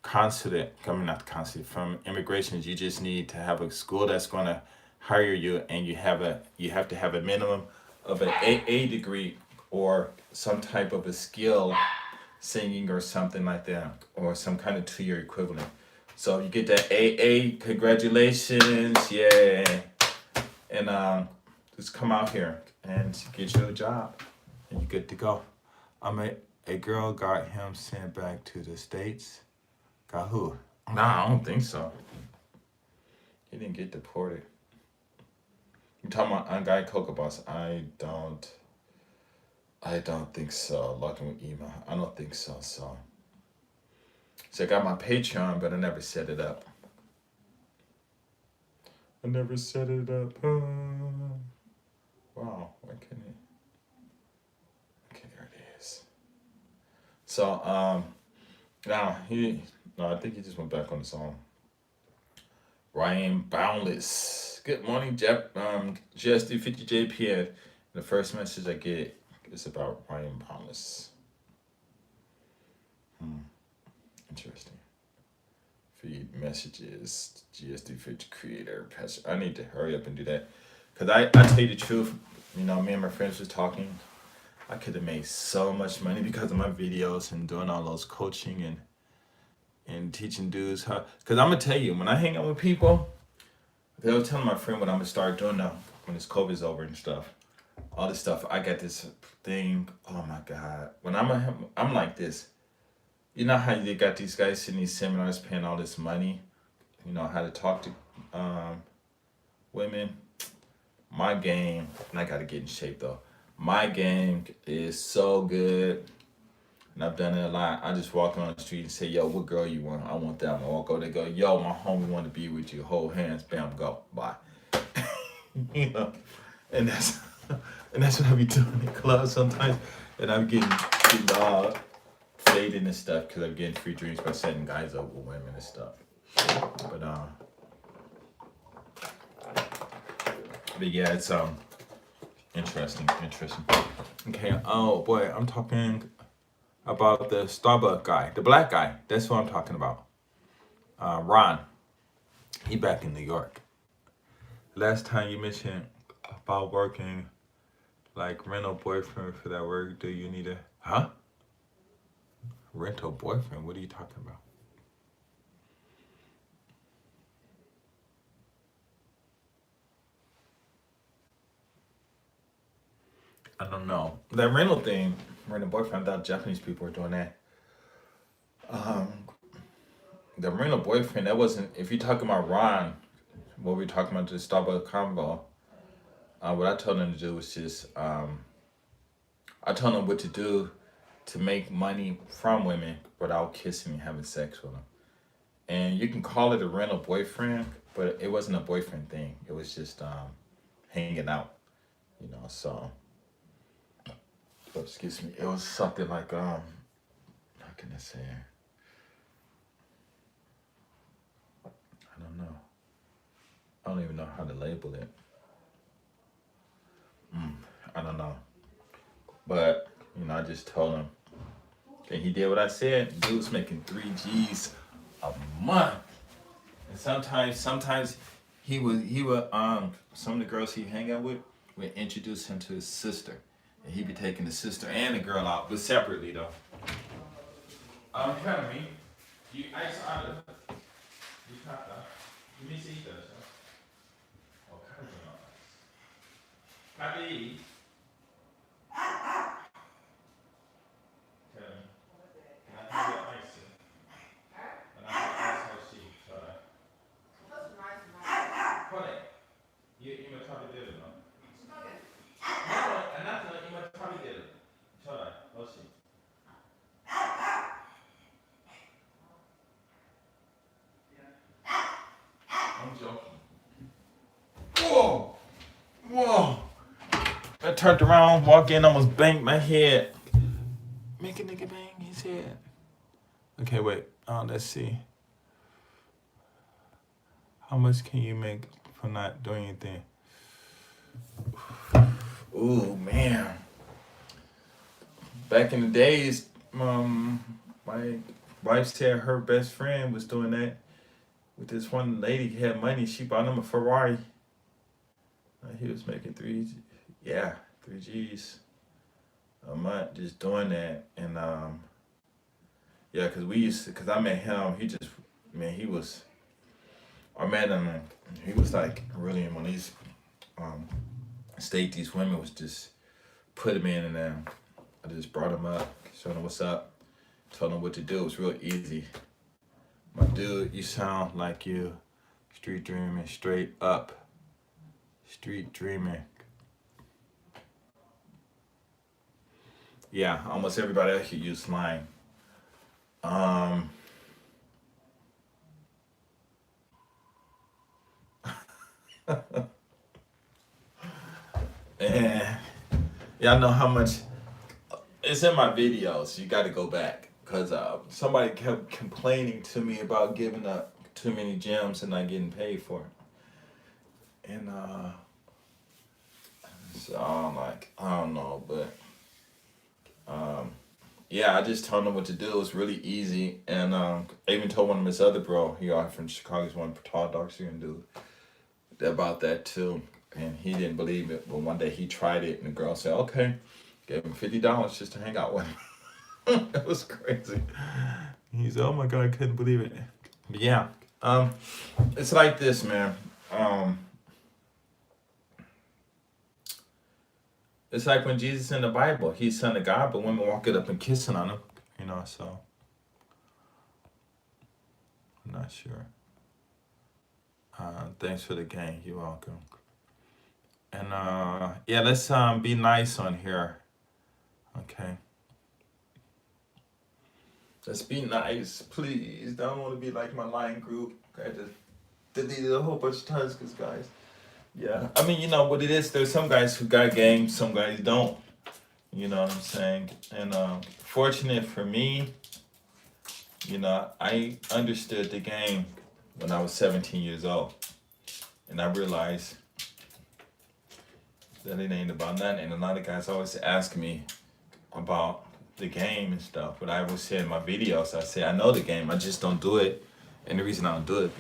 consulate, not the consulate, from immigration, you just need to have a school that's gonna hire you, and you have to have a minimum of an AA degree or some type of a skill, singing or something like that, or some kind of 2-year equivalent. So you get that AA, congratulations, yeah. And just come out here and get you a job, and you're good to go. A girl got him sent back to the States. Got who? Nah, I don't think so. He didn't get deported. You talking about Guy Cocoa Boss? I don't think so. Logging with email. I don't think so. So I got my Patreon, but I never set it up. Wow, why couldn't it? Okay, there it is. So I think he just went back on his own. Ryan Boundless. Good morning, Jeff. GSD50JPN. The first message I get is about Ryan Boundless. Interesting. Feed messages, GSD50 creator. I need to hurry up and do that. Because I tell you the truth, me and my friends was talking. I could have made so much money because of my videos and doing all those coaching and teaching dudes how. Because I'm going to tell you, when I hang out with people, I was telling my friend what I'm going to start doing now when this COVID's over and stuff. All this stuff. I got this thing. Oh my God. When I'm like this. You know how they got these guys in these seminars paying all this money, how to talk to women. My game, and I gotta get in shape though. My game is so good, and I've done it a lot. I just walk on the street and say, "Yo, what girl you want? I want that one." I walk over, they go, "Yo, my homie want to be with you." Hold hands, bam, go, bye. you know, and that's and that's what I be doing in clubs sometimes, and I'm getting faded and stuff because I'm getting free drinks by setting guys up with women and stuff. But yeah, it's interesting. Okay. Oh boy, I'm talking about the Starbucks guy, the black guy. That's what I'm talking about. Ron. He back in New York. Last time you mentioned about working like rental boyfriend for that work. Do you need a rental boyfriend? What are you talking about? I don't know. That rental boyfriend, I thought Japanese people were doing that. Um, the rental boyfriend, that wasn't, if you're talking about Ron, what we were talking about, the Starbucks convo, what I told him to do was just, I told him what to do to make money from women without kissing and having sex with them. And you can call it a rental boyfriend, but it wasn't a boyfriend thing. It was just hanging out, so. Oh, excuse me. It was something like how can I say? I don't know. I don't even know how to label it. I don't know. But I just told him, and he did what I said. Dude's making 3 G's a month, and sometimes he would some of the girls he hang out with would introduce him to his sister. And he'd be taking the sister and the girl out, but separately though. Tell me, you ice out of you cut you miss each other. Oh, Kabi. Tell me. And I have your ice. And I have ice how she. Hold it. You may probably did it, no? No, and that's not you might probably did it. Hold on. Let's see. I'm joking. Whoa. I turned around, walked in, almost banged my head. Make a nigga bang his head. Okay, wait. Let's see. How much can you make for not doing anything? Ooh, man. Back in the days, my wife said her best friend was doing that with this one lady who had money. She bought him a Ferrari. He was making 3 G's a month just doing that. And cause I met him. I met him and he was like really in one of these state these women was just put him in, and then I just brought him up, showed him what's up, told him what to do. It was real easy. My dude, you sound like you street dreaming straight up. Street dreaming. Yeah, almost everybody else could use slang. And y'all know how much it's in my videos. You got to go back because somebody kept complaining to me about giving up too many gems and not getting paid for it. And so I'm like, I don't know, but yeah, I just told him what to do. It was really easy, and I even told one of his other bro, he out from Chicago, he's one tall, dark skinned dude, about that too. And he didn't believe it, but one day he tried it, and the girl said, "Okay," gave him $50 just to hang out with him. It was crazy. He said, "Oh my God, I couldn't believe it." But yeah, it's like this, man. It's like when Jesus in the Bible, he's son of God, but women walking up and kissing on him, so I'm not sure. Thanks for the game. You're welcome. And yeah, let's be nice on here. Okay. Let's be nice, please. I don't want to be like my line group. I just deleted a whole bunch of times because guys. Yeah. I mean, you know what it is. There's some guys who got game, some guys don't. You know what I'm saying? And fortunate for me, you know, I understood the game when I was 17 years old. And I realized that it ain't about nothing. And a lot of guys always ask me about the game and stuff. But I always say in my videos, I say, I know the game, I just don't do it. And the reason I don't do it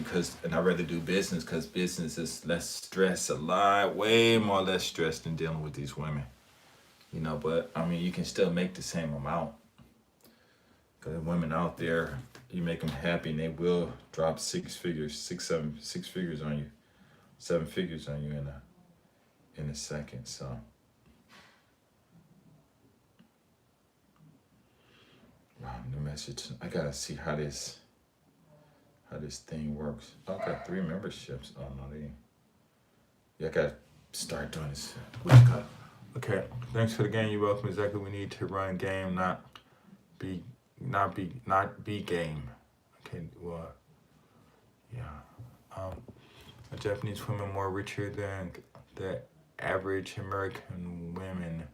and I rather do business because business is less stress, way more less stress than dealing with these women. You know, but I mean, you can still make the same amount. Because women out there, you make them happy and they will drop six figures on you, 7 figures on you in a second. So, wow, new message. I gotta see how this thing works. Oh, I got 3 memberships. Oh no, yeah, I gotta start doing this. Okay, thanks for the game. You're welcome. Exactly, we need to run game, not be game. Okay, well, yeah. A Japanese women more richer than the average American women.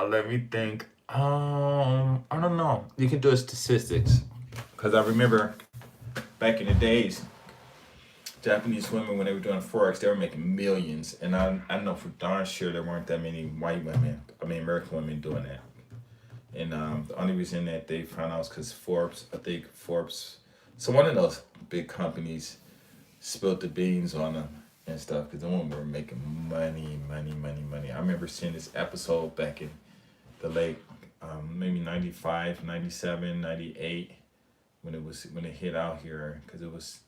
Let me think. I don't know. You can do statistics, because I remember back in the days, Japanese women, when they were doing Forex, they were making millions. And I know for darn sure there weren't that many American women doing that. And the only reason that they found out was because Forbes, so one of those big companies spilled the beans on them and stuff, because the women were making money. I remember seeing this episode back in the late, maybe 95, 97, 98, when it hit out here, because it was,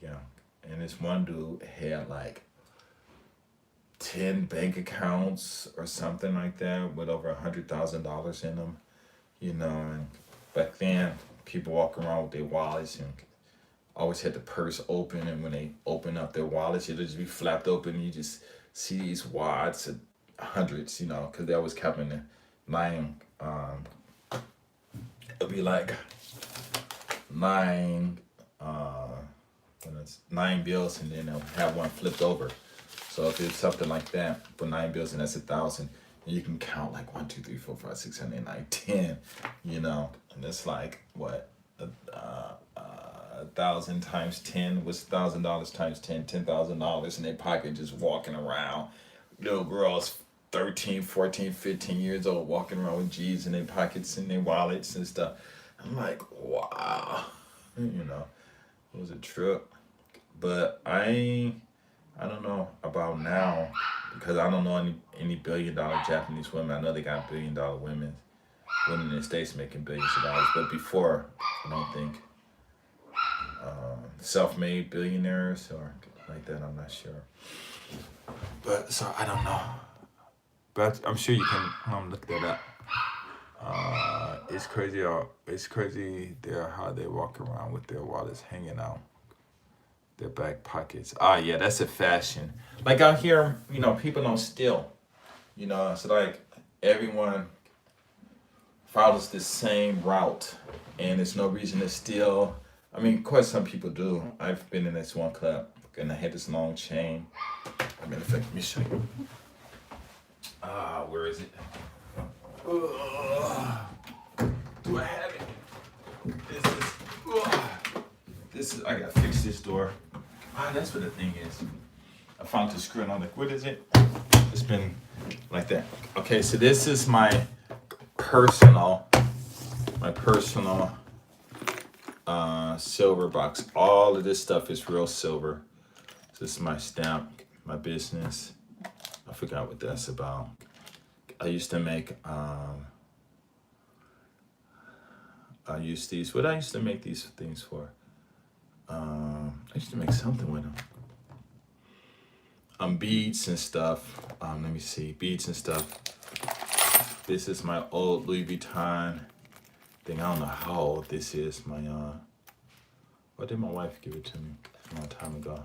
yeah, and this one dude had like 10 bank accounts or something like that with over $100,000 in them, you know. And back then, people walk around with their wallets and always had the purse open, and when they open up their wallets, it'll just be flapped open, and you just see these wads of hundreds, you know, because they always kept in the nine. It'll be like nine. When it's 9 bills, and then they'll have one flipped over. So if it's something like that for 9 bills, and that's 1,000, and you can count like 1, 2, 3, 4, 5, 6, 7, 8, 9, 10, you know, and it's like what 1,000 times 10 was $1,000 times 10, $10,000 in their pocket, just walking around. Little girls, 13, 14, 15 years old, walking around with G's in their pockets and their wallets and stuff. I'm like, wow, you know. It was a trip, but I don't know about now, because I don't know any $billion Japanese women. I know they got $1 billion women in the States making billions of dollars, but before, I don't think self-made billionaires or like that. I'm not sure, but so I don't know, but I'm sure you can look that up. It's crazy. It's crazy there how they walk around with their wallets hanging out their back pockets. Yeah, that's a fashion. Like out here, you know, people don't steal. You know, it's like everyone follows the same route, and there's no reason to steal. I mean, of course, some people do. I've been in this one club, and I had this long chain. I mean, let me show you. Where is it? Do I have it? This is, I gotta fix this door. That's what the thing is. I found the screw and I'm like, what is it? It's been like that. Okay, so this is my personal silver box. All of this stuff is real silver. This is my stamp, my business. I forgot what that's about. I used to make I used to make these things for? I used to make something with them. Beads and stuff. Let me see, beads and stuff. This is my old Louis Vuitton thing. I don't know how old this is. Or did my wife give it to me a long time ago?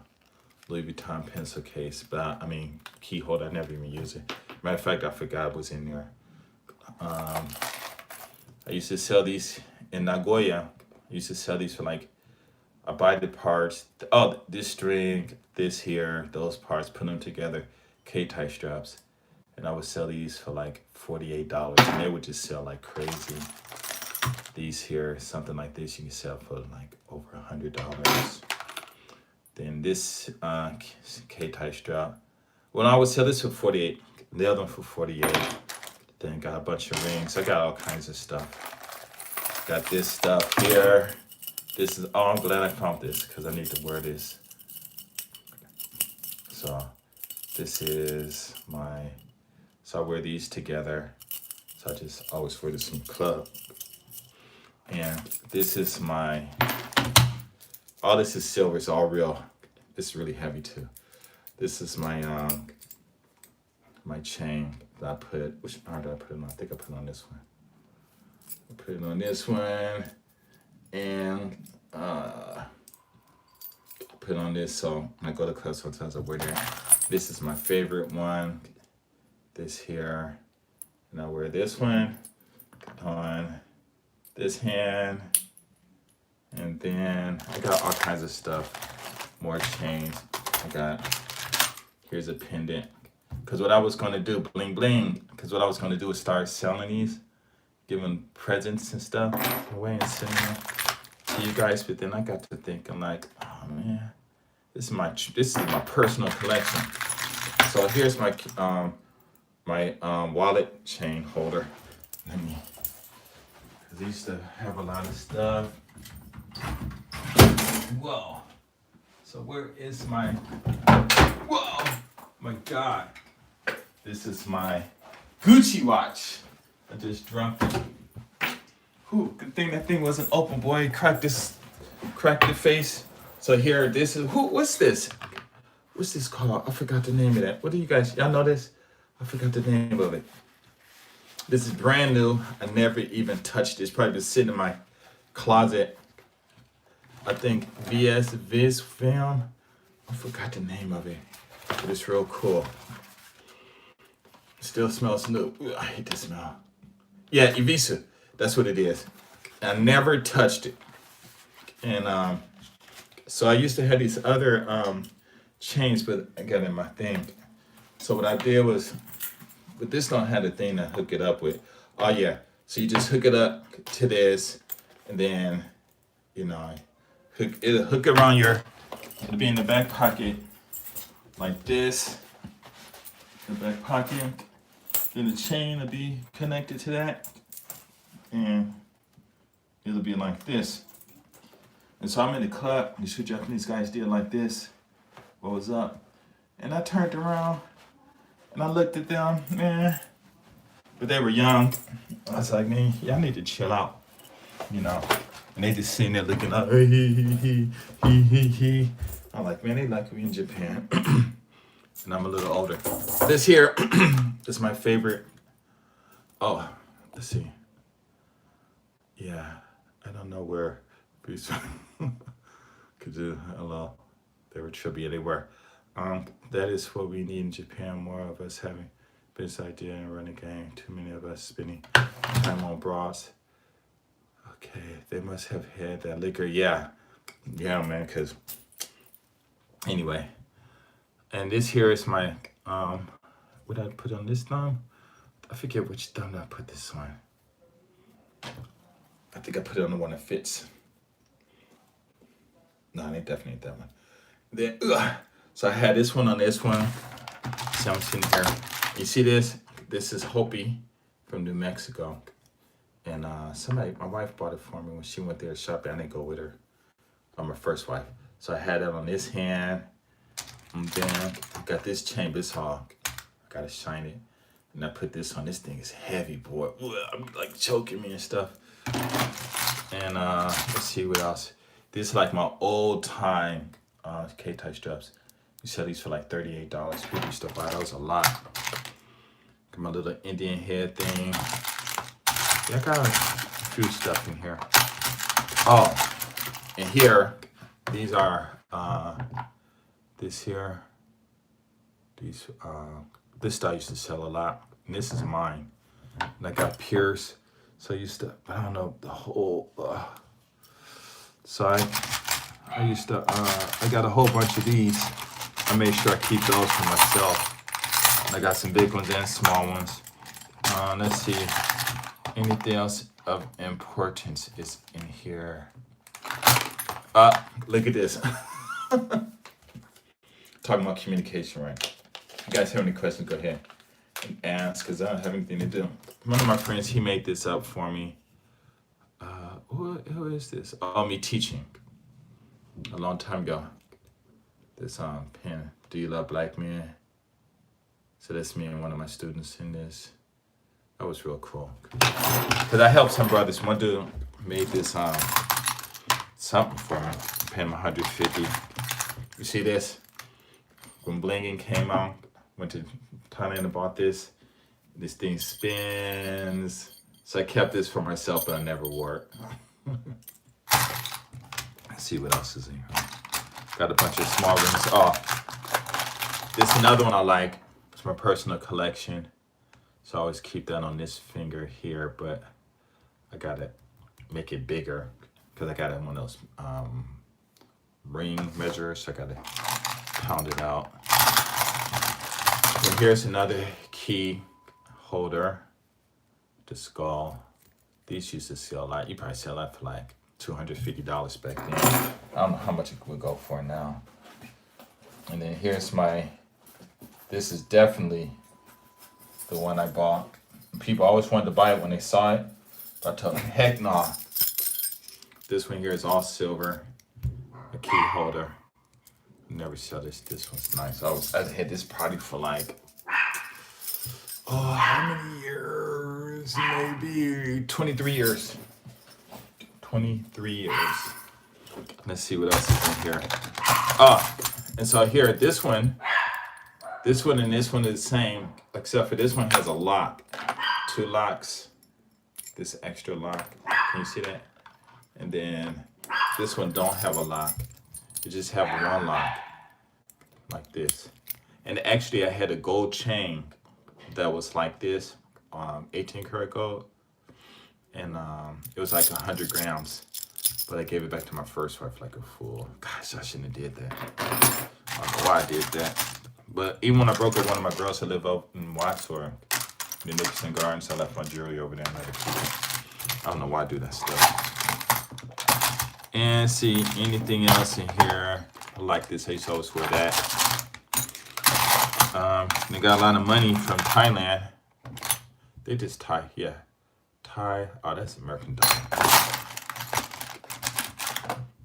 Louis Vuitton pencil case, but I mean key holder. I never even use it. Matter of fact, I forgot it was in there. I used to sell these in Nagoya. I used to sell these for like, I buy the parts. Oh, this string, this here, those parts, put them together, K-tie straps, and I would sell these for like $48, and they would just sell like crazy. These here, something like this, you can sell for like over $100. Then this K-tie strap. Well, I would sell this for 48. The other one for 48. Then got a bunch of rings. I got all kinds of stuff. Got this stuff here. This is. Oh, I'm glad I found this because I need to wear this. So this is my. So I wear these together. So I just always wear this in club. And this is my. All this is silver. It's all real. It's really heavy too. This is my my chain that I put. Which part did I put it on? I think I put it on this one. I put it on this one, and I put on this. So when I go to club, sometimes I wear that. This is my favorite one. This here, and I wear this one on this hand. And then I got all kinds of stuff, more chains. I got, here's a pendant. Cause what I was gonna do, bling bling, cause what I was gonna do is start selling these, giving presents and stuff away and sending them to you guys. But then I got to think, I'm like, oh man, this is my personal collection. So here's my wallet chain holder. Let me, cause I used to have a lot of stuff. Whoa. So where is my, whoa, my God. This is my Gucci watch. I just dropped it. Whew, good thing that thing wasn't open, boy. Cracked the face. So here, this is, what's this? What's this called? I forgot the name of that. What do you guys, y'all know this? I forgot the name of it. This is brand new. I never even touched it. It's probably been sitting in my closet. I think Viz Film. I forgot the name of it, but it's real cool. Still smells new. Ugh, I hate the smell. Yeah, Ivisu. That's what it is. I never touched it. And so I used to have these other chains, but I got in my thing. So what I did was, but this don't have a thing to hook it up with. Oh yeah. So you just hook it up to this, and then, you know, it'll hook around it'll be in the back pocket like this, the back pocket. Then the chain will be connected to that, and it'll be like this. And so I'm in the club, these two Japanese guys did like this. What was up? And I turned around, and I looked at them, man, but they were young. I was like, man, y'all need to chill out, you know. And they just sitting there looking up. I'm like, man, they like me in Japan. And I'm a little older. This here is my favorite. Oh, let's see. Yeah, I don't know where. Could do a little. They were trippy. They were. That is what we need in Japan. More of us having business idea and running game. Too many of us spending time on bras. Okay, they must have had that liquor. Yeah, man, because anyway. And this here is my, what did I put on this thumb? I forget which thumb I put this on. I think I put it on the one that fits. No, it definitely ain't that one. Then, so I had this one on this one. See, I'm sitting here. You see this? This is Hopi from New Mexico. And my wife bought it for me when she went there shopping. I didn't go with her. I'm her first wife. So I had it on this hand. And then I got this chain, this hog. I gotta shine it. And I put this on. This thing is heavy, boy. I'm like choking me and stuff. And let's see what else. This is like my old time K-tie straps. We sell these for like $38. People used to buy those a lot. Got my little Indian head thing. Yeah, I got few stuff in here. Oh, and here, these are this here. These this stuff I used to sell a lot, and this is mine. And I got Pierce, so I used to. I don't know the whole. So I used to. I got a whole bunch of these. I made sure I keep those for myself. I got some big ones and small ones. Let's see. Anything else of importance is in here. Look at this. Talking about communication, right? You guys have any questions, go ahead and ask, because I don't have anything to do. One of my friends, he made this up for me. Who is this? Oh, me teaching. A long time ago. This pen, Do You Love Black Men? So that's me and one of my students in this. That was real cool. Because I helped some brothers. One dude made this something for me. I paid him $150. You see this? When Blinging came out, went to Thailand and bought this. This thing spins. So I kept this for myself, but I never wore it. Let's see what else is in here. Got a bunch of small rings. Oh, this is another one I like. It's my personal collection. So I always keep that on this finger here, but I gotta make it bigger because I got it in one of those ring measures. So I gotta pound it out. And here's another key holder. The skull. These used to sell a lot. You probably sell that for like $250 back then. I don't know how much it would go for now. And then here's this is definitely the one I bought. People always wanted to buy it when they saw it, but I told them, heck nah. This one here is all silver, a key holder. Never sell this. This one's nice. I had this probably for like, how many years? Maybe 23 years. 23 years. Let's see what else is in here. And so here, this one and this one is the same, except for this one has a lock. 2 locks. This extra lock. Can you see that? And then this one don't have a lock. You just have one lock. Like this. And actually I had a gold chain that was like this, 18 karat gold. And it was like 100 grams. But I gave it back to my first wife like a fool. Gosh, I shouldn't have did that. I don't know why I did that. But even when I broke up one of my girls who live up in Waxhaw, in the Nicholson Gardens, I left my jewelry over there and let her keep it. I don't know why I do that stuff. And see, anything else in here? I like this. I used to always wear that. They got a lot of money from Thailand. They just Thai. Oh, that's American dollar.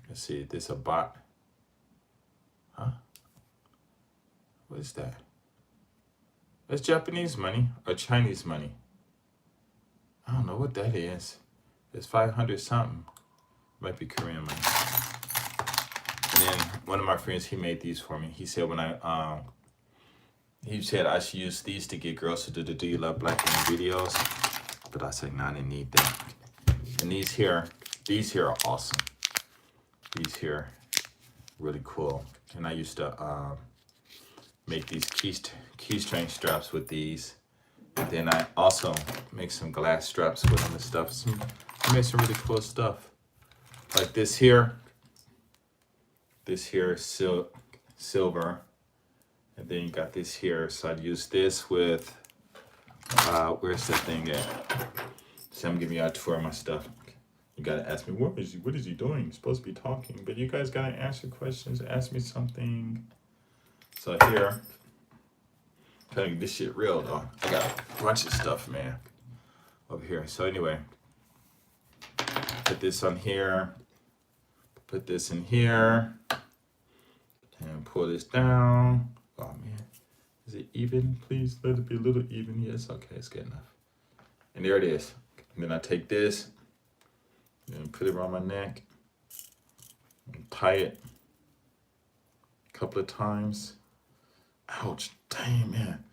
Let's see, this a baht. Huh? What is that? That's Japanese money or Chinese money. I don't know what that is. It's 500 something. Might be Korean money. And then one of my friends, he made these for me. He said he said I should use these to get girls to do the Do You Love Black Men videos. But I said, nah, I didn't need that. And these here are awesome. These here, really cool. And I used to make these keychain straps with these. And then I also make some glass straps with them and stuff. I made some really cool stuff. Like this here is silver. And then you got this here. So I'd use this with, where's that thing at? So I'm giving you a tour of my stuff. You gotta ask me, what is he doing? He's supposed to be talking. But you guys gotta answer questions, ask me something. So here, telling you this shit real though. I got a bunch of stuff, man, over here. So anyway, put this on here, put this in here, and pull this down. Oh man, is it even? Please let it be a little even. Yes, okay, it's good enough. And there it is. And then I take this and put it around my neck and tie it a couple of times. Ouch, dang man.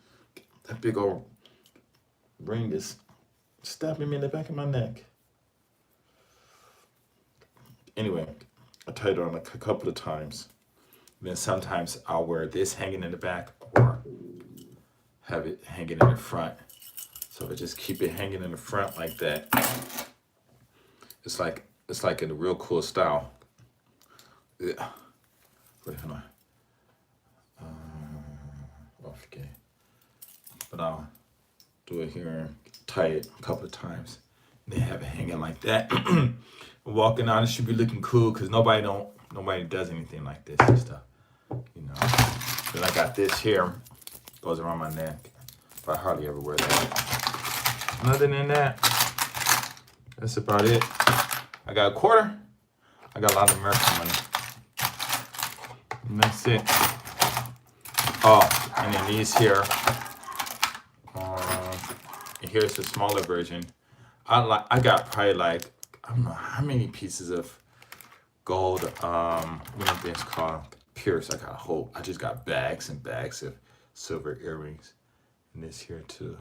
That big old ring is stabbing me in the back of my neck. Anyway, I tried it on a couple of times. Then sometimes I'll wear this hanging in the back or have it hanging in the front. So I just keep it hanging in the front like that. It's like in a real cool style. Yeah. Wait, hold on. Okay. But I'll do it here and tie it a couple of times. They have it hanging like that. Walking out, it should be looking cool because nobody does anything like this and stuff. You know. Then I got this here, goes around my neck. But I hardly ever wear that. And other than that, that's about it. I got a quarter. I got a lot of American money. And that's it. Oh, and then these here. And here's the smaller version. I got probably like, I don't know how many pieces of gold, what is this called? Pierce. I just got bags and bags of silver earrings. And this here too.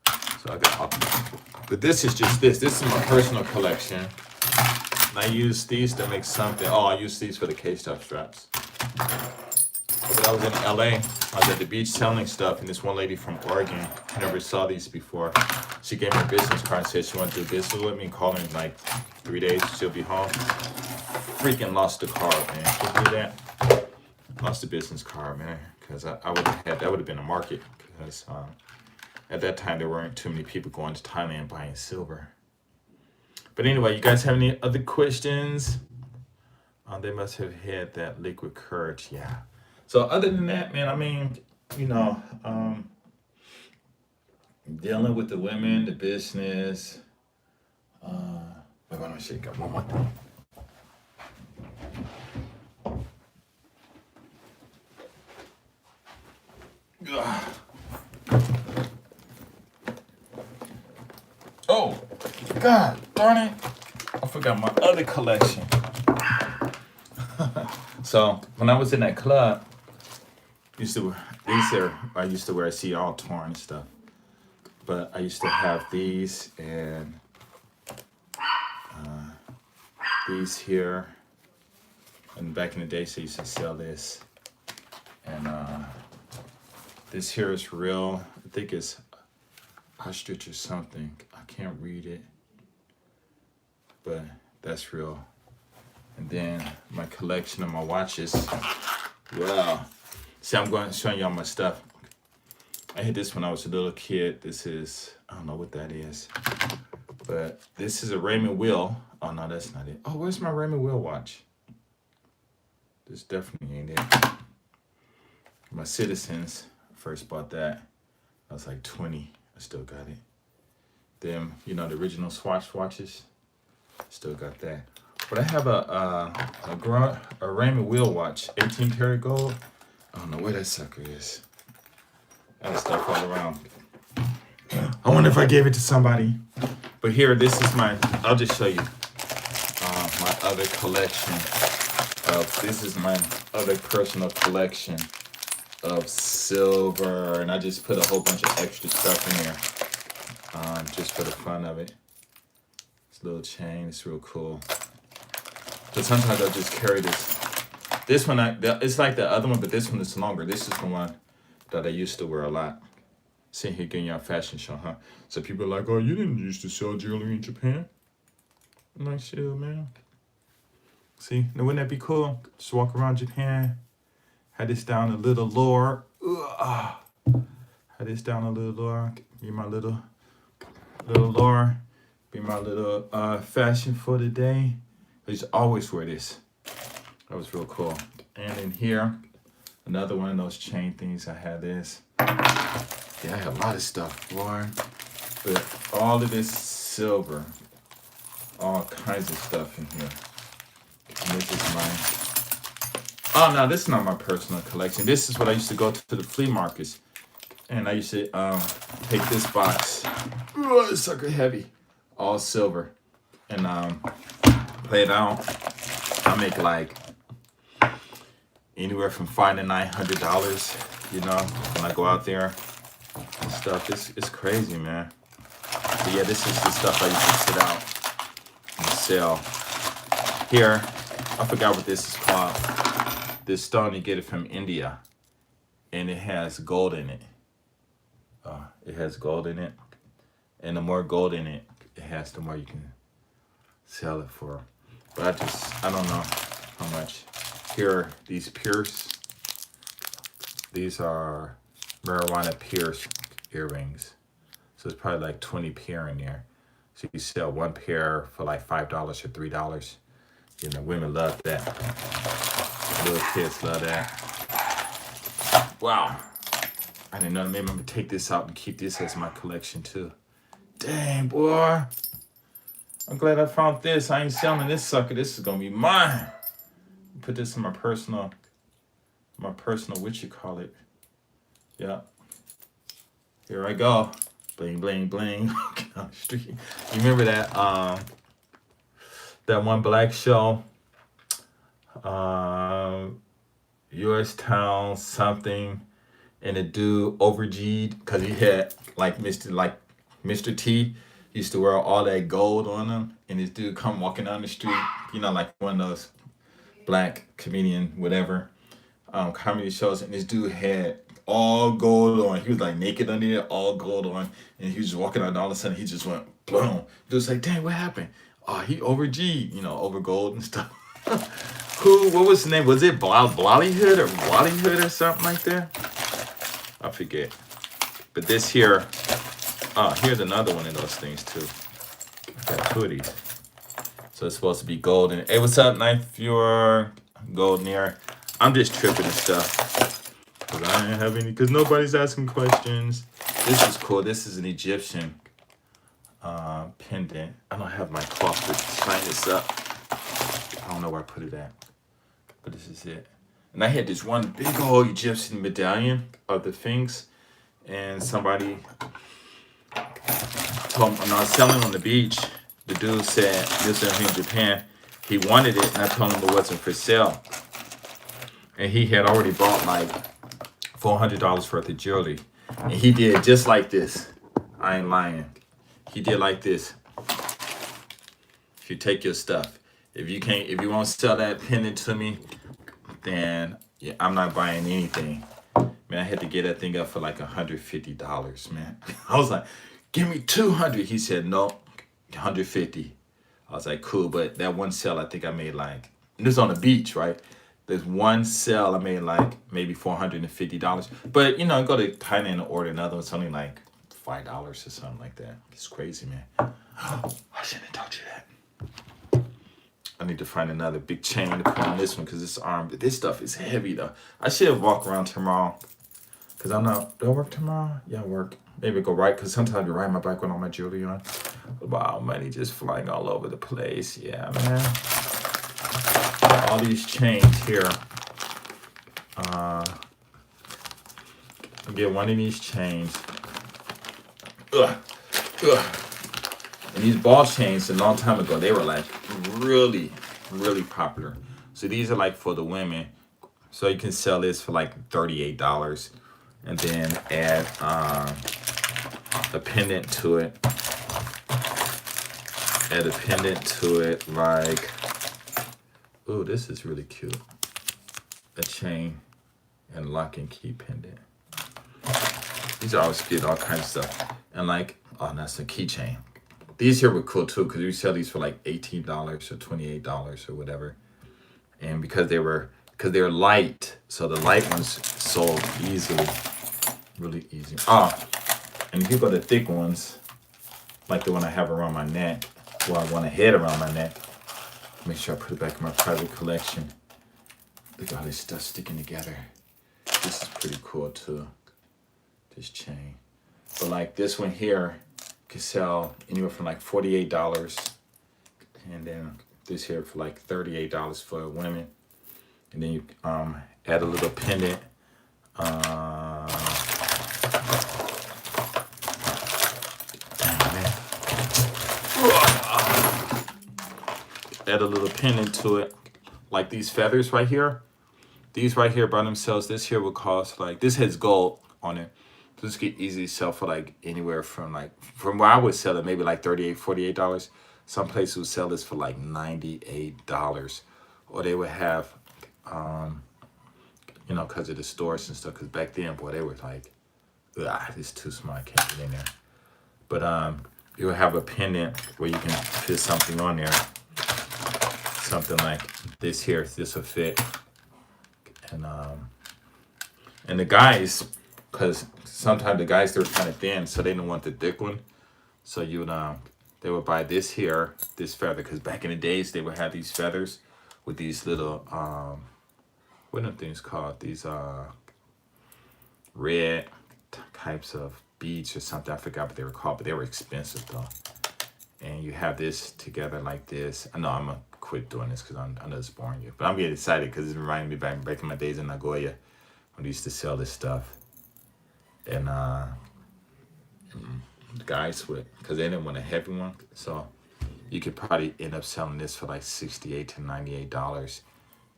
So I got all, but this is just this. This is my personal collection. And I use these to make something. Oh, I use these for the K-Stop straps. But I was in LA, I was at the beach selling stuff, and this one lady from Oregon, I never saw these before. She gave me a business card and said she wanted to do business with me and called her in like 3 days, she'll be home. Freaking lost the card, man. Can you do that? Lost the business card, man, because I would have had, that would have been a market, because at that time there weren't too many people going to Thailand buying silver. But anyway, you guys have any other questions? They must have had that liquid courage, yeah. So other than that, man, I mean, you know, dealing with the women, the business. Wait, let me shake up one more thing. Oh, God darn it. I forgot my other collection. So when I was in that club, I used to wear, I see all torn and stuff. But I used to have these and these here. And back in the day, so I used to sell this. And this here is real. I think it's ostrich or something. I can't read it. But that's real. And then my collection of my watches. Wow. See, I'm going showing y'all my stuff. I had this when I was a little kid. This is, I don't know what that is. But this is a Raymond Will. Oh, no, that's not it. Oh, where's my Raymond Will watch? This definitely ain't it. My Citizens, first bought that. I was like 20. I still got it. Them, you know, the original Swatch watches. Still got that. But I have a Raymond Will watch, 18 karat gold. I don't know where that sucker is. I have stuff all around. I wonder if I gave it to somebody. But here, this is I'll just show you my other collection this is my other personal collection of silver. And I just put a whole bunch of extra stuff in here just for the fun of it. This little chain, it's real cool. But sometimes I'll just carry this. This one, it's like the other one, but this one is longer. This is the one that I used to wear a lot. Sitting here getting y'all a fashion show, huh? So people are like, oh, you didn't used to sell jewelry in Japan? I'm like, shit, man. See, now wouldn't that be cool? Just walk around Japan. Had this down a little lower. Had this down a little lower. Be my little lower. Be my little fashion for the day. I used to always wear this. That was real cool. And in here, another one of those chain things. I had this. Yeah, I have a lot of stuff, boy. But all of this silver. All kinds of stuff in here. And this is mine. Oh, no, this is not my personal collection. This is what I used to go to the flea markets. And I used to take this box. Oh, this sucker heavy. All silver. And play it out. I make like anywhere from $500 to $900, you know, when I go out there and stuff. It's crazy, man. But yeah, this is the stuff I used to sit out and sell. Here, I forgot what this is called. This stone, you get it from India, and it has gold in it. It has gold in it, and the more gold in it has, the more you can sell it for. But I don't know how much. Here are these Pierce. These are marijuana Pierce earrings. So it's probably like 20 pair in there. So you sell one pair for like $5 or $3. You know, women love that. Little kids love that. Wow. I didn't know. Maybe I'm gonna take this out and keep this as my collection too. Dang, boy. I'm glad I found this. I ain't selling this sucker. This is gonna be mine. Put this in my personal, what you call it? Yeah. Here I go. Bling, bling, bling. On the street. You remember that that one black show? US Town something, and the dude over-G'd because he had like Mr. T used to wear all that gold on him, and this dude come walking down the street, you know, like one of those black comedian whatever comedy shows, and this dude had all gold on. He was like naked under there, all gold on, and he was just walking out, and all of a sudden he just went boom. It was like, dang, what happened? Oh, he over-G'd, you know, over gold and stuff. What was his name? Was it Blollyhood or Wallyhood or something like that? I forget. But this here, here's another one of those things too. I got two of these. So it's supposed to be gold. And hey, what's up, Knife Viewer? Gold near. I'm just tripping and stuff. Because I didn't have any, because nobody's asking questions. This is cool. This is an Egyptian pendant. I don't have my cloth to shine this up. I don't know where I put it at. But this is it. And I had this one big old Egyptian medallion of the Sphinx. And somebody told me, when I was selling on the beach, the dude said, this is in Japan, he wanted it, and I told him it wasn't for sale. And he had already bought like $400 worth of jewelry. And he did just like this. I ain't lying. He did like this. If you take your stuff. If you won't sell that pendant to me, then yeah, I'm not buying anything. Man, I had to get that thing up for like $150, man. I was like, give me 200. He said, no, 150. I was like, cool. But that one sale, I think I made like, this is on the beach, right? There's one sale I made like maybe $450. But, you know, go to Thailand and order another one. It's only like $5 or something like that. It's crazy, man. I shouldn't have told you that. I need to find another big chain to put on this one because this stuff is heavy though. I should walk around tomorrow because I'm not, do I work tomorrow? Yeah, I work. Maybe go right because sometimes I ride my bike with all my jewelry on. Wow, money just flying all over the place. Yeah, man. All these chains here. I'll get one of these chains. And these ball chains a long time ago, they were like really, really popular. So these are like for the women. So you can sell this for like $38 and then add a pendant to it. Add a pendant to it like, oh, this is really cute. A chain and lock and key pendant. These are always get all kinds of stuff. And like, oh, that's a keychain. These here were cool too because we sell these for like $18 or $28 or whatever. And because they're light, so the light ones sold easily, really easy. And if you go to thick ones, like the one I have around my neck, or I want a head around my neck, make sure I put it back in my private collection. Look at all this stuff sticking together. This is pretty cool too. This chain. But like this one here could sell anywhere from like $48. And then this here for like $38 for women. And then you add a little pendant. Add a little pendant to it. Like these feathers right here. These right here by themselves, this here will cost like, this has gold on it. This could easily sell for like anywhere from where I would sell it, maybe like $38, $48. Some places would sell this for like $98, or they would have, you know, because of the stores and stuff. Because back then, boy, they were like, it's too small, I can't get in there. But you would have a pendant where you can fit something on there, something like this here. This will fit, and the guys, because sometimes the guys, they're kind of thin, so they didn't want the thick one. So you would they would buy this here, this feather, because back in the days they would have these feathers with these little what are things called? These red types of beads or something. I forgot what they were called, but they were expensive though. And you have this together like this. I know I'm gonna quit doing this because I know it's boring you, but I'm getting excited because it's reminding me back in my days in Nagoya when they used to sell this stuff. And guys would, because they didn't want a heavy one, so you could probably end up selling this for like $68 to $98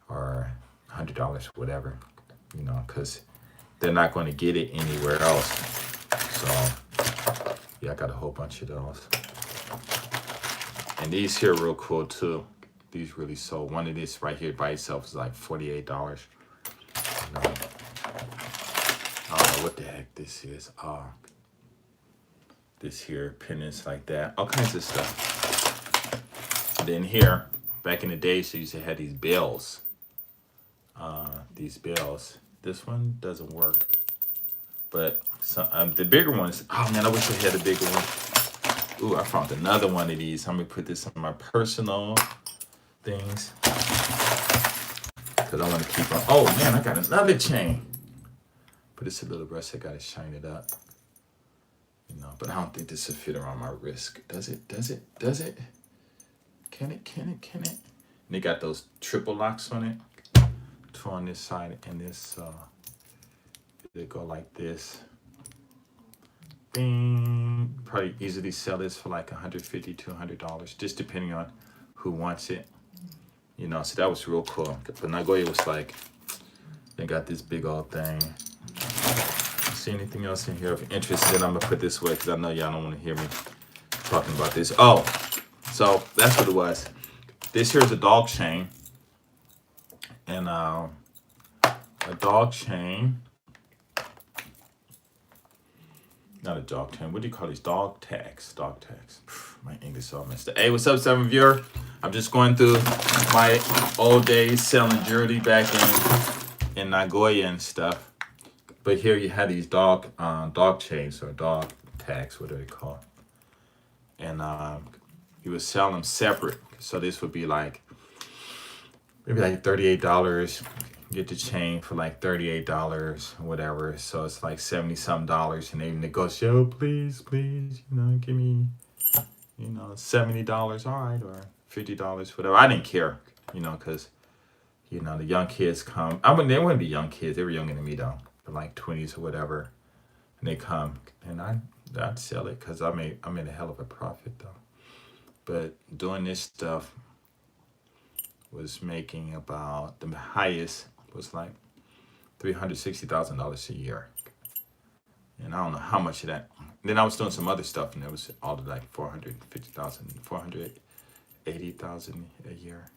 or $100, whatever, you know, because they're not going to get it anywhere else. So yeah, I got a whole bunch of those. And these here are real cool too. These really sold. One of this right here by itself is like $48. You know, I don't know what the heck this is. This here, pendants like that, all kinds of stuff. And then here, back in the day, so you used to have these bells. These bells. This one doesn't work, but the bigger ones. Oh man, I wish I had a bigger one. Ooh, I found another one of these. I'm gonna put this on my personal things because I want to keep on. Oh man, I got another chain. But it's a little brush. I gotta shine it up. You know, but I don't think this will fit around my wrist. Does it? Does it? Does it? Can it? Can it? Can it? And they got those triple locks on it. Two on this side and this. They go like this. Bing. Probably easily sell this for like $150, $200, just depending on who wants it. You know, so that was real cool. But Nagoya was like, they got this big old thing. See anything else in here of interest? Then I'm gonna put this away because I know y'all don't want to hear me talking about this. Oh, so that's what it was. This here is a dog chain, and a dog chain. Not a dog chain. What do you call these? Dog tags. Dog tags. My English is all messed up. Hey, what's up, 7 viewer? I'm just going through my old days selling jewelry back in Nagoya and stuff. But here you have these dog chains or dog tags, what are they called? And you would sell them separate. So this would be like maybe like $38. Get the chain for like $38 or whatever. So it's like $70-something, and they negotiate, oh, please, you know, give me, you know, $70, all right, or $50, whatever. I didn't care, you know, because, you know, the young kids come. I mean, they wouldn't be young kids. They were younger than me though. Like 20s or whatever, and they come, and I'd sell it because I made a hell of a profit though. But doing this stuff was making about, the highest was like $360,000 a year, and I don't know how much of that. Then I was doing some other stuff, and it was all to like 450,000, 480,000 a year,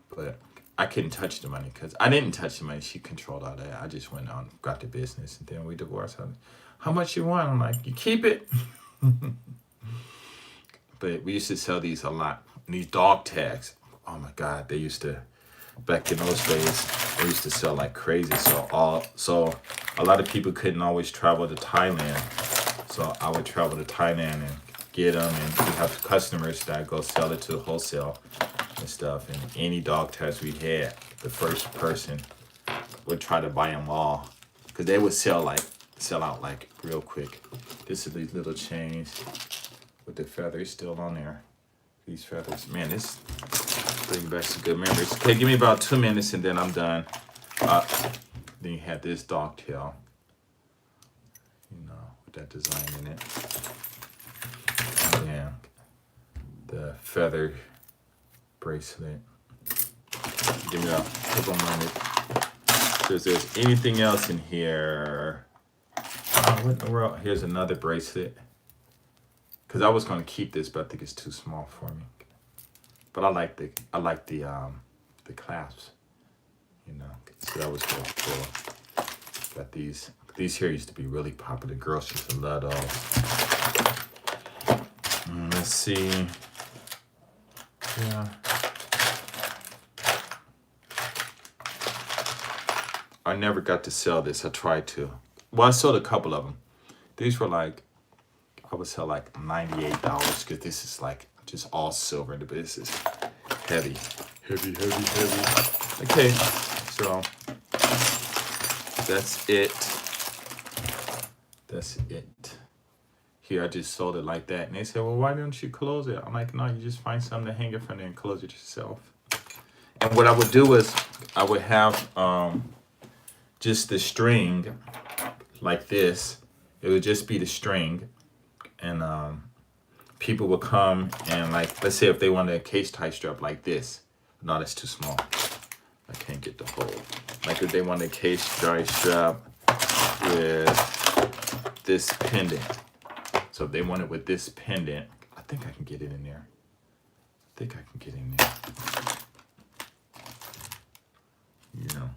but I couldn't touch the money because I didn't touch the money. She controlled all that. I just went on, got the business, and then we divorced. How much you want? I'm like, you keep it. But we used to sell these a lot. And these dog tags. Oh my God, they used to, back in those days, they used to sell like crazy. So a lot of people couldn't always travel to Thailand. So I would travel to Thailand and get them, and we have customers that go sell it to wholesale and stuff. And any dog tags we had, the first person would try to buy them all because they would sell out like real quick. This is these little chains with the feathers still on there. These feathers, man, this brings back some good memories. Okay, give me about 2 minutes and then I'm done. Then you have this dog tail, you know, with that design in it. And then the feather bracelet. Give me a couple minutes. So if there's anything else in here. Oh, what in the world? Here's another bracelet. because I was gonna keep this, but I think it's too small for me. But I like the clasps, you know. So that was real cool. Got these here used to be really popular. Girls used to love those. Let's see. Yeah. I never got to sell this. I tried to. Well, I sold a couple of them. These were like, I would sell like $98 because this is like just all silver, but this is heavy. Heavy. Okay, so that's it. Here, I just sold it like that. And they said, well, why don't you close it? I'm like, no, you just find something to hang it from there and close it yourself. And what I would do is I would have just the string like this. It would just be the string. And people would come and, like, let's say if they wanted a case tie strap like this. No, that's too small. I can't get the hole. Like if they wanted a case tie strap with this pendant. So if they want it with this pendant, I think I can get it in there. You know.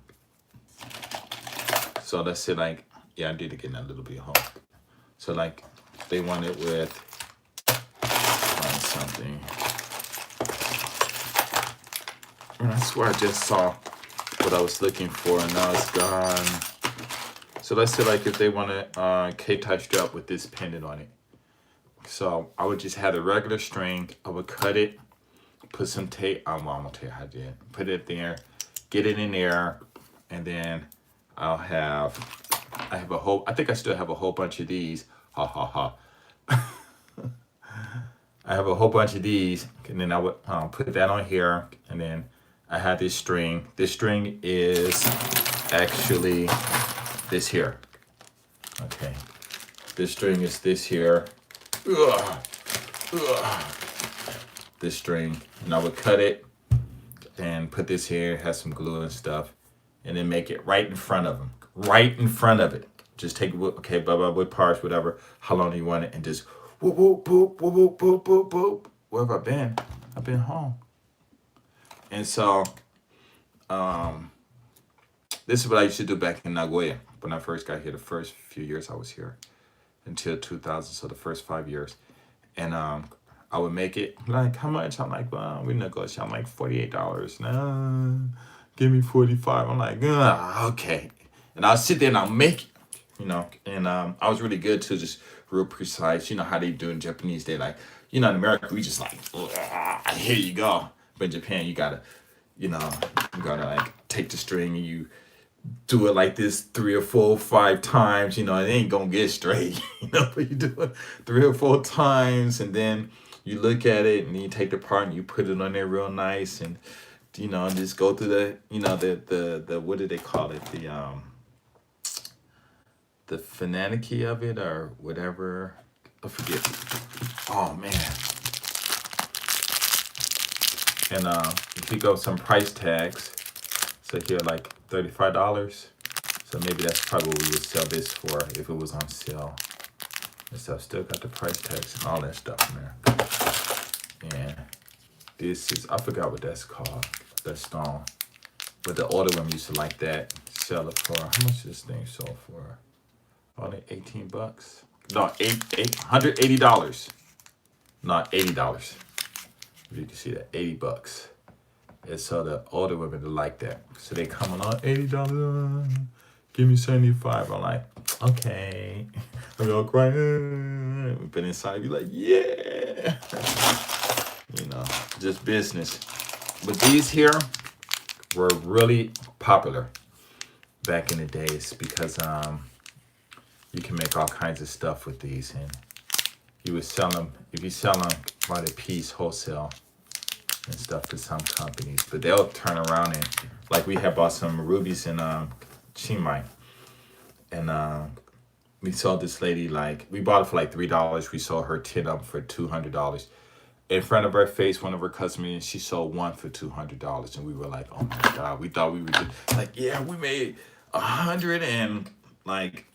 So let's say like, yeah, I did get in a little bit home. So like they want it with something. And I swear I just saw what I was looking for and now it's gone. So let's say like if they want a K-type strap with this pendant on it. So I would just have the regular string. I would cut it, put some tape. I'm gonna tell you how I did. Put it there, get it in there, and then I have a whole. I think I still have a whole bunch of these. Ha ha ha. I have a whole bunch of these, and then I would put that on here, and then I had this string. This string is actually this here. Okay, this string is this here. This string, and I would cut it and put this here, have some glue and stuff, and then make it right in front of them, right in front of it. Just take wood, okay, wood parts, whatever, how long do you want it, and just whoop, whoop, whoop, whoop, whoop, whoop, whoop, whoop. Where have I been? I've been home. And so, this is what I used to do back in Nagoya when I first got here. The first few years I was here until 2000, so the first 5 years. And I would make it, like, how much? I'm like, well, we negotiate. I'm like, $48. No, give me 45. I'm like, okay. And I'll sit there and I'll make it, you know. And I was really good too, just real precise. You know how they do in Japanese. They like, you know, in America, we just like, here you go. But in Japan, you gotta like take the string and you do it like this 3 or 4 or 5 times, you know, it ain't gonna get straight, you know, but you do it 3 or 4 times and then you look at it and then you take the part and you put it on there real nice and, you know, just go through the, you know, the what do they call it? The finicky of it or whatever. I forget. Oh man. And you pick up some price tags. So here, like $35. So maybe that's probably what we would sell this for if it was on sale. And stuff. Still got the price tags and all that stuff in there. And this is, I forgot what that's called, that stone. But the older women used to like that. Sell it for, how much this thing sold for? Only $18. No, $180. Not $80. You can see that, $80. And so the older women like that. So they coming on $80. Give me 75. I'm like, okay. I'm all crying. But inside be like, yeah. You know, just business. But these here were really popular back in the days because you can make all kinds of stuff with these, and you would sell them if you sell them by the piece wholesale and stuff to some companies, but they'll turn around and like we had bought some rubies in Chiang Mai, and we sold this lady, like we bought it for like $3. We sold her 10 of them for $200. In front of her face, one of her customers, she sold one for $200, and we were like, oh my god, we thought we were just like, yeah, we made 100 and like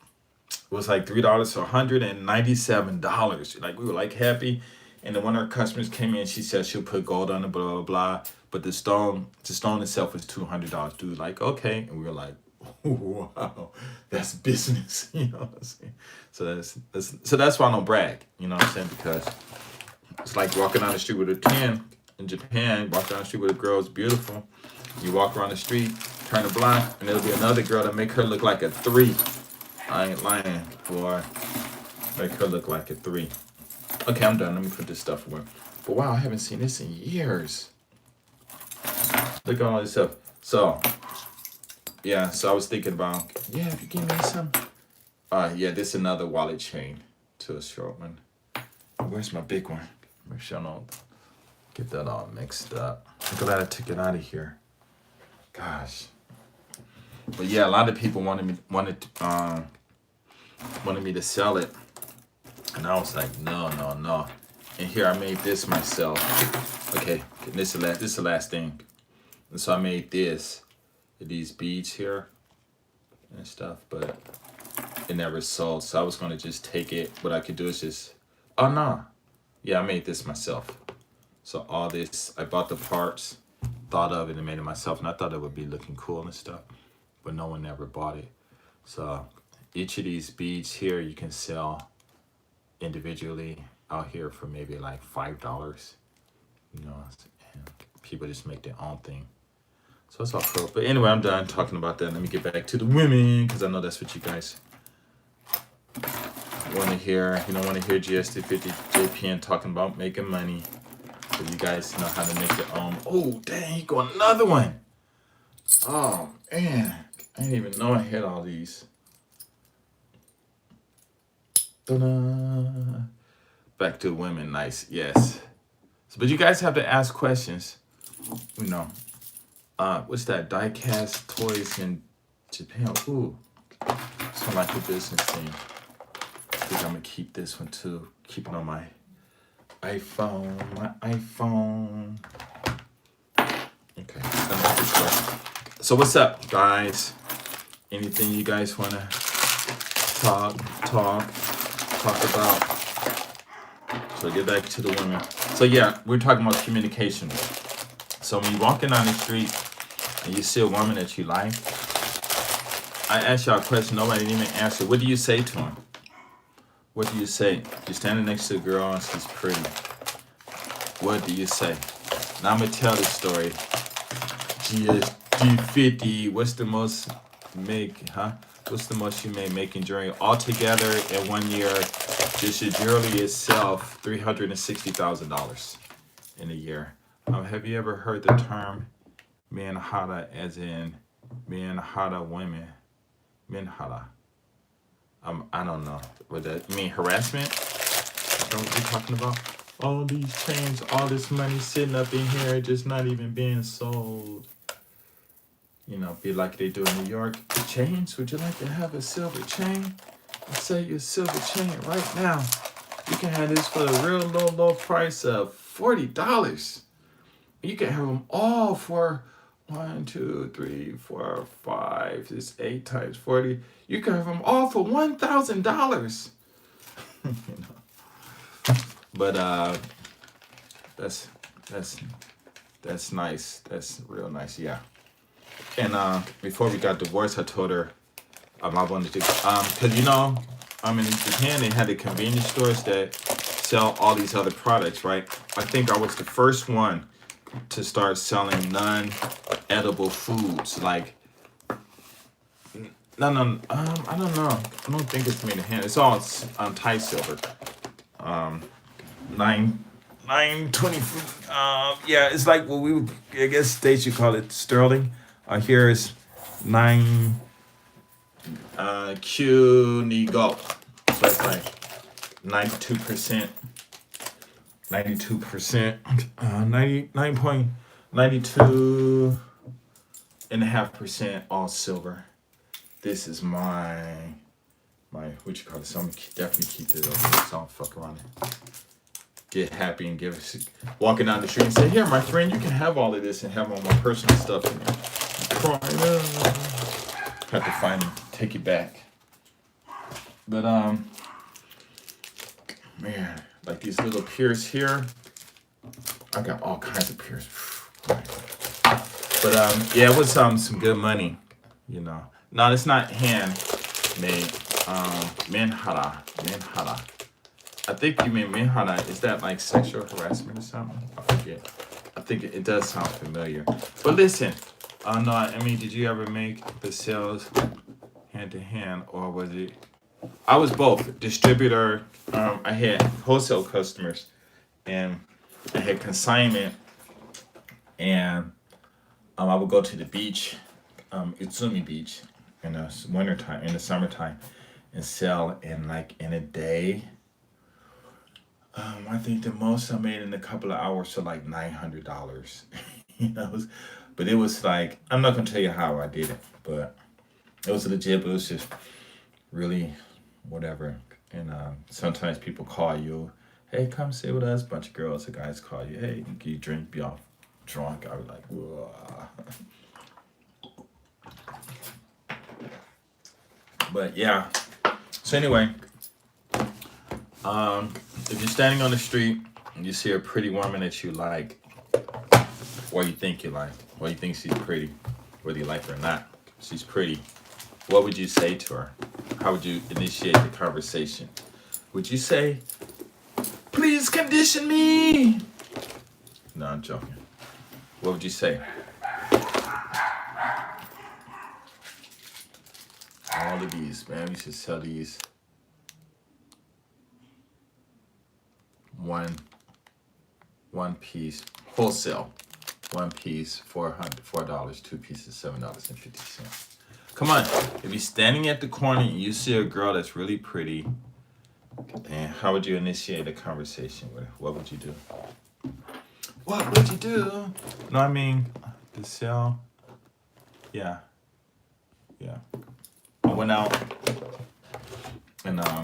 It was like $3 to $197. Like we were like happy. And then one of our customers came in, she said she'll put gold on it, blah blah blah. But the stone itself was $200. Dude, like, okay. And we were like, wow, that's business. You know what I'm saying? So that's why I don't brag, you know what I'm saying? Because it's like walking down the street with a 10 in Japan, walk down the street with a girl, it's beautiful. You walk around the street, turn a block, and there'll be another girl that make her look like a 3. I ain't lying, boy. Make her look like a 3. Okay, I'm done. Let me put this stuff away. But wow, I haven't seen this in years. Look at all this stuff. So, yeah, so I was thinking about, yeah, if you give me some. Yeah, this is another wallet chain to a short one. Where's my big one? Make sure I don't get that all mixed up. I'm glad I took it out of here. Gosh. But yeah, a lot of people wanted me to sell it. And I was like, no. And here I made this myself. Okay, this is the last thing. And so I made these beads here and stuff, but it never sold. So I was gonna just take it. What I could do is just, oh no. Yeah, I made this myself. So all this, I bought the parts, thought of it and made it myself. And I thought it would be looking cool and stuff, but no one ever bought it. So each of these beads here, you can sell individually out here for maybe like $5, you know, and people just make their own thing. So it's all cool. But anyway, I'm done talking about that. Let me get back to the women, because I know that's what you guys want to hear. You don't want to hear GSD50 JPN talking about making money. So you guys know how to make your own. Oh, dang, he got another one. Oh, man. I didn't even know I had all these. Ta-da. Back to women, nice, yes. So, but you guys have to ask questions. You know, what's that? Die-cast toys in Japan. Ooh, sound like a business thing. I think I'm gonna keep this one too. Keep it on my iPhone. Okay, so what's up, guys? Anything you guys wanna talk about? So get back to the women. So yeah, we're talking about communication. So when you're walking down the street and you see a woman that you like, I ask y'all a question, nobody didn't even answer. What do you say to him? What do you say? You're standing next to a girl and she's pretty. What do you say? Now I'm gonna tell this story. GSD50, what's the most What's the most you may make in jewelry altogether in 1 year? Just your jewelry itself, $360,000 in a year. Have you ever heard the term Manhada, as in Manhada women? Manhada. I don't know. What that mean? Harassment? Is that what you're talking about? All these chains, all this money sitting up in here, just not even being sold. You know, be like they do in New York. The chains, would you like to have a silver chain? I'll sell you a silver chain right now. You can have this for a real low price of $40. You can have them all for 1, 2, 3, 4, 5. It's 8 times 40. You can have them all for $1,000. You know. But that's nice. That's real nice. Yeah. And before we got divorced, I told her I wanted to, because you know, in Japan they had the convenience stores that sell all these other products, right? I think I was the first one to start selling non-edible foods, like I don't know. I don't think it's made in hand. It's all Thai silver. 920. Yeah, it's like what I guess states you call it sterling. Here is 9 Q Nigo. So it's like 92%. 99.92.5% all silver. This is my what you call it? So I'm gonna definitely keep this over here so I don't fuck around and get happy and walking down the street and say, here, my friend, you can have all of this and have all my personal stuff in there. Have to find it, take it back. But man, like these little piers here, I got all kinds of piers. But yeah, it was some good money, you know. No, it's not handmade. Manhara. I think you mean manhara. Is that like sexual harassment or something? I forget. I think it does sound familiar. But listen, no, I mean, did you ever make the sales hand to hand, or was it? I was both distributor. I had wholesale customers, and I had consignment, and I would go to the beach, Utsumi Beach, in the wintertime, in the summertime, and sell in a day. I think the most I made in a couple of hours for like $900. you know, it was, but it was like I'm not gonna tell you how I did it, but it was legit. But it was just really whatever. And sometimes people call you, hey, come sit with us. Bunch of girls or guys call you, hey, can you drink? Be off drunk. I was like, whoa. But yeah. So anyway, if you're standing on the street and you see a pretty woman that you like, or you think you like, or you think she's pretty, whether you like her or not, she's pretty, what would you say to her? How would you initiate the conversation? Would you say, please condition me? No, I'm joking. What would you say? All of these, man. We should sell these one piece wholesale. One piece $4, two pieces $7.50. Come on, if you're standing at the corner and you see a girl that's really pretty, and how would you initiate a conversation with her? What would you do? What would you do? No, I mean the sale. Yeah. I went out and I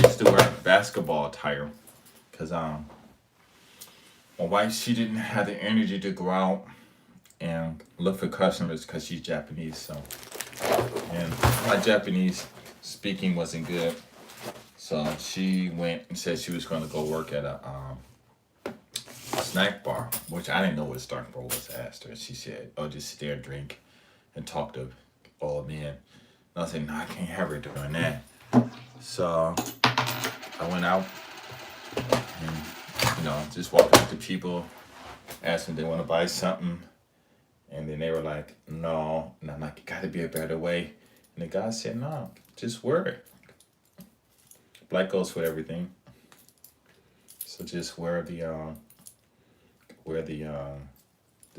used to wear basketball attire because my wife, she didn't have the energy to go out and look for customers because she's Japanese. So, and my Japanese speaking wasn't good. So she went and said she was going to go work at a snack bar, which I didn't know what a snack bar was. I asked her, and she said, "Oh, just sit there and drink and talk to old men." And I said, "No, I can't have her doing that." So I went out and just walked up to people, asked them if they want to buy something, and then they were like, "No," and I'm like, "It got to be a better way." And the guy said, "No, just wear it. Black goes for everything. So just wear the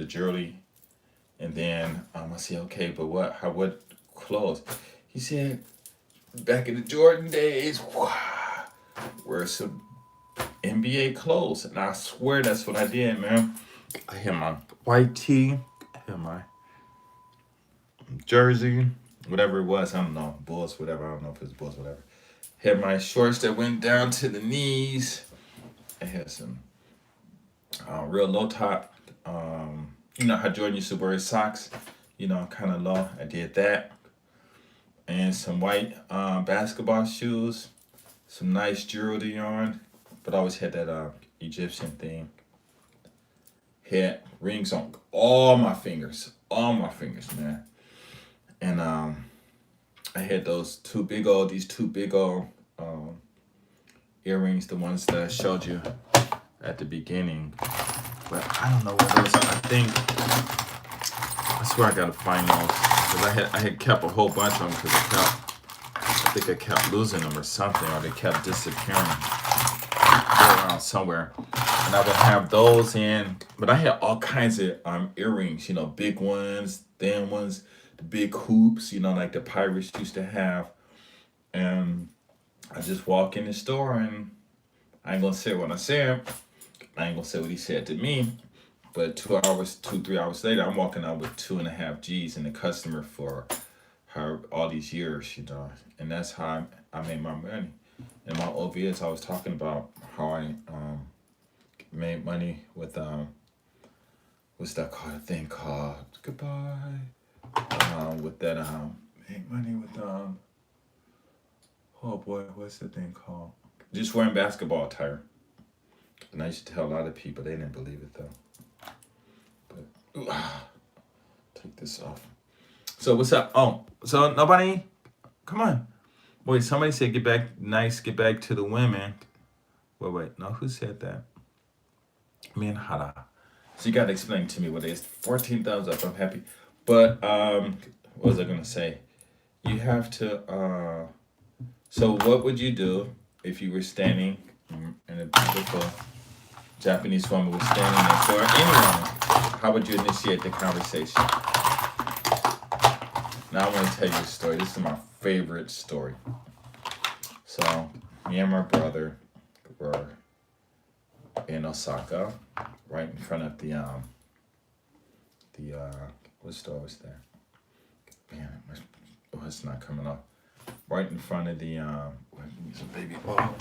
jewelry." And then I said, "Okay, but what clothes?" He said, "Back in the Jordan days, wear some NBA clothes." And I swear that's what I did, man. I had my white tee, I had my jersey, whatever it was, I don't know, Bulls, whatever, I don't know if it's Bulls, whatever. Had my shorts that went down to the knees. I had some real low top, how Jordan used to wear his socks, kind of low. I did that. And some white basketball shoes, some nice jewelry on, but I always had that Egyptian thing. Had rings on all my fingers, man. And I had these two big old earrings, the ones that I showed you at the beginning. But I don't know what those are. I swear I gotta find those. Because I had kept a whole bunch of them because I think I kept losing them or something, or they kept disappearing. They're around somewhere. And I would have those in, but I had all kinds of earrings, big ones, thin ones, the big hoops, like the pirates used to have. And I just walk in the store, and I ain't gonna say what I said. I ain't gonna say what he said to me. But 3 hours later, I'm walking out with 2.5 G's in the customer for her all these years, and that's how I made my money. In my OVS, I was talking about how I made money with what's that called? Thing called goodbye. With that make money with oh boy, what's the thing called? Just wearing basketball attire. And I used to tell a lot of people, they didn't believe it though. But take this off. So what's up? Oh, so nobody, come on. Wait, somebody said get back to the women. Wait, no, who said that? Me and Hara. So you gotta explain to me what it is. 14 thumbs up, I'm happy. But what was I gonna say? You have to so what would you do if you were standing in a beautiful Japanese woman was standing next to her, anyone? How would you initiate the conversation? Now I want to tell you a story. This is my favorite story. So me and my brother were in Osaka, right in front of the what store was there? Man, it's not coming off. Right in front of the give me some baby ball.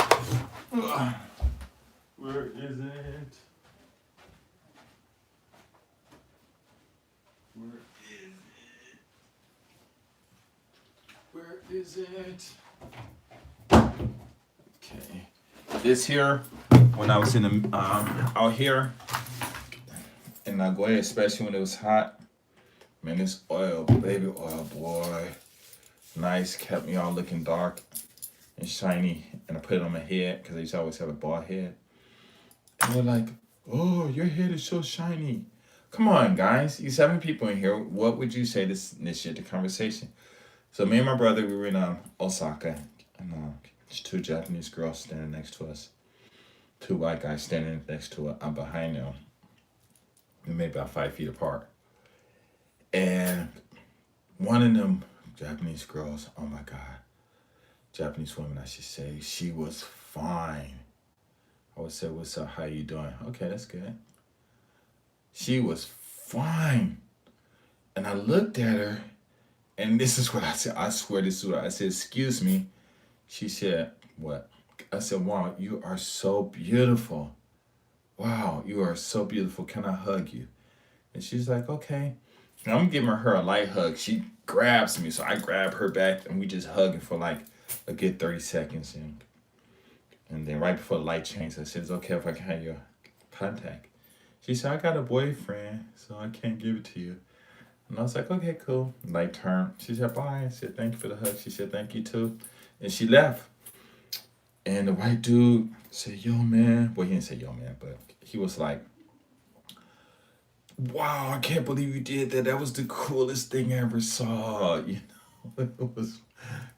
Where is it? Where is it? Okay. This here, when I was in the out here in Nagoya, especially when it was hot, man, this oil, baby oil, boy, nice, kept me all looking dark and shiny. And I put it on my head because I used to always have a bald head. And they're like, "Oh, your head is so shiny." Come on, guys. You 7 people in here. What would you say to initiate the conversation? So me and my brother, we were in Osaka, and there's 2 Japanese girls standing next to us. 2 white guys standing next to us. I'm behind them. We're maybe about 5 feet apart. And one of them Japanese girls, oh my God, Japanese woman, I should say, she was fine. I would say, "What's up? How you doing?" "Okay, that's good." She was fine. And I looked at her, and this is what I said. I swear this is what I said. "Excuse me." She said, "What?" I said, "Wow, you are so beautiful. Wow, you are so beautiful. Can I hug you?" And she's like, "Okay." And I'm giving her a light hug. She grabs me, so I grab her back, and we just hugging for like a good 30 seconds. And then right before the light changed, I said, "It's okay if I can have your contact?" She said, "I got a boyfriend, so I can't give it to you." And I was like, "Okay, cool." Light turned. She said, "Bye." I said, "Thank you for the hug." She said, "Thank you too." And she left. And the white dude said, "Yo, man." Well, he didn't say yo, man, but he was like, "Wow, I can't believe you did that. That was the coolest thing I ever saw." It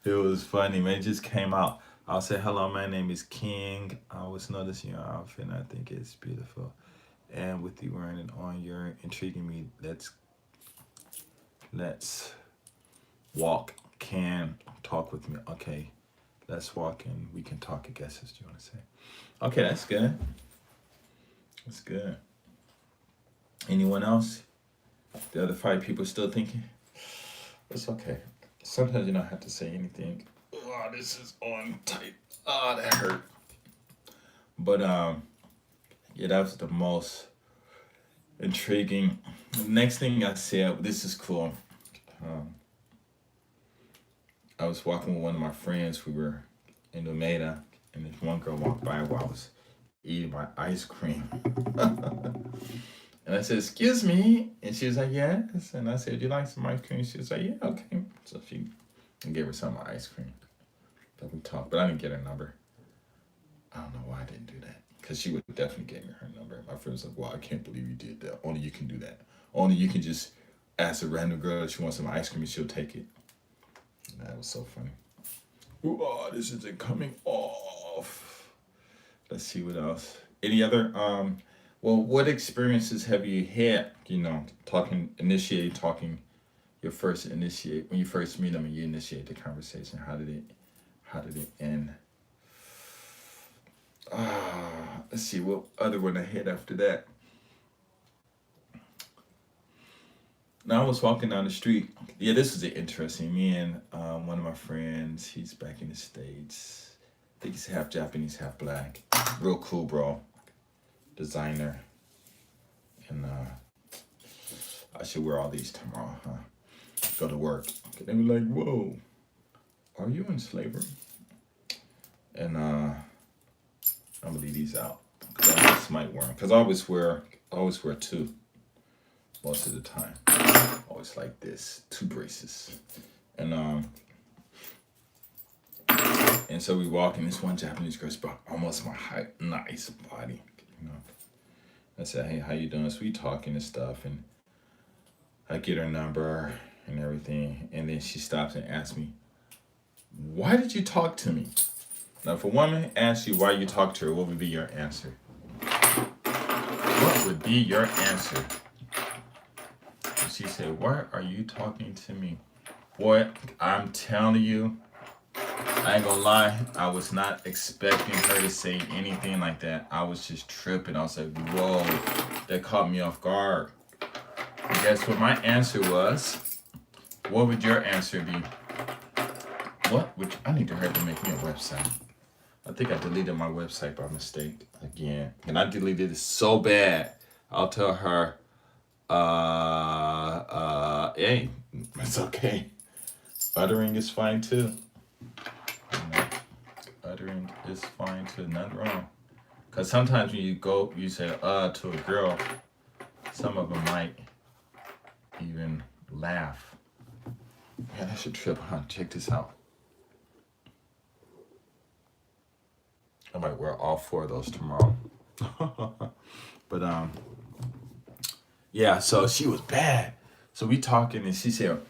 was funny, man. It just came out. I'll say, "Hello, my name is King. I was noticing your outfit, and I think it's beautiful. And with you wearing it on, you're intriguing me. Let's walk. Can talk with me. Okay, let's walk and we can talk, I guess is what you want to say." Okay, that's good. That's good. Anyone else? The other 5 people still thinking? It's okay. Sometimes you don't have to say anything. Oh, this is on tight. Oh, that hurt. But yeah, that was the most intriguing. Next thing I said, this is cool. I was walking with one of my friends. We were in Umeda, and this one girl walked by while I was eating my ice cream. And I said, "Excuse me." And she was like, "Yes." And I said, "Do you like some ice cream?" She was like, "Yeah, okay." So she gave her some ice cream. But we talked, but I didn't get her number. I don't know why I didn't do that. Because she would definitely give me her number. My friend was like, "Wow, I can't believe you did that. Only you can do that. Only you can just ask a random girl if she wants some ice cream and she'll take it." And that was so funny. Ooh, oh, this isn't coming off. Let's see what else. Any other well, what experiences have you had, talking your first initiate when you first meet them and you initiate the conversation? How did it end? Let's see what other one I had after that. Now I was walking down the street. Yeah, this was interesting. Me and one of my friends, he's back in the States. I think he's half Japanese, half black. Real cool, bro. Designer. And I should wear all these tomorrow, huh? Go to work. And they were like, "Whoa, are you in slavery?" And I'm gonna leave these out because I just might wear them. Because I always wear two most of the time. Always like this, two braces. And so we walk in, this one Japanese girl's about almost my height, nice body, you know. I said, hey, how you doing? So we talking and stuff, and I get her number and everything, and then she stops and asks me, why did you talk to me? Now, if a woman asks you why you talk to her, what would be your answer? What would be your answer? And she said, why are you talking to me? Boy, I'm telling you, I ain't gonna lie, I was not expecting her to say anything like that. I was just tripping. I was like, whoa, that caught me off guard. And guess what my answer was? What would your answer be? I need to hurry to make me a website. I think I deleted my website by mistake again. And I deleted it so bad. I'll tell her, hey, it's okay. Uttering is fine too. Uttering is fine too, nothing wrong. Cause sometimes when you say to a girl, some of them might even laugh. Man, I should trip, huh? Check this out. I might wear all 4 of those tomorrow. But yeah, so she was bad. So we talking and she said,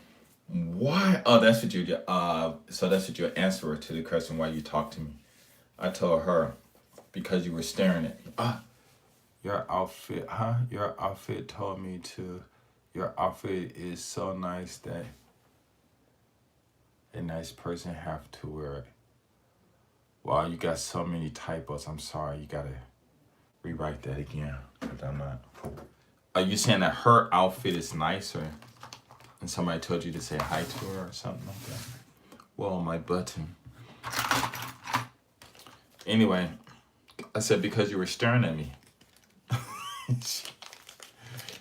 why? Oh, that's what so that's what your answer to the question why you talk to me. I told her, because you were staring at me. Your outfit, huh? Your outfit told me to. Your outfit is so nice that a nice person have to wear it. Wow, you got so many typos. I'm sorry. You gotta rewrite that again. But I'm not. Are you saying that her outfit is nicer? And somebody told you to say hi to her or something like that? Well, my button. Anyway, I said, because you were staring at me.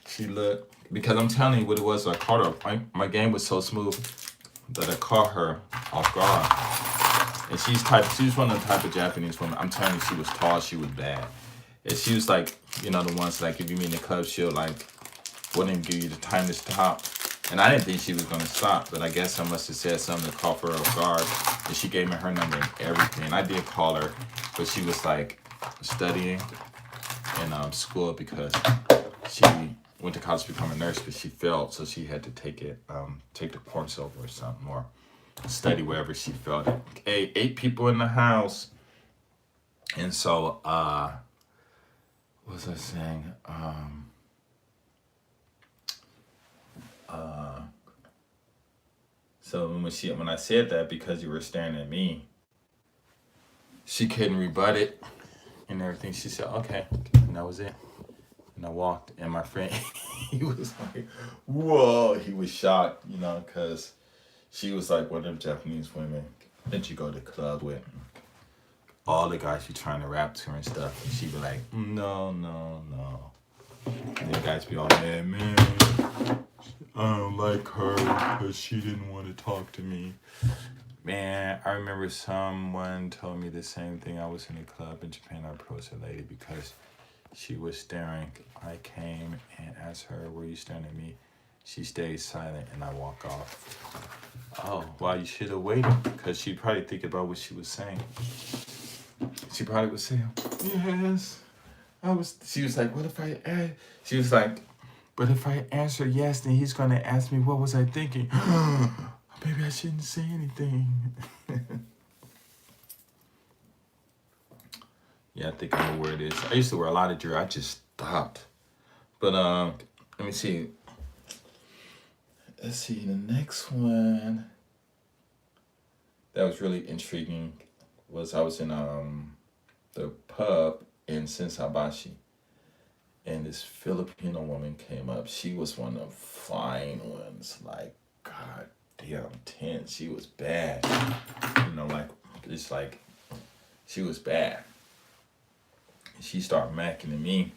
She looked, because I'm telling you what it was. I caught her. My game was so smooth that I caught her off guard. And she's one of the type of Japanese women. I'm telling you, she was tall, she was bad. And she was like, you know, the ones like if you meet in the club, she'll like wouldn't give you the time to stop. And I didn't think she was gonna stop, but I guess I must have said something to call her off guard. And she gave me her number and everything. And I did call her, but she was like studying in school because she went to college to become a nurse, but she failed, so she had to take the course over or something, or study wherever she felt it. Okay, 8 people in the house. And so what was I saying? So when I said that, because you were staring at me, she couldn't rebut it and everything. She said, okay, and that was it. And I walked, and my friend, he was like, whoa, he was shocked, you know, because she was like one of them Japanese women that you go to the club with. All the guys be trying to rap to her and stuff, and she be like, no. And the guys be all mad, man, I don't like her because she didn't want to talk to me. Man, I remember someone told me the same thing. I was in a club in Japan. I approached a lady because she was staring. I came and asked her, were you staring at me? She stayed silent and I walk off. Oh, well, you should have waited, because she'd probably think about what she was saying. She probably would say, yes. She was like, what if I, she was like, but if I answer yes, then he's going to ask me, what was I thinking? Maybe I shouldn't say anything. Yeah, I think I know where it is. I used to wear a lot of jewelry. I just stopped. But let me see. Let's see, the next one that was really intriguing was I was in the pub in Sensabashi, and this Filipino woman came up. She was one of the fine ones, like, God damn, 10. She was bad. You know, like, it's like, she was bad. And she started macking at me,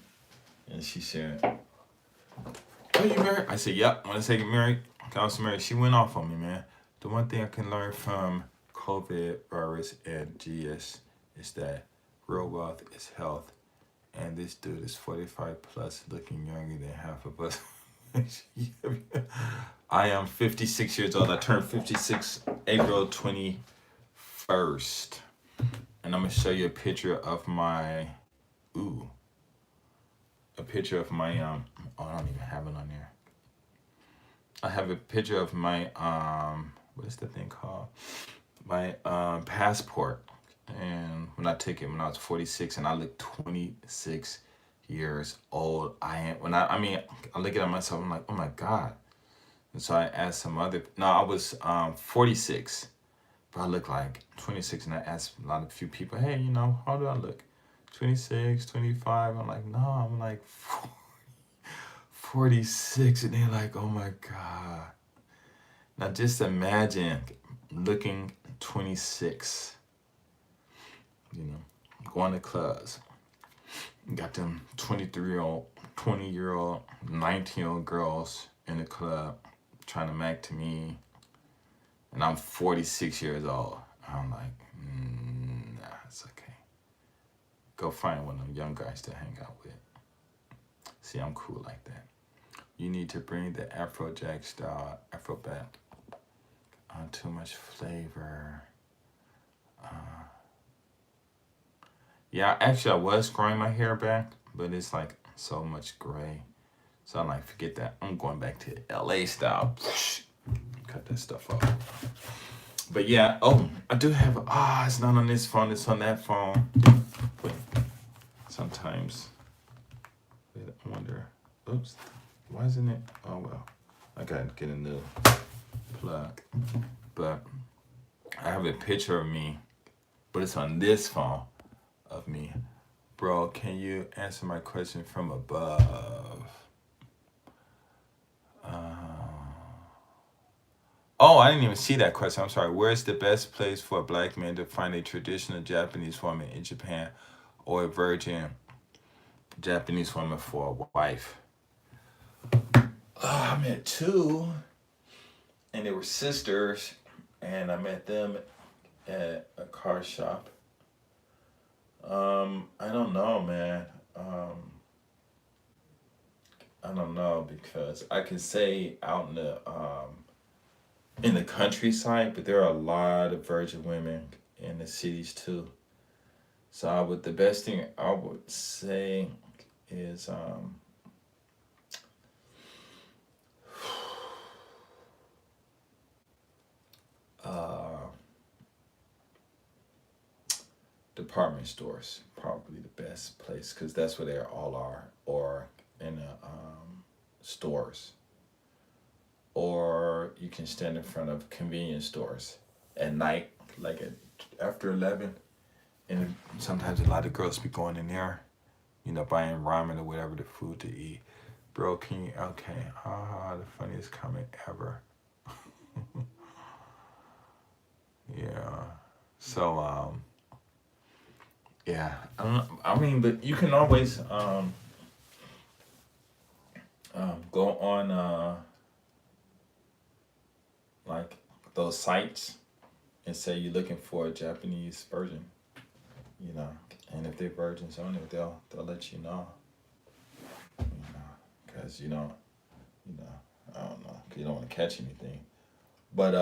and she said, are you married? I said, yep, I want to say get married. I was married. She went off on me, man. The one thing I can learn from COVID virus and GS is that real wealth is health. And this dude is 45 plus, looking younger than half of us. I am 56 years old. I turned 56 April 21st. And I'm going to show you a picture of my, ooh, a picture of my, oh, I don't even have it on there. I have a picture of my, what is the thing called? My passport. And when I took it when I was 46, and I look 26 years old. I mean, I look at myself, I'm like, oh my God. And so I asked some other, no, I was 46, but I look like 26. And I asked a few people, hey, how do I look? 26, 25. I'm like, no, I'm like 46. And they're like, oh my God. Now just imagine looking 26, going to clubs. Got them 23-year-old, 20-year-old, 19-year-old girls in the club trying to mac to me. And I'm 46 years old. I'm like, nah, it's okay. Go find one of them young guys to hang out with. See, I'm cool like that. You need to bring the Afrojack style, Afro back. Too much flavor. Yeah, actually, I was growing my hair back, but it's like so much gray. So I'm like, forget that. I'm going back to LA style. Cut that stuff off. But yeah, I do have, it's not on this phone, it's on that phone. Wait, sometimes, I wonder, oops, why isn't it? Oh, well, I gotta get a new plug. But I have a picture of me, but it's on this phone of me. Bro, can you answer my question from above? Oh, I didn't even see that question. I'm sorry. Where's the best place for a black man to find a traditional Japanese woman in Japan, or a virgin Japanese woman for a wife? I met two, and they were sisters, and I met them at a car shop. I don't know, man. I don't know, because I can say out in the countryside, but there are a lot of virgin women in the cities too. So the best thing I would say is department stores, probably the best place, because that's where they all are, or in the stores, or you can stand in front of convenience stores at night, like after 11, and sometimes a lot of girls be going in there, buying ramen or whatever, the food to eat. Bro, can you, okay, the funniest comment ever. Yeah, so yeah, I mean, but you can always go on like those sites and say you're looking for a Japanese virgin, and if they're virgins on it, they'll let you know, because I don't know, 'cause you don't want to catch anything, but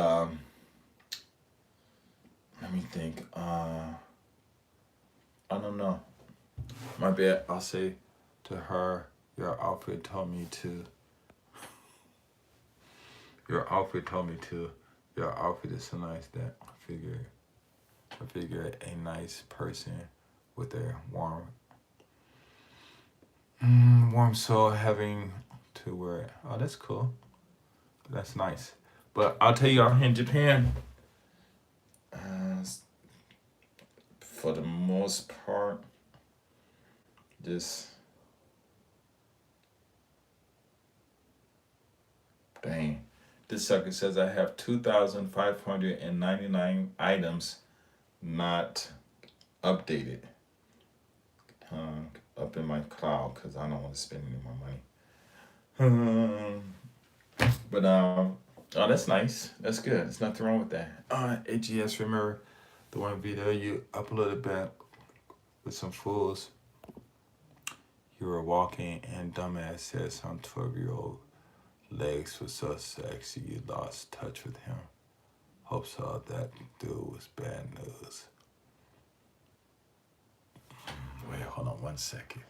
let me think. I don't know. My bad. I'll say to her, your outfit told me to. Your outfit told me to. Your outfit is so nice that I figure a nice person with a warm soul having to wear it. Oh, that's cool. That's nice. But I'll tell you, out in Japan, for the most part, just dang. This sucker says I have 2,599 items not updated up in my cloud, because I don't want to spend any more money. But oh, that's nice. That's good. There's nothing wrong with that. AGS, remember, The one video you uploaded back with some fools. You were walking and dumbass said some 12-year-old legs was so sexy you lost touch with him. Hope so. That dude was bad news. Wait, hold on 1 second.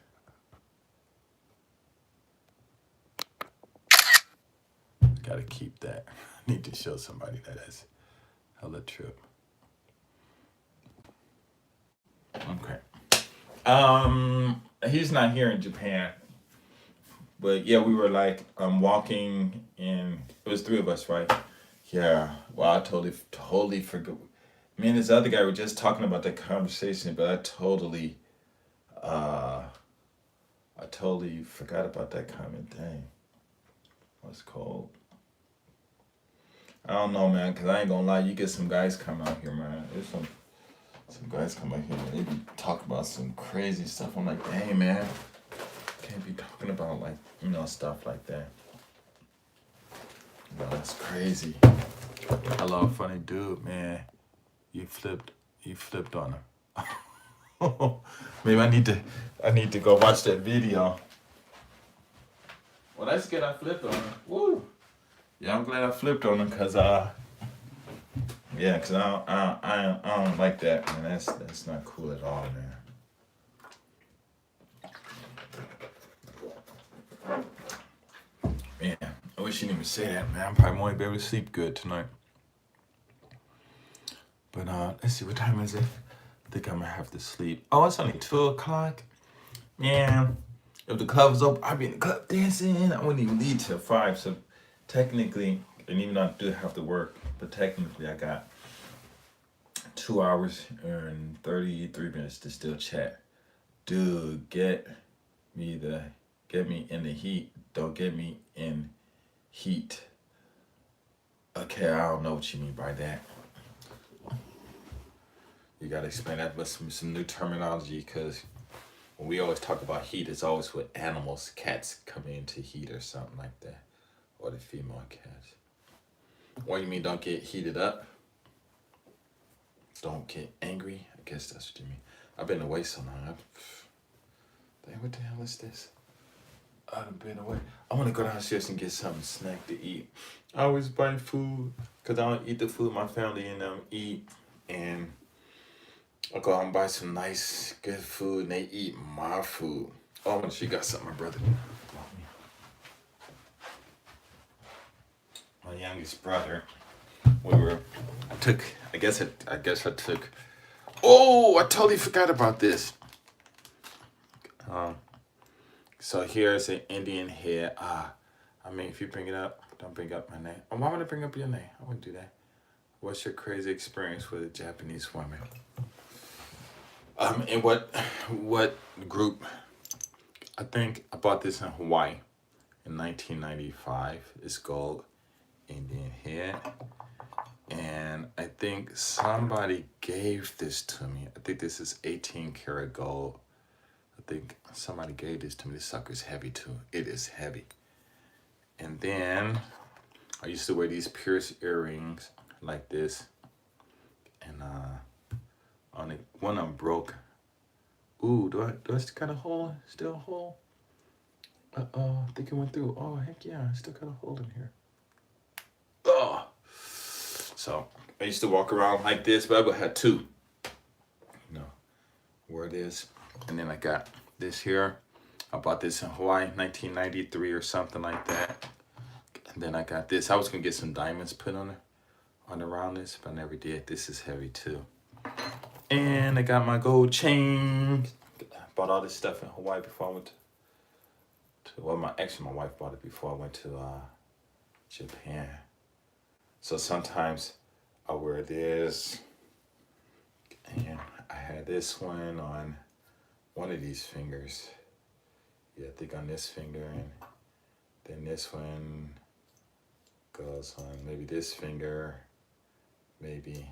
Gotta keep that. I need to show somebody that is hella trip. Okay. He's not here in Japan. But yeah, we were like walking and it was 3 of us, right? Yeah. Well, I totally forgot. Me and this other guy were just talking about that conversation, but I totally forgot about that comment. Dang. What's cold? I don't know, man, because I ain't gonna lie, you get some guys come out here, man. There's some guys come out here and they be talking about some crazy stuff. I'm like, dang, man. Can't be talking about, like, stuff like that. That's crazy. Hello, funny dude, man. You flipped on him. Maybe I need to go watch that video. Well, that's good. I flipped on him. Woo. Yeah, I'm glad I flipped on him, cause I don't like that, man. That's not cool at all, man. Man, I wish you didn't even say that, man. I'm probably won't be able to sleep good tonight. But let's see, what time is it? I think I'm gonna have to sleep. Oh, it's only 2:00. Man, if the club was open, I'd be in the club dancing. I wouldn't even leave till 5. So technically, and even though I do have to work, but technically I got 2 hours and 33 minutes to still chat. Dude, get me in the heat. Don't get me in heat. Okay, I don't know what you mean by that. You gotta explain that with some new terminology, because when we always talk about heat, it's always with animals, cats coming into heat or something like that, or the female cats. What do you mean, don't get heated up? Don't get angry? I guess that's what you mean. I've been away so long. Dang, what the hell is this? I've been away. I want to go downstairs and get something snack to eat. I always buy food because I don't eat the food my family and them eat. And I'll go out and buy some nice, good food, and they eat my food. Oh, and she got something, my brother. My youngest brother. I guess I took. Oh, I totally forgot about this. So here's an Indian head. I mean, if you bring it up, don't bring up my name. Oh, why would I bring up your name? I wouldn't do that. What's your crazy experience with a Japanese woman? And what group? I think I bought this in Hawaii in 1995. It's gold Indian head. And I think somebody gave this to me. I think this is 18 karat gold. I think somebody gave this to me. This sucker's heavy too. It is heavy. And then I used to wear these pierced earrings like this. And on it, one of them broke. Ooh, do I still got a hole? Still a hole? Uh-oh, I think it went through. Oh, heck yeah, I still got a hole in here. Oh. So I used to walk around like this, but I had 2. Where it is. And then I got this here. I bought this in Hawaii, 1993 or something like that. And then I got this. I was gonna get some diamonds put on around this, but I never did. This is heavy too. And I got my gold chain. Bought all this stuff in Hawaii before I went to my wife bought it before I went to Japan. So sometimes I wear this, and I had this one on one of these fingers. Yeah, I think on this finger, and then this one goes on maybe this finger, maybe,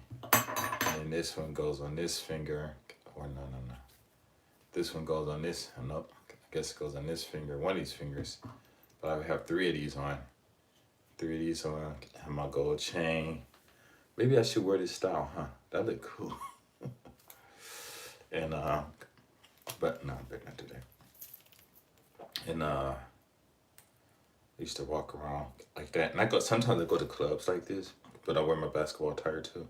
and this one goes on this finger, or no. This one goes on this, nope, I guess it goes on this finger, one of these fingers, but I would have 3 of these on. 3 of these on, and my gold chain. Maybe I should wear this style, huh? That look cool. And but no, but not today. And I used to walk around like that. And sometimes I go to clubs like this, but I wear my basketball attire too.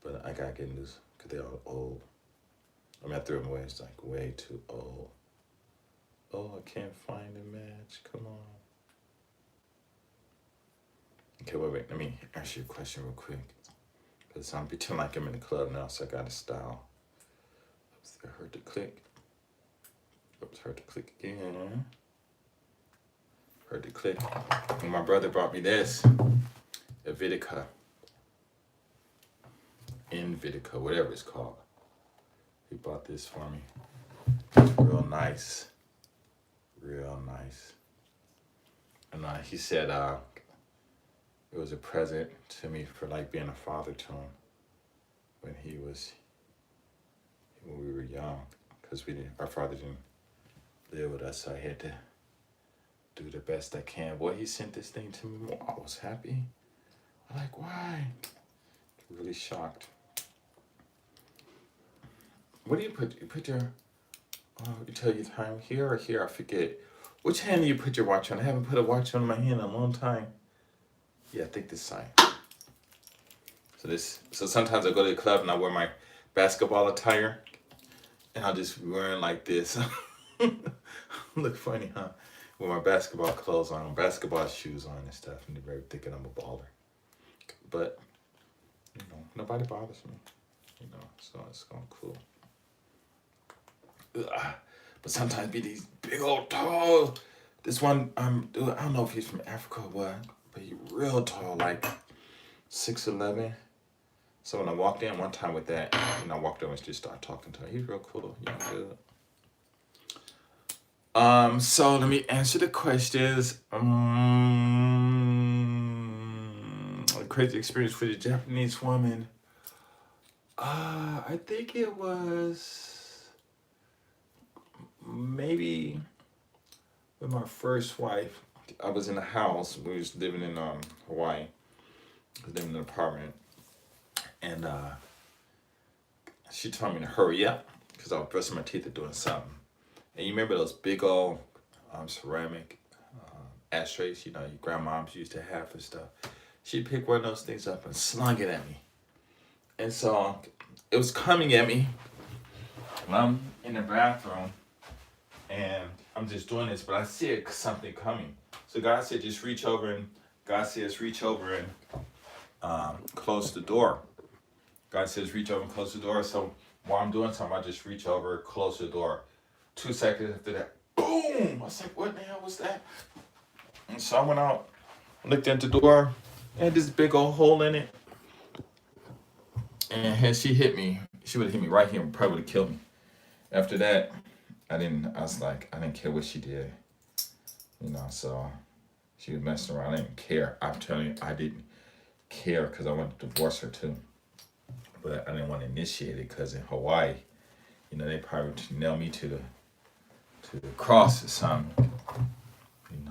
But I gotta get this because they're all old. I mean, I threw them away. It's like way too old. Oh, I can't find a match. Come on. Okay, wait. Let me ask you a question real quick. Because I'm pretending like I'm in the club now, so I got a style. Oops, I heard the click. Oops, heard the click again. Heard the click. And my brother brought me this. A Vitica. Vitica, whatever it's called. He bought this for me. It's real nice. Real nice. And he said it was a present to me for like being a father to him when we were young, because our father didn't live with us, so I had to do the best I can. Boy, he sent this thing to me. I was happy. I'm like, why? Really shocked. What do you put? You put your, you tell your time here or here? I forget. Which hand do you put your watch on? I haven't put a watch on my hand in a long time. Yeah, I think this side. So sometimes I go to the club and I wear my basketball attire, and I'll just be wearing like this. Look funny, huh? With my basketball clothes on, basketball shoes on and stuff, and they're thinking I'm a baller. But, nobody bothers me, so it's going cool. Ugh. But sometimes be these big old tall. This one, I don't know if he's from Africa or what, but he's real tall, like 6'11". So when I walked in one time with that, I walked over and just started talking to him. He's real cool, good. So let me answer the questions. A crazy experience with a Japanese woman. I think it was maybe with my first wife. I was in a house. We was living in Hawaii. I was living in an apartment, and she told me to hurry up because I was brushing my teeth or doing something. And you remember those big old ceramic ashtrays, your grandmoms used to have and stuff. She picked one of those things up and slung it at me. And so it was coming at me. And I'm in the bathroom and I'm just doing this, but I see something coming. So God said, just reach over and close the door. God says, reach over and close the door. So while I'm doing something, I just reach over, close the door. 2 seconds after that, boom! I was like, what the hell was that? And so I went out, looked at the door, it had this big old hole in it. And had she hit me, she would have hit me right here and probably would have killed me. After that, I didn't care what she did. So she was messing around. I didn't care. I'm telling you, I didn't care because I wanted to divorce her too. But I didn't want to initiate it because in Hawaii, they probably would nail me to the cross or something.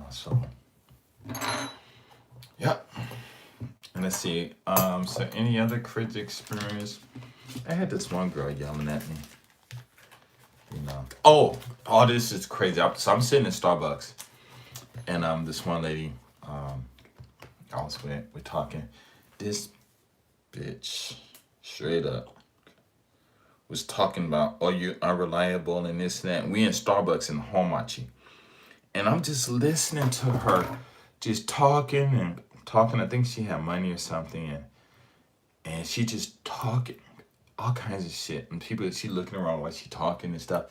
So yep. And let's see. So any other crazy experience? I had this one girl yelling at me. Oh, this is crazy. So I'm sitting in Starbucks, and this one lady, we're talking. This bitch, straight up, was talking about, oh, you're unreliable and this and that. And we in Starbucks in Homachi. And I'm just listening to her, just talking and talking. I think she had money or something. And she just talking all kinds of shit. And she looking around while she talking and stuff.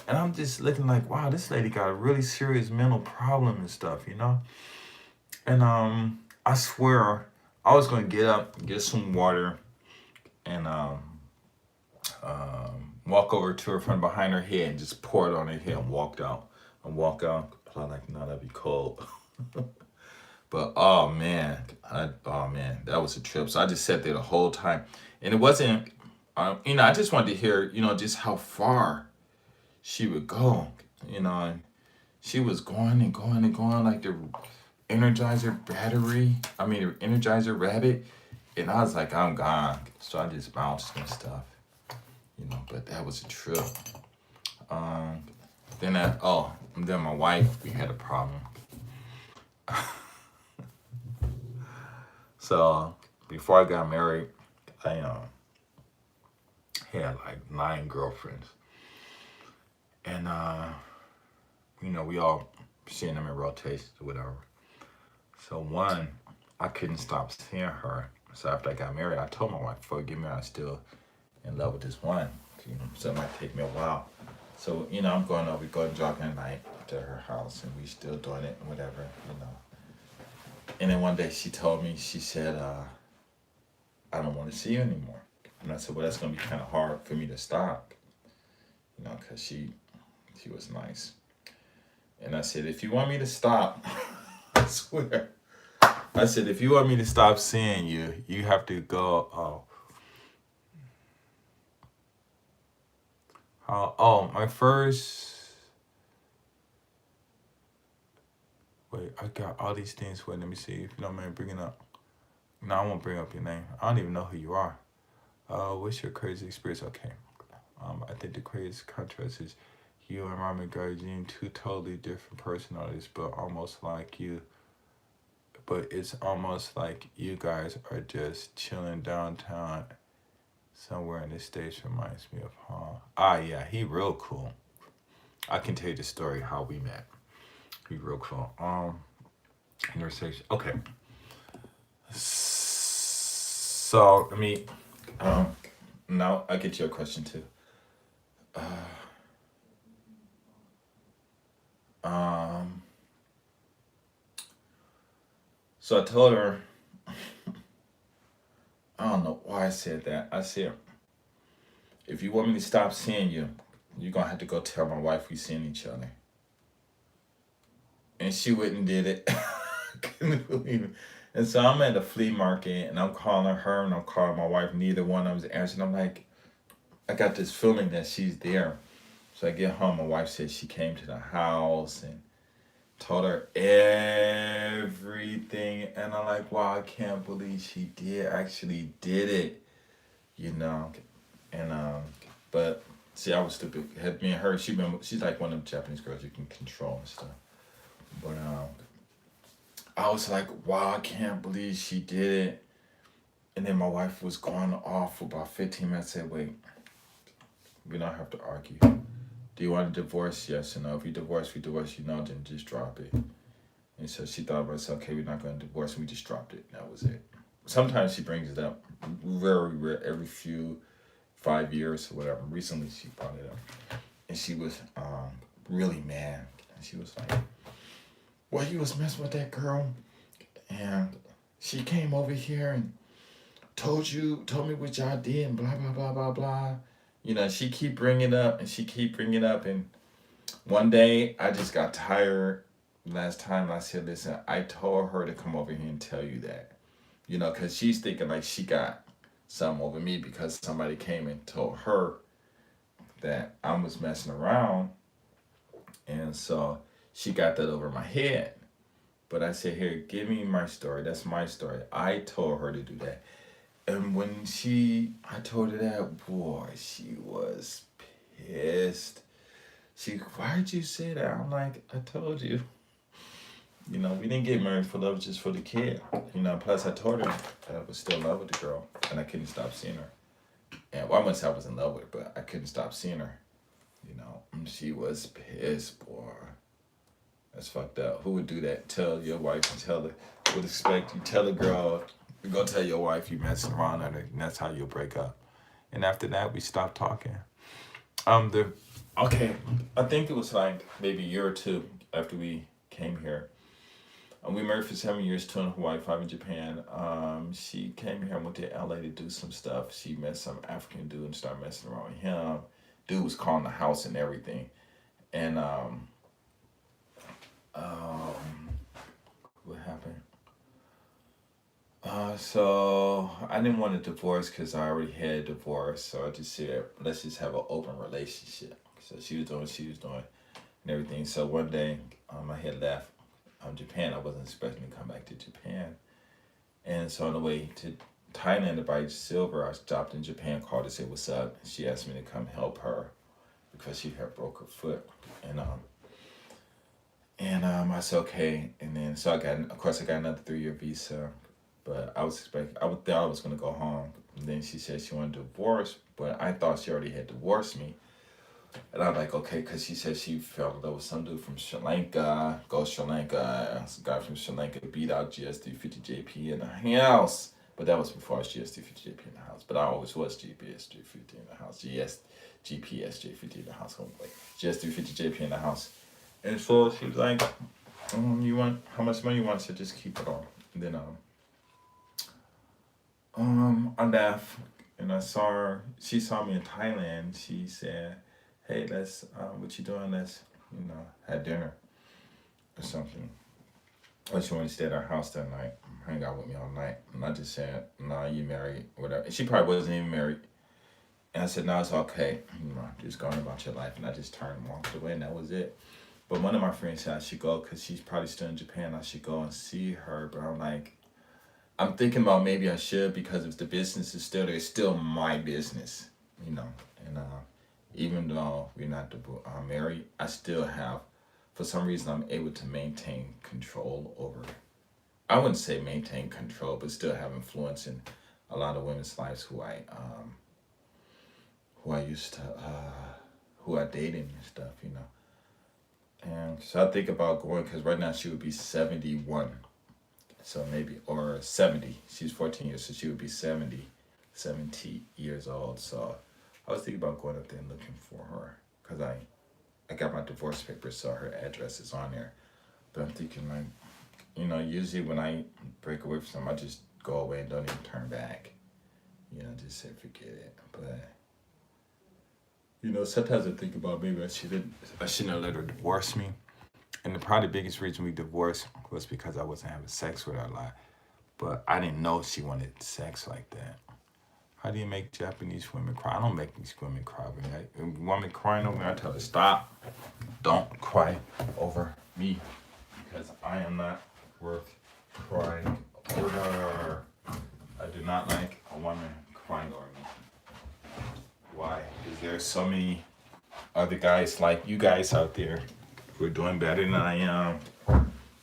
And I'm just looking like, wow, this lady got a really serious mental problem and stuff, And I swear, I was going to get up, get some water, and walk over to her from behind her head and just pour it on her head and walk out. I'm like, no, that'd be cold. But oh man, that was a trip. So I just sat there the whole time, and it wasn't, I just wanted to hear, just how far she would go, and she was going and going and going like the Energizer Rabbit, and I was like, I'm gone. So I just bounced and stuff, But that was a trip. Um, then then my wife, we had a problem. So before I got married, I had like 9 girlfriends, and we all seeing them in rotations or whatever. So one, I couldn't stop seeing her. So after I got married, I told my wife before I get married, I'm still in love with this one. So it might take me a while. So I'm going over, going jogging at night to her house, and we still doing it, whatever. And then one day she told me, she said, I don't want to see you anymore. And I said, well, that's gonna be kind of hard for me to stop, because she was nice. And I said, if you want me to stop, I swear. I said, if you want me to stop seeing you, you have to go. My first. Wait, I got all these things. Wait, let me see if you don't mind bringing up. No, I won't bring up your name. I don't even know who you are. What's your crazy experience? Okay. I think the craziest contrast is you and Ramen Guardian, two totally different personalities, but almost like you. But it's almost like you guys are just chilling downtown somewhere in the States. Reminds me of yeah, he real cool. I can tell you the story how we met. He real cool. Conversation. Okay. So let me now I get your question too. Um so I told her, I don't know why I said that. I said, if you want me to stop seeing you, you're gonna have to go tell my wife we seeing each other. And she went and did it. Couldn't believe it. And so I'm at the flea market and I'm calling her and I'm calling my wife. Neither one of them's answering. I'm like, I got this feeling that she's there. So I get home. My wife said she came to the house and told her everything. And I'm like, wow, I can't believe she actually did it. And but see, I was stupid. Had me and her, she's like one of them Japanese girls you can control and stuff. But I was like, wow, I can't believe she did it. And then my wife was going off for about 15 minutes. I said, wait, we don't have to argue. Do you want a divorce? Yes or no? If you divorce, we divorce. You know, then just drop it. And so she thought about it. Okay, we're not going to divorce. And we just dropped it. That was it. Sometimes she brings it up. Very rare. Every 5 years or whatever. Recently, she brought it up. And she was really mad. And she was like, well, you was messing with that girl. And she came over here and told me what y'all did and blah, blah, blah, blah, blah. She keep bringing it up and she keep bringing it up. And one day I just got tired. Last time I said, listen, I told her to come over here and tell you that. Because she's thinking like she got something over me because somebody came and told her that I was messing around. And so she got that over my head. But I said, here, give me my story. That's my story. I told her to do that. And when I told her that, boy, she was pissed. Why'd you say that? I'm like, I told you. We didn't get married for love, just for the kid. Plus I told her that I was still in love with the girl and I couldn't stop seeing her. And well, I wouldn't say I was in love with her, but I couldn't stop seeing her. And she was pissed, boy. That's fucked up. Who would do that? Tell your wife and tell her, would expect you tell a girl, you go tell your wife you messing around at her, and that's how you'll break up. And after that, we stopped talking. Okay, I think it was like maybe a year or two after we came here. We married for 7 years, 2 in Hawaii, 5 in Japan. She came here and went to LA to do some stuff. She met some African dude and started messing around with him. Dude was calling the house and everything. And what happened? So I didn't want a divorce because I already had a divorce. So I just said, let's just have an open relationship. So she was doing what she was doing and everything. So one day I had left Japan. I wasn't expecting to come back to Japan. And so on the way to Thailand by Silver. I stopped in Japan, called to say what's up. She asked me to come help her because she had broke her foot, and I said okay, and then so I got, of course, I got another 3-year visa, but I was expecting, I would thought I was gonna go home, and then she said she wanted a divorce, but I thought she already had divorced me, and I'm like okay, cause she said she fell in love with some dude from Sri Lanka, go Sri Lanka, some guy from Sri Lanka beat out GS350JP in the house. But that was before I was GS350JP in the house. But I always was GS350 in the house. GPSJ50 in the house. So like GS350JP in the house. And so she was like, you want, how much money you want? So just keep it all. And then I laughed and I saw her, she saw me in Thailand. She said, hey, let's, what you doing? Let's, have dinner or something. Or she wanted to stay at our house that night, hang out with me all night. And I just said, nah, you married, whatever. And she probably wasn't even married. And I said, no, it's okay. Just going about your life. And I just turned and walked away, and that was it. But one of my friends said I should go because she's probably still in Japan. I should go and see her. But I'm like, I'm thinking about maybe I should, because if the business is still there, it's still my business, And even though we're not married, I still have, for some reason, I'm able to maintain control over, I wouldn't say maintain control, but still have influence in a lot of women's lives who I used to, who I dated and stuff, And so I think about going, because right now she would be 71. So maybe, or 70. She's 14 years, so she would be 70 years old. So I was thinking about going up there and looking for her, because I got my divorce papers, so her address is on there. But I'm thinking, like, usually when I break away from someone, I just go away and don't even turn back. Just say forget it. But sometimes I think about maybe I shouldn't have let her divorce me. And probably the biggest reason we divorced was because I wasn't having sex with her a lot. But I didn't know she wanted sex like that. How do you make Japanese women cry? I don't make these women cry. A woman crying over me, I tell her, stop. Don't cry over me. Because I am not worth crying over. I do not like a woman crying over me. Why? Because there's so many other guys like you guys out there who are doing better than I am.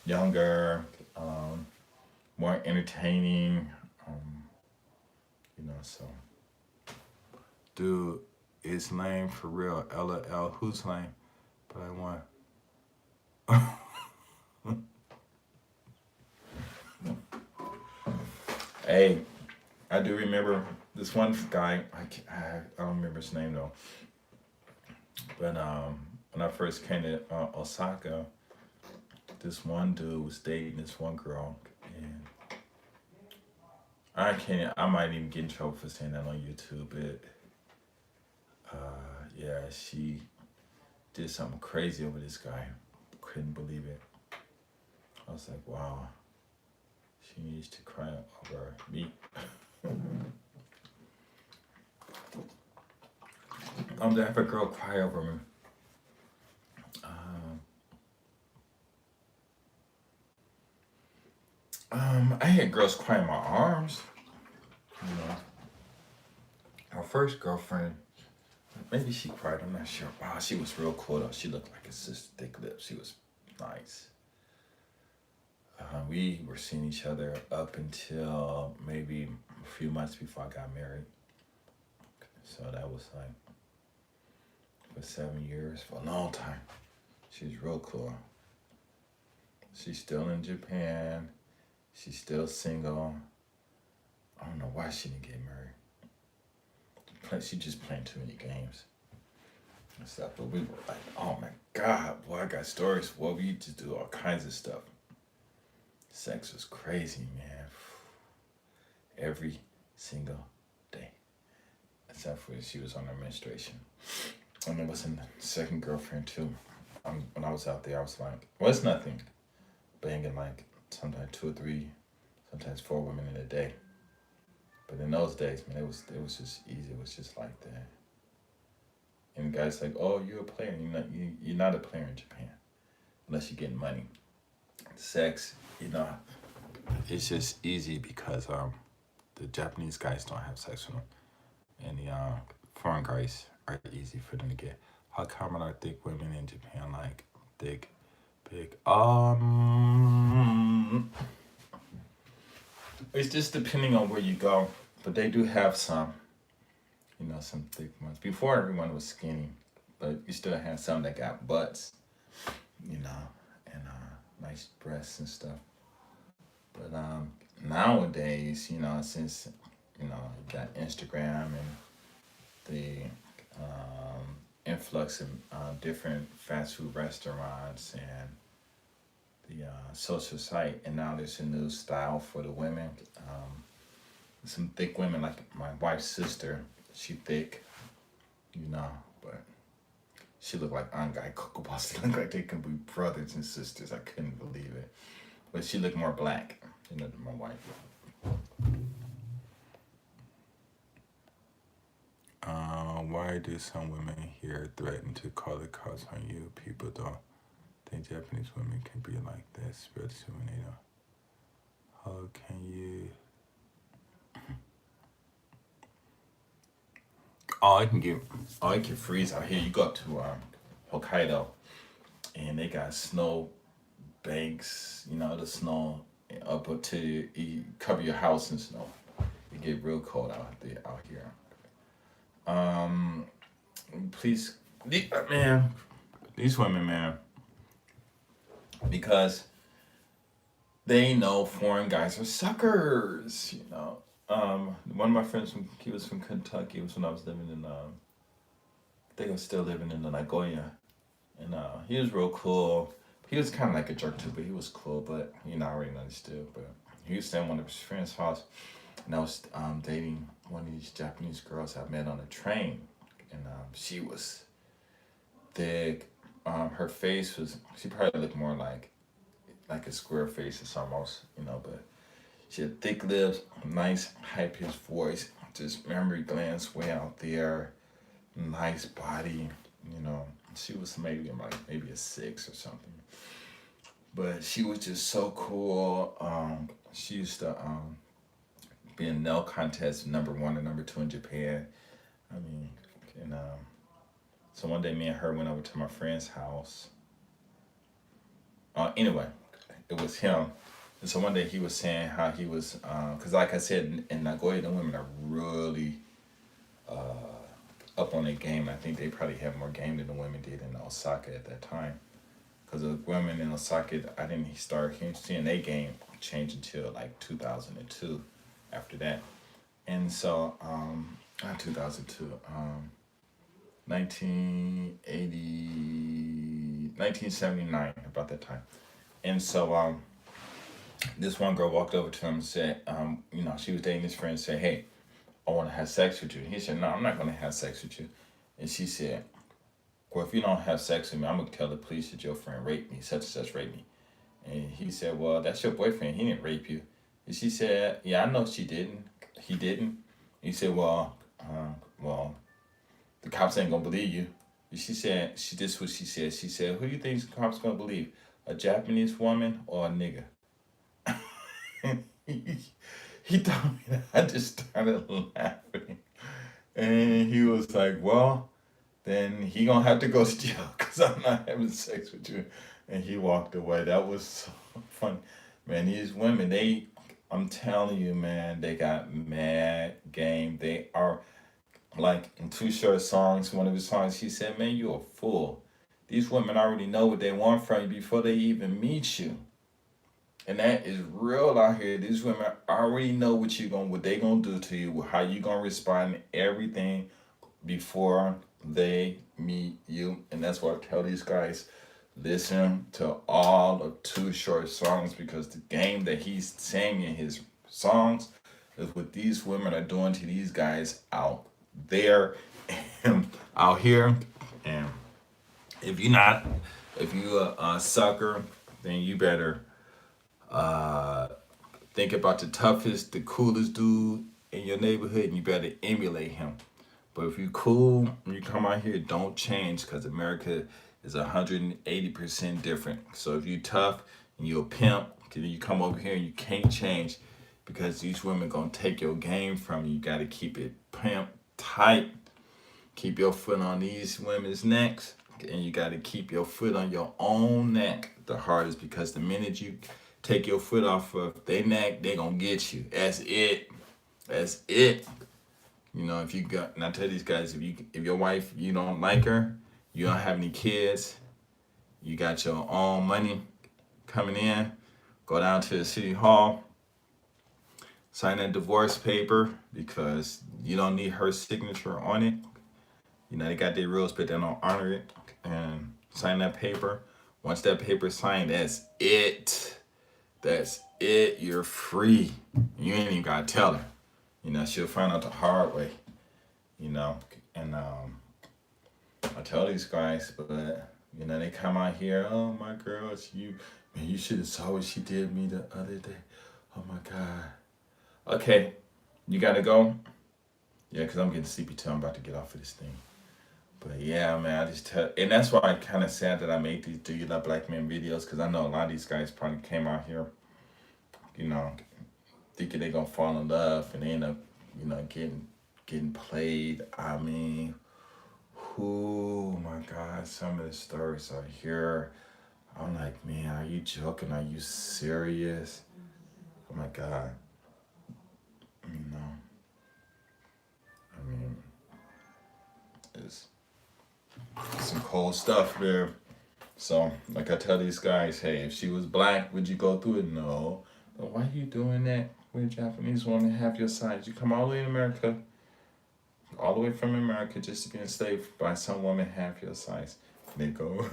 Younger, more entertaining, so. Dude, it's lame for real. LOL, who's lame? But I want. Hey, I do remember this one guy. I don't remember his name though. But when I first came to Osaka, this one dude was dating this one girl, and I might even get in trouble for saying that on YouTube, but yeah, she did something crazy over this guy. Couldn't believe it. I was like, wow, she needs to cry over me. I'm the type of girl cry over me. I had girls cry in my arms. Our first girlfriend, maybe she cried, I'm not sure. Wow, she was real cool though. She looked like a sister, thick lips. She was nice. We were seeing each other up until maybe a few months before I got married. So that was like for 7 years, for a long time. She was real cool. She's still in Japan. She's still single. I don't know why she didn't get married. She just playing too many games and stuff. But we were like, oh my God, boy, I got stories. Well, we used to do all kinds of stuff. Sex was crazy, man. Every single day. Except for she was on her menstruation. And it was a second girlfriend too. When I was out there, I was like, well, it's nothing. Banging like sometimes 2 or 3, sometimes 4 women in a day. But in those days, man, it was just easy. It was just like that. And the guy's like, oh, you're a player. You're not a player in Japan unless you're getting money. Sex, it's just easy because the Japanese guys don't have sex with them, and the foreign guys are easy for them to get. How common are thick women in Japan? Like thick, big. It's just depending on where you go, but they do have some, some thick ones. Before everyone was skinny, but you still have some that got butts, and nice breasts and stuff. But nowadays, since you got Instagram and the influx of different fast food restaurants and the social site, and now there's a new style for the women. Some thick women, like my wife's sister, she thick, but she looked like Angai Kokobas. They look like they could be brothers and sisters. I couldn't believe it. But she looked more black, than my wife. Why do some women here threaten to call the cops on you? People don't think Japanese women can be like that, especially when they don't. How can you? It can freeze out here. You go up to Hokkaido, and they got snow banks. The snow up to you cover your house in snow. It get real cold out here. Please, man, these women, man, because they know foreign guys are suckers. One of my friends he was from Kentucky. It was when I was living in, I think I was still living in Nagoya, and he was real cool. He was kind of like a jerk too, but he was cool. But I already understood. But he was staying at one of his friends' house, and I was dating one of these Japanese girls I met on a train, and she was thick. Her face was, she probably looked more like a square face. It's almost, but she had thick lips, nice high-pitched voice, just memory glands way out there, nice body. She was maybe a 6 or something, but she was just so cool. She used to be in nail contest #1 and #2 in Japan. So one day me and her went over to my friend's house. Anyway, it was him. And so one day he was saying how he was, because like I said, in Nagoya, the women are really up on their game. I think they probably have more game than the women did in Osaka at that time. Because the women in Osaka, I didn't start seeing their game change until like 2002 after that. And so, not 2002, 1979, about that time. And so, this one girl walked over to him and said, she was dating his friend and said, hey, I want to have sex with you. He said, no, I'm not going to have sex with you. And she said, well, if you don't have sex with me, I'm going to tell the police that your friend raped me, such and such raped me. And he said, well, that's your boyfriend. He didn't rape you. And she said, yeah, I know she didn't. He didn't. He said, well, the cops ain't going to believe you. And she said, this is what she said. She said, who do you think the cops going to believe? A Japanese woman or a nigga? He told me that. I just started laughing. And he was like, well, then he gonna have to go to jail because I'm not having sex with you. And he walked away. That was so funny. Man, these women, I'm telling you, man, they got mad game. They are, like in Too Short songs, one of his songs, he said, man, you're a fool. These women already know what they want from you before they even meet you. And that is real out here. These women already know what they gonna do to you, how you gonna respond to everything before they meet you. And that's why I tell these guys, listen to all of Too Short songs, because the game that he's saying in his songs is what these women are doing to these guys out there and out here. And if you a sucker, then you better think about the toughest, the coolest dude in your neighborhood, and you better emulate him. But if you cool and you come out here, don't change, because America is 180% different. So if you tough and you a pimp, then you come over here and you can't change, because these women gonna take your game from you. You gotta keep it pimped tight. Keep your foot on these women's necks, and you gotta keep your foot on your own neck the hardest, because the minute you take your foot off of their neck, they gonna get you. That's it. That's it. You know, if you got, and I tell these guys, if your wife, you don't like her, you don't have any kids, you got your own money coming in, go down to the city hall, sign that divorce paper, because you don't need her signature on it. You know, they got their rules, but they don't honor it. And sign that paper. Once that paper's signed, that's it. That's it. You're free. You ain't even gotta tell her. You know, she'll find out the hard way. You know, and I tell these guys, but you know, they come out here, oh my girl, it's you. Man, you should have saw what she did me the other day. Oh my God. Okay, you gotta go. Yeah, because I'm getting sleepy too. I'm about to get off of this thing. But yeah, man, I just tell, and that's why I'm kind of sad that I made these Do You Love Black Men videos, because I know a lot of these guys probably came out here, you know, thinking they gonna fall in love, and they end up, you know, getting played. I mean, oh my God, some of the stories are here. I'm like, man, are you joking? Are you serious? Oh my God. You know, I mean, it's some cold stuff there. So, like I tell these guys, hey, if she was black, would you go through it? No. But why are you doing that with a Japanese woman half your size? You come all the way to America, all the way from America, just to be enslaved by some woman half your size. They go,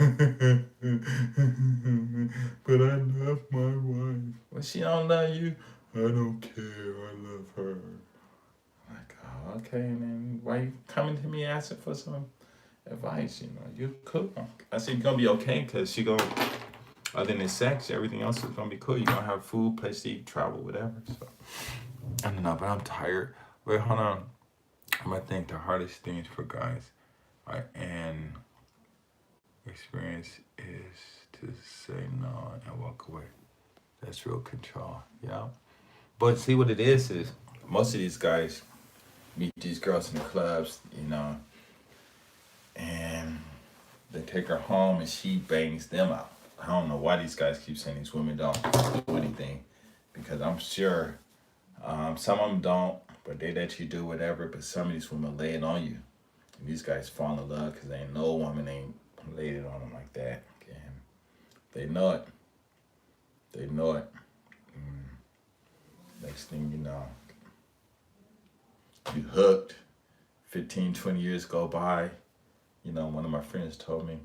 but I love my wife. Well, she don't love you. I don't care. I love her. Like, oh, okay, and then why you coming to me asking for some advice? You know, you're cool. I said you're gonna be okay, because she gonna, other than sex, everything else is gonna be cool. You're gonna have food, place to eat, travel, whatever. So I don't know, but I'm tired. Wait, hold on. I think the hardest things for guys, right, and experience is to say no and walk away. That's real control. Yeah. But see what it is most of these guys meet these girls in the clubs, you know, and they take her home and she bangs them out. I don't know why these guys keep saying these women don't do anything, because I'm sure some of them don't, but they let you do whatever. But some of these women lay it on you. And these guys fall in love because ain't no woman ain't laid it on them like that. And they know it. They know it. Next thing you know, you hooked. 15, 20 years go by. You know, one of my friends told me,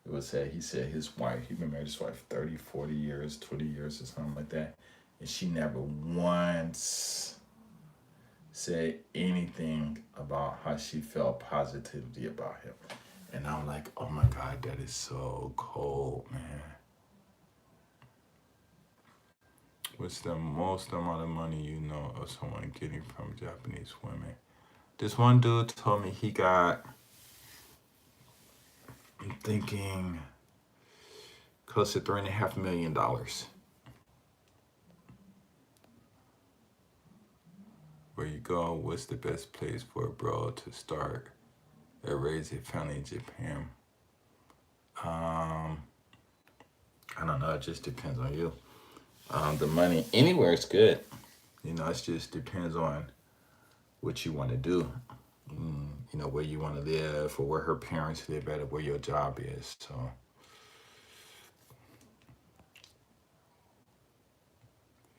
it was said, he said his wife, he'd been married to his wife 30, 40 years, 20 years or something like that. And she never once said anything about how she felt positively about him. And I'm like, oh my God, that is so cold, man. What's the most amount of money you know of someone getting from Japanese women? This one dude told me he got, I'm thinking, close to $3.5 million. Where you go, what's the best place for a bro to start and raise a family in Japan? I don't know, it just depends on you. The money, anywhere is good. You know, it just depends on what you want to do. You know, where you want to live, or where her parents live at, or where your job is. So,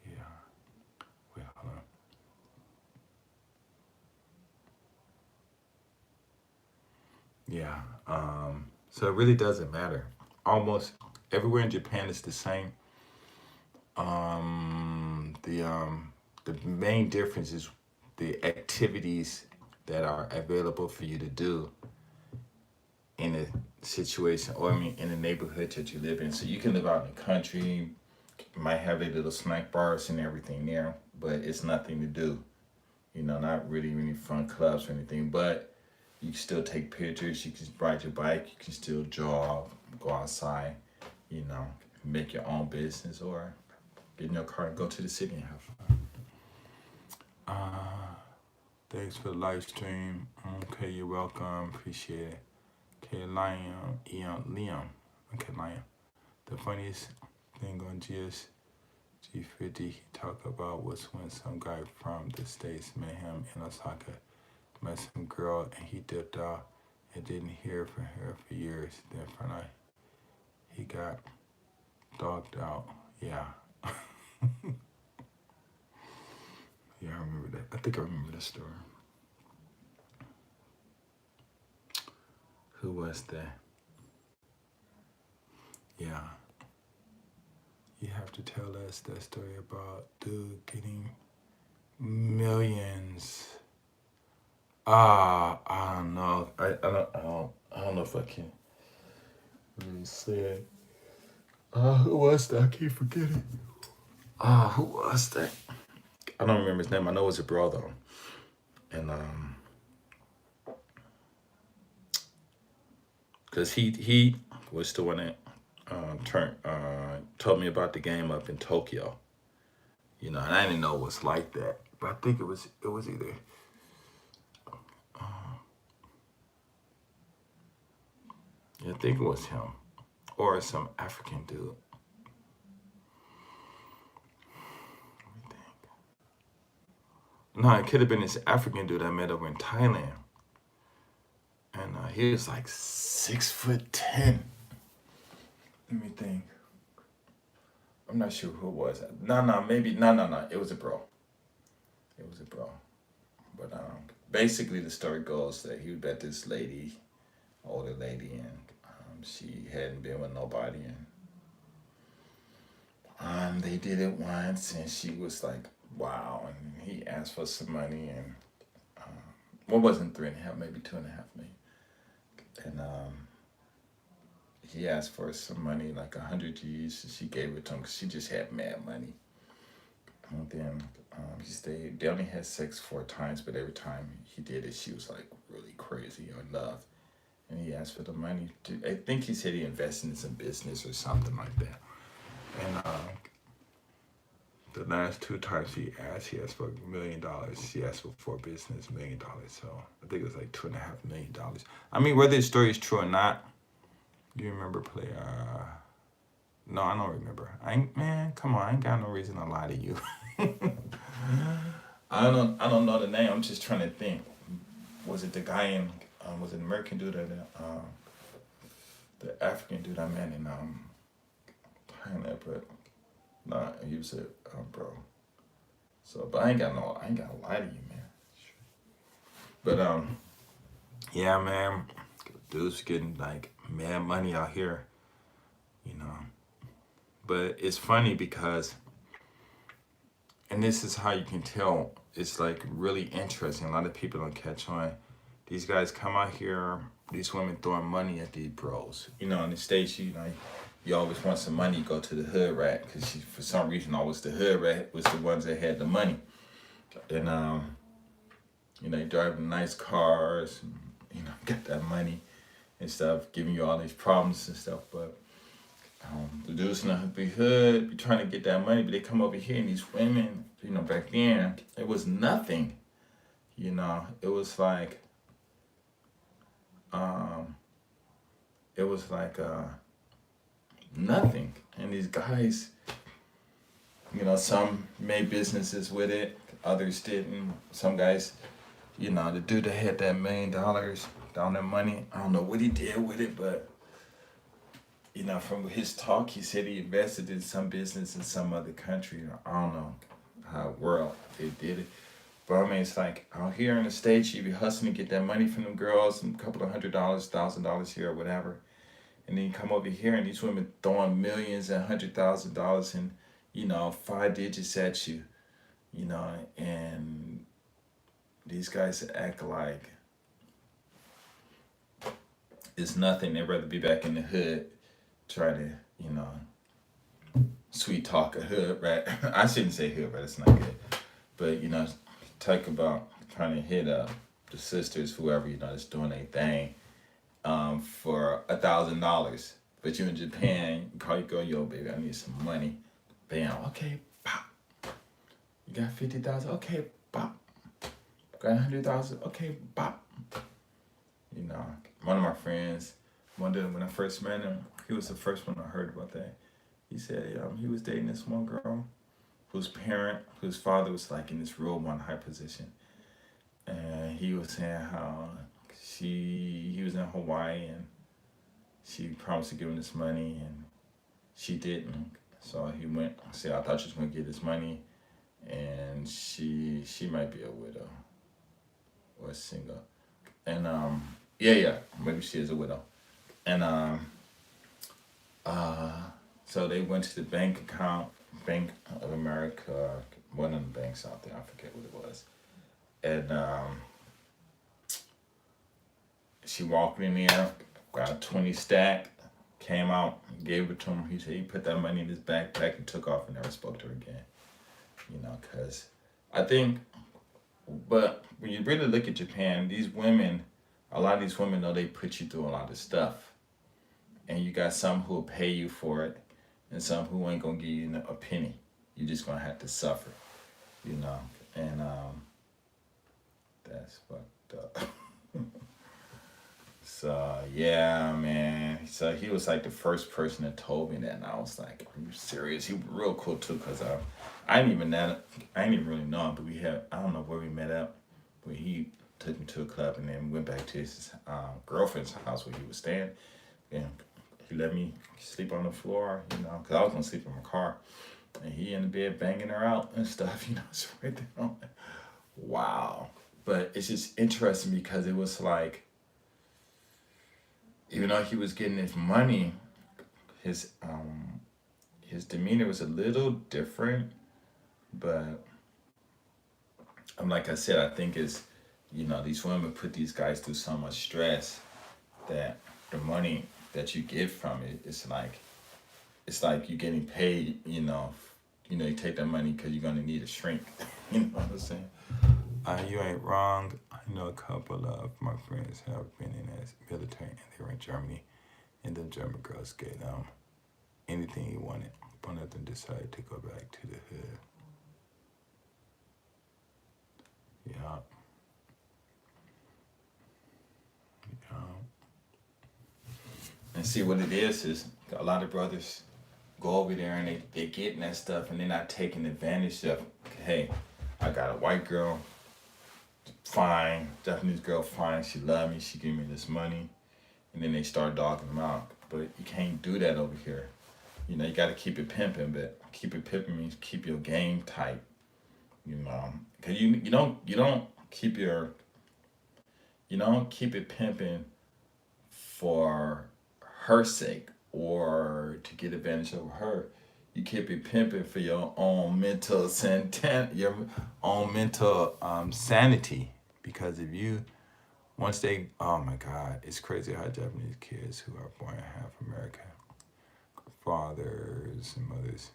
yeah. Wait, hold on. Yeah. So it really doesn't matter. Almost everywhere in Japan is the same. The main difference is the activities that are available for you to do in a situation, or I mean, in the neighborhood that you live in. So you can live out in the country, might have a little snack bars and everything there, but it's nothing to do. You know, not really any fun clubs or anything, but you can still take pictures, you can ride your bike, you can still jog, go outside, you know, make your own business, or get in your car and go to the city and have fun. Thanks for the live stream. Okay, you're welcome. Appreciate it. Okay, Liam. Okay, Liam. The funniest thing on G50 he talked about was when some guy from the States met him in Osaka, met some girl, and he dipped out and didn't hear from her for years. Then finally, he got dogged out. Yeah. Yeah, I remember that. I think I remember that story. Who was that? Yeah. You have to tell us that story about dude getting millions. I don't know. I don't know if I can really say it. Who was that? I keep forgetting. Who was that? I don't remember his name. I know it was a bro though. And because he was the one that told me about the game up in Tokyo. You know, and I didn't know it was like that. But I think it was either I think it was him or some African dude. Let me think. No, it could have been this African dude I met over in Thailand. And he was like 6'10". Let me think. I'm not sure who it was. No. It was a bro. But basically the story goes that he met this lady, older lady, and she hadn't been with nobody, and they did it once, and she was like, wow, and he asked for some money, and what wasn't 3.5, maybe 2.5 million, and he asked for some money, like 100 G's, and she gave it to him because she just had mad money. And then he stayed. They only had sex 4 times, but every time he did it, she was like really crazy or in love. And he asked for the money. I think he said he invested in some business or something like that. And the last 2 times he asked for $1 million. She asked for business, $1 million. So I think it was like $2.5 million. I mean, whether his story is true or not, you remember play? No, I don't remember. Come on, I ain't got no reason to lie to you. I don't know the name. I'm just trying to think. Was it the guy in? Was it an American dude or the African dude I met in Thailand? But nah, he was a bro. So, but I ain't gotta lie to you, man. But yeah, man, dude's getting like mad money out here, you know. But it's funny because, and this is how you can tell, it's like really interesting. A lot of people don't catch on. These guys come out here, these women throwing money at these bros. You know, in the States, you always want some money, you go to the hood rat, because for some reason always the hood rat was the ones that had the money. And, they driving nice cars, and, got that money and stuff, giving you all these problems and stuff. But the dudes in the hood be trying to get that money, but they come over here and these women, back then, it was nothing. It was like, nothing. And these guys, some made businesses with it, others didn't. Some guys, the dude that had that $1 million down their money, I don't know what he did with it, but from his talk, he said he invested in some business in some other country. I don't know how world they did it. But I mean, it's like out here in the States, you be hustling to get that money from them girls, and a couple of $100, $1,000 here or whatever. And then you come over here and these women throwing millions and $100,000 and, 5 digits at you, and these guys act like it's nothing. They'd rather be back in the hood, try to, sweet talk a hood rat. I shouldn't say hood rat, it's not good. But, talk about trying to hit up the sisters, whoever, that's doing their thing, for $1,000. But you in Japan, you call your girl, yo, baby, I need some money. Bam, okay, pop. You got 50,000, okay, pop. got 100,000. Okay, bop. You know, one of my friends, when I first met him, he was the first one I heard about that. He said he was dating this one girl whose father was like in this real one high position, and he was saying how he was in Hawaii and she promised to give him this money and she didn't. So he went. Said, I thought she was gonna get this money, and she might be a widow or single, and yeah, maybe she is a widow, and uh so they went to the Bank of America, one of the banks out there. I forget what it was, and she walked in there, got 20 stack, came out, gave it to him. He said he put that money in his backpack and took off and never spoke to her again. You know, because I think, but when you really look at Japan, a lot of these women know they put you through a lot of stuff. And you got some who will pay you for it and some who ain't going to give you a penny. You're just going to have to suffer, you know. And that's fucked up. So yeah, man. So he was like the first person that told me that, and I was like, "Are you serious?" He was real cool too, cause I didn't even really know him, but I don't know where we met up, but he took me to a club, and then we went back to his girlfriend's house where he was staying, and he let me sleep on the floor, you know, cause I was gonna sleep in my car, and he in the bed banging her out and stuff, you know. So right there, I'm like, wow. But it's just interesting because it was like, even though he was getting his money, his demeanor was a little different. But like I said, I think it's, you know, these women put these guys through so much stress that the money that you get from it, it's like you're getting paid. You take that money because you're gonna need a shrink. You know what I'm saying? You ain't wrong. I know a couple of my friends have been in the military, and they were in Germany, and the German girls gave them anything he wanted, but one of them decided to go back to the hood. Yeah. Yeah. And see what it is a lot of brothers go over there and they getting that stuff and they're not taking advantage of, hey, I got a white girl, fine, Japanese girl, fine, she love me, she give me this money, and then they start dogging them out. But you can't do that over here. You know, you got to keep it pimping, but keep it pimping means keep your game tight. You know, cause you don't keep it pimping for her sake or to get advantage of her. You keep it pimping for your own mental sanity. Because if you once they oh my God, it's crazy how Japanese kids who are born in half American fathers and mothers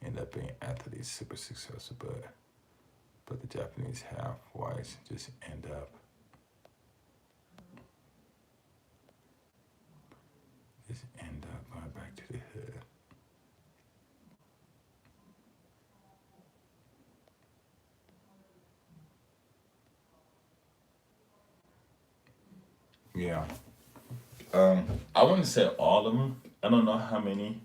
end up being athletes, super successful, but the Japanese half whites just end up going back to the hood. Yeah. I wouldn't say all of them. I don't know how many.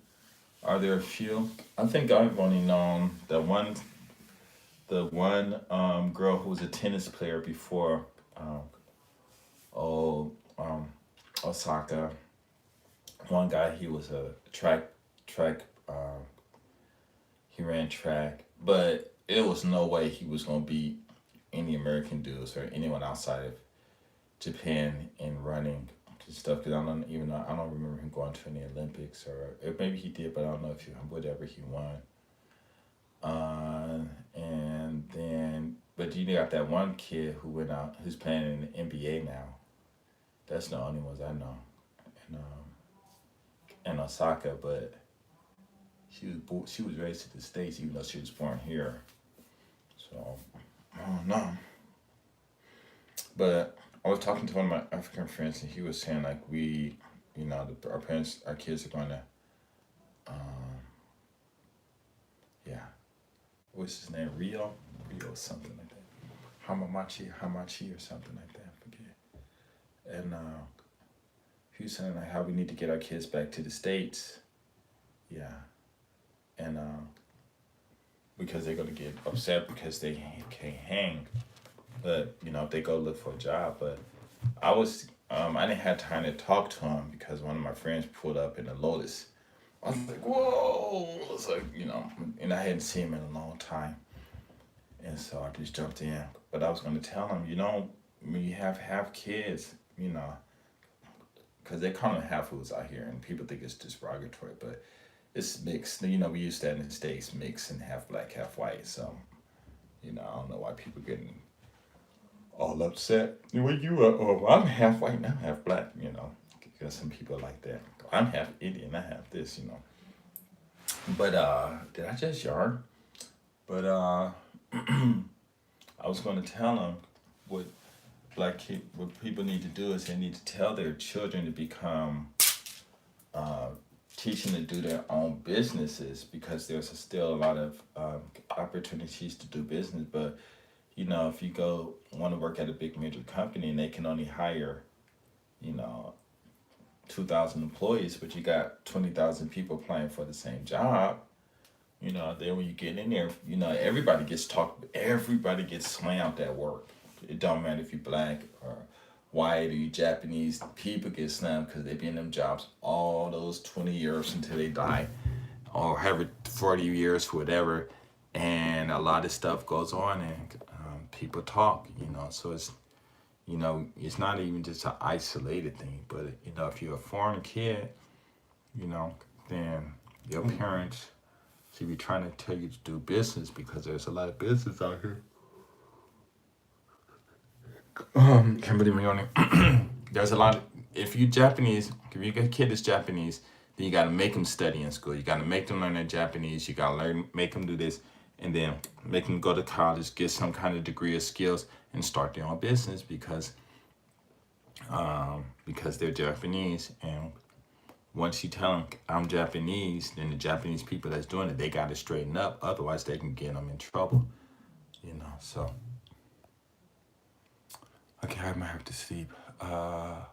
Are there a few? I think I've only known the one girl who was a tennis player before um, oh Osaka. One guy, he was a track he ran track, but it was no way he was gonna beat any American dudes or anyone outside of Japan in running and stuff. Because I don't remember him going to any Olympics or maybe he did, but I don't know if he whatever he won. And then, but you got that one kid who went out, who's playing in the NBA now. That's the only ones I know. In Osaka, but she was raised in the States, even though she was born here. So I don't know. But I was talking to one of my African friends, and he was saying like our kids are going to, yeah, what's his name? Rio something like that. Hamachi or something like that. I forget. And he was saying like how we need to get our kids back to the States. Yeah. And because they're gonna get upset because they can't hang. But if they go look for a job. But I didn't have time to talk to him because one of my friends pulled up in a Lotus. I was like, whoa! It's like and I hadn't seen him in a long time, and so I just jumped in. But I was gonna tell him, when you have kids, because they call them half foods out here, and people think it's derogatory, but it's mixed. We use that in the States, mixed and half black, half white. So, I don't know why people getting all upset. Well, I'm half white and I'm half black. Because some people like that. I'm half Indian, I have this. But did I just yarn? But I was gonna tell them what what people need to do is they need to tell their children to become teach them to do their own businesses because there's still a lot of opportunities to do business. But if you want to work at a big major company and they can only hire, 2,000 employees, but you got 20,000 people applying for the same job. Then when you get in there, everybody gets slammed at work. It don't matter if you're black or white or you Japanese, people get slammed because they be in them jobs all those 20 years until they die or have it 40 years, whatever. And a lot of stuff goes on and people talk, so it's, it's not even just an isolated thing, but, if you're a foreign kid, then your parents should be trying to tell you to do business because there's a lot of business out here. Can't believe me on it. There's a lot of, if your kid is Japanese, then you got to make them study in school. You got to make them learn their Japanese. You got to make them do this, and then make them go to college, get some kind of degree of skills, and start their own business because they're Japanese. And once you tell them I'm Japanese, then the Japanese people that's doing it, they got to straighten up. Otherwise, they can get them in trouble. So. Okay, I might have to sleep. I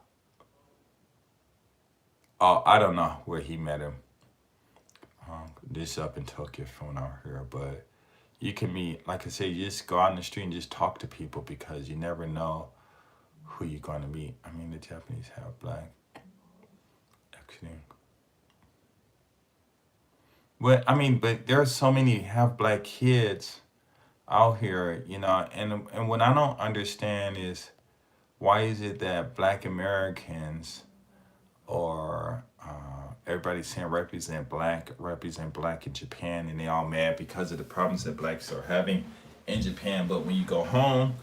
don't know where he met him. This up in Tokyo phone out here, but you can meet, like I say, you just go out in the street and just talk to people because you never know who you're going to meet. I mean, the Japanese have black. Actually. But there are so many half black kids out here, and what I don't understand is why is it that black Americans or everybody's saying represent black in Japan, and they all mad because of the problems that blacks are having in Japan, but when you go home,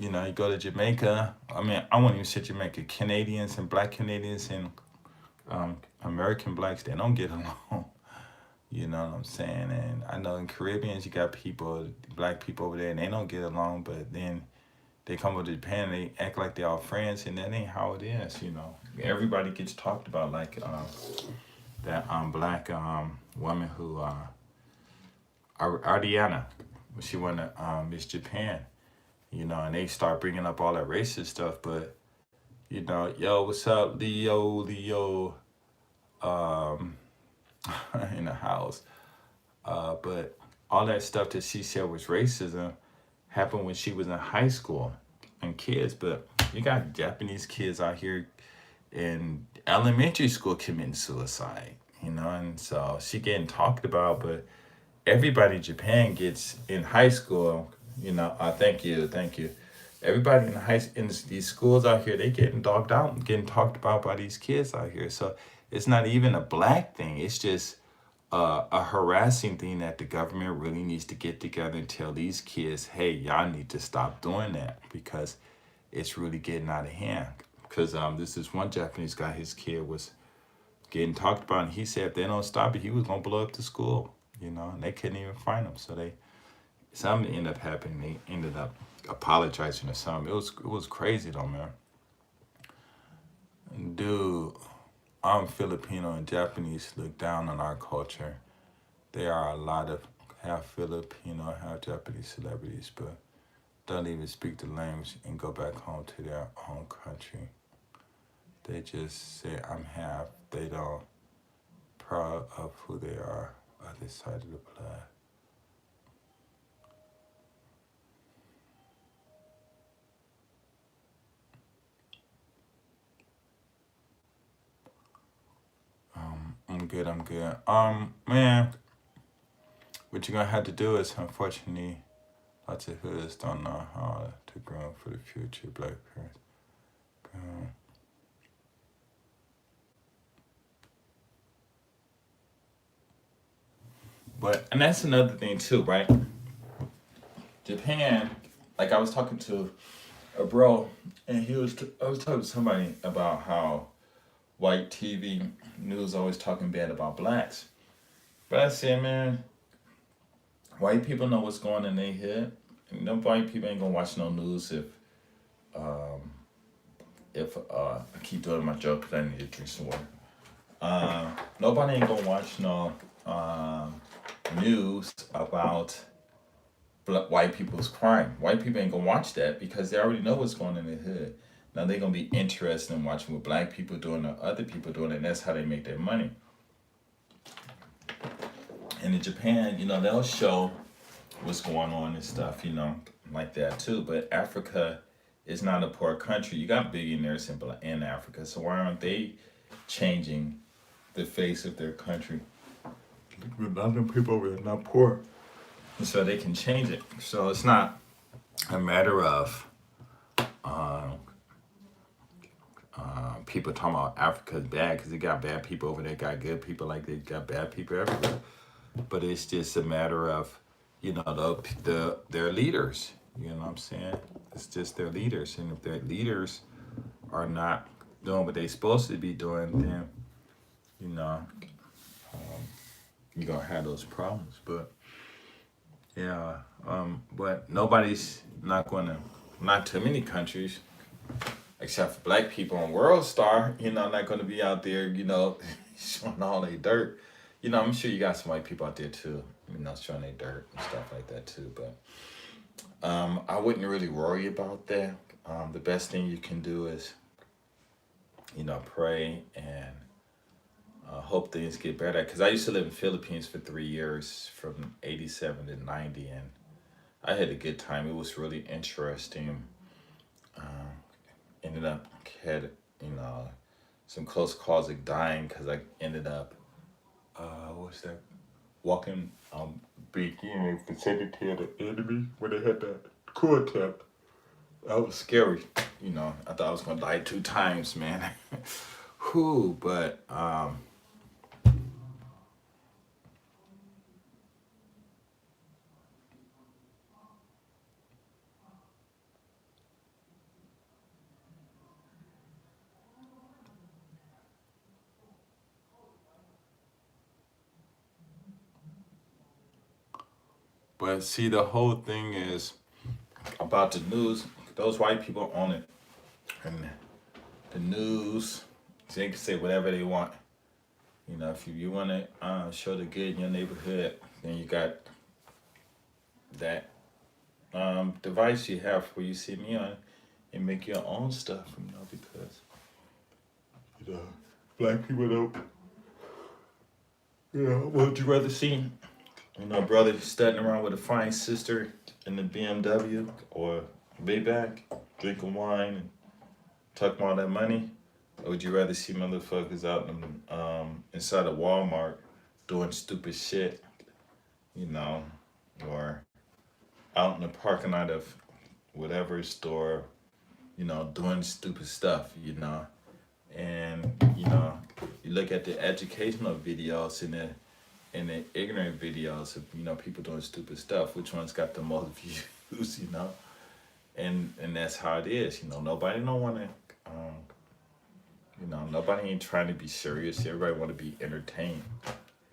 you go to Jamaica, I won't even say Jamaica, Canadians and black Canadians and American blacks, they don't get along. You know what I'm saying? And I know in Caribbeans, you got black people over there, and they don't get along, but then they come over to Japan, they act like they're all friends, and that ain't how it is, Everybody gets talked about, like that black woman who, Ariana, she won Miss Japan, and they start bringing up all that racist stuff, but, yo, what's up, Leo, in the house. But all that stuff that she said was racism happened when she was in high school and kids, but you got Japanese kids out here in elementary school committing suicide, and so she getting talked about, but everybody in Japan gets in high school, thank you. Everybody in these schools out here, they getting dogged out and getting talked about by these kids out here. So it's not even a black thing. It's just a harassing thing that the government really needs to get together and tell these kids, hey, y'all need to stop doing that because it's really getting out of hand. Because this is one Japanese guy, his kid was getting talked about, and he said if they don't stop it, he was going to blow up the school, and they couldn't even find him. So something ended up happening. They ended up apologizing or something. It was crazy though, man. Dude, Filipino and Japanese look down on our culture. There are a lot of half Filipino, half Japanese celebrities, but don't even speak the language and go back home to their own country. They just say I'm half. They don't proud of who they are, other side of the blood. I'm good. I'm good. Man, what you're gonna have to do is, unfortunately, lots of hoods don't know how to grow for the future. Black parents. Grow. But and that's another thing too, right? Japan, like I was talking to a bro, and I was talking to somebody about how white TV news always talking bad about blacks. But I said, man, white people know what's going on in their head. And them white people ain't gonna watch no news um, if I keep doing my joke because I need to drink some water. Nobody ain't gonna watch no news about white people's crime. White people ain't gonna watch that because they already know what's going on in their hood. Now they're gonna be interested in watching what black people doing or other people doing, and that's how they make their money. And in Japan, they'll show what's going on and stuff, like that too. But Africa is not a poor country. You got billionaires in Africa, so why aren't they changing the face of their country? A lot of people over there are not poor, and so they can change it. So it's not a matter of people talking about Africa's bad because they got bad people over there, got good people, like they got bad people everywhere. But it's just a matter of, their leaders. You know what I'm saying? It's just their leaders, and if their leaders are not doing what they're supposed to be doing, then you're gonna have those problems. But yeah, but nobody's not gonna, not too many countries, except for black people on World Star, not gonna be out there, showing all their dirt. I'm sure you got some white people out there too, showing their dirt and stuff like that too. But I wouldn't really worry about that. The best thing you can do is, pray and hope things get better. Because I used to live in the Philippines for 3 years, from 87 to 90, and I had a good time. It was really interesting. Ended up had, some close calls of dying because I ended up, what's that? Walking, being in the vicinity of the enemy when they had that coup attempt. That was scary. I thought I was gonna die 2 times, man. Whew, but see, the whole thing is about the news. Those white people own it, and the news, they can say whatever they want. If you want to show the good in your neighborhood, then you got that device you have where you see me on and make your own stuff, because black people don't. What would you rather see? Brother studying around with a fine sister in the BMW or Maybach, drinking wine and talking all that money? Or would you rather see motherfuckers out inside of Walmart doing stupid shit, or out in the parking lot of whatever store, doing stupid stuff, and you look at the educational videos and the ignorant videos of people doing stupid stuff. Which one's got the most views, and that's how it is. Nobody don't want to. Nobody ain't trying to be serious. Everybody want to be entertained.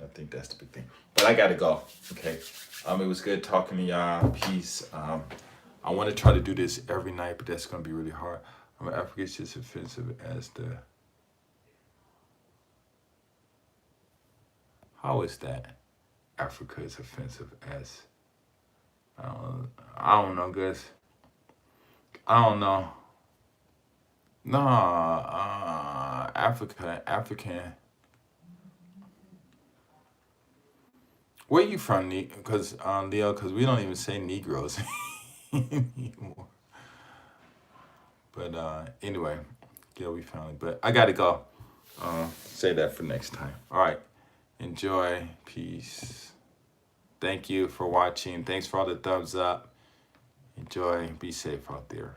I think that's the big thing. But I gotta go. Okay. It was good talking to y'all. Peace. I want to try to do this every night, but that's gonna be really hard. Africa is just offensive as the. How is that? Africa is offensive as. I don't know, guys. I don't know. No, African. Where you from, Cause Leo? Cause we don't even say Negroes anymore. But anyway, yeah, we found it. But I gotta go. Say that for next time. All right. Enjoy. Peace. Thank you for watching. Thanks for all the thumbs up. Enjoy. Be safe out there.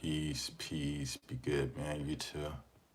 Peace. Peace. Be good, man. You too.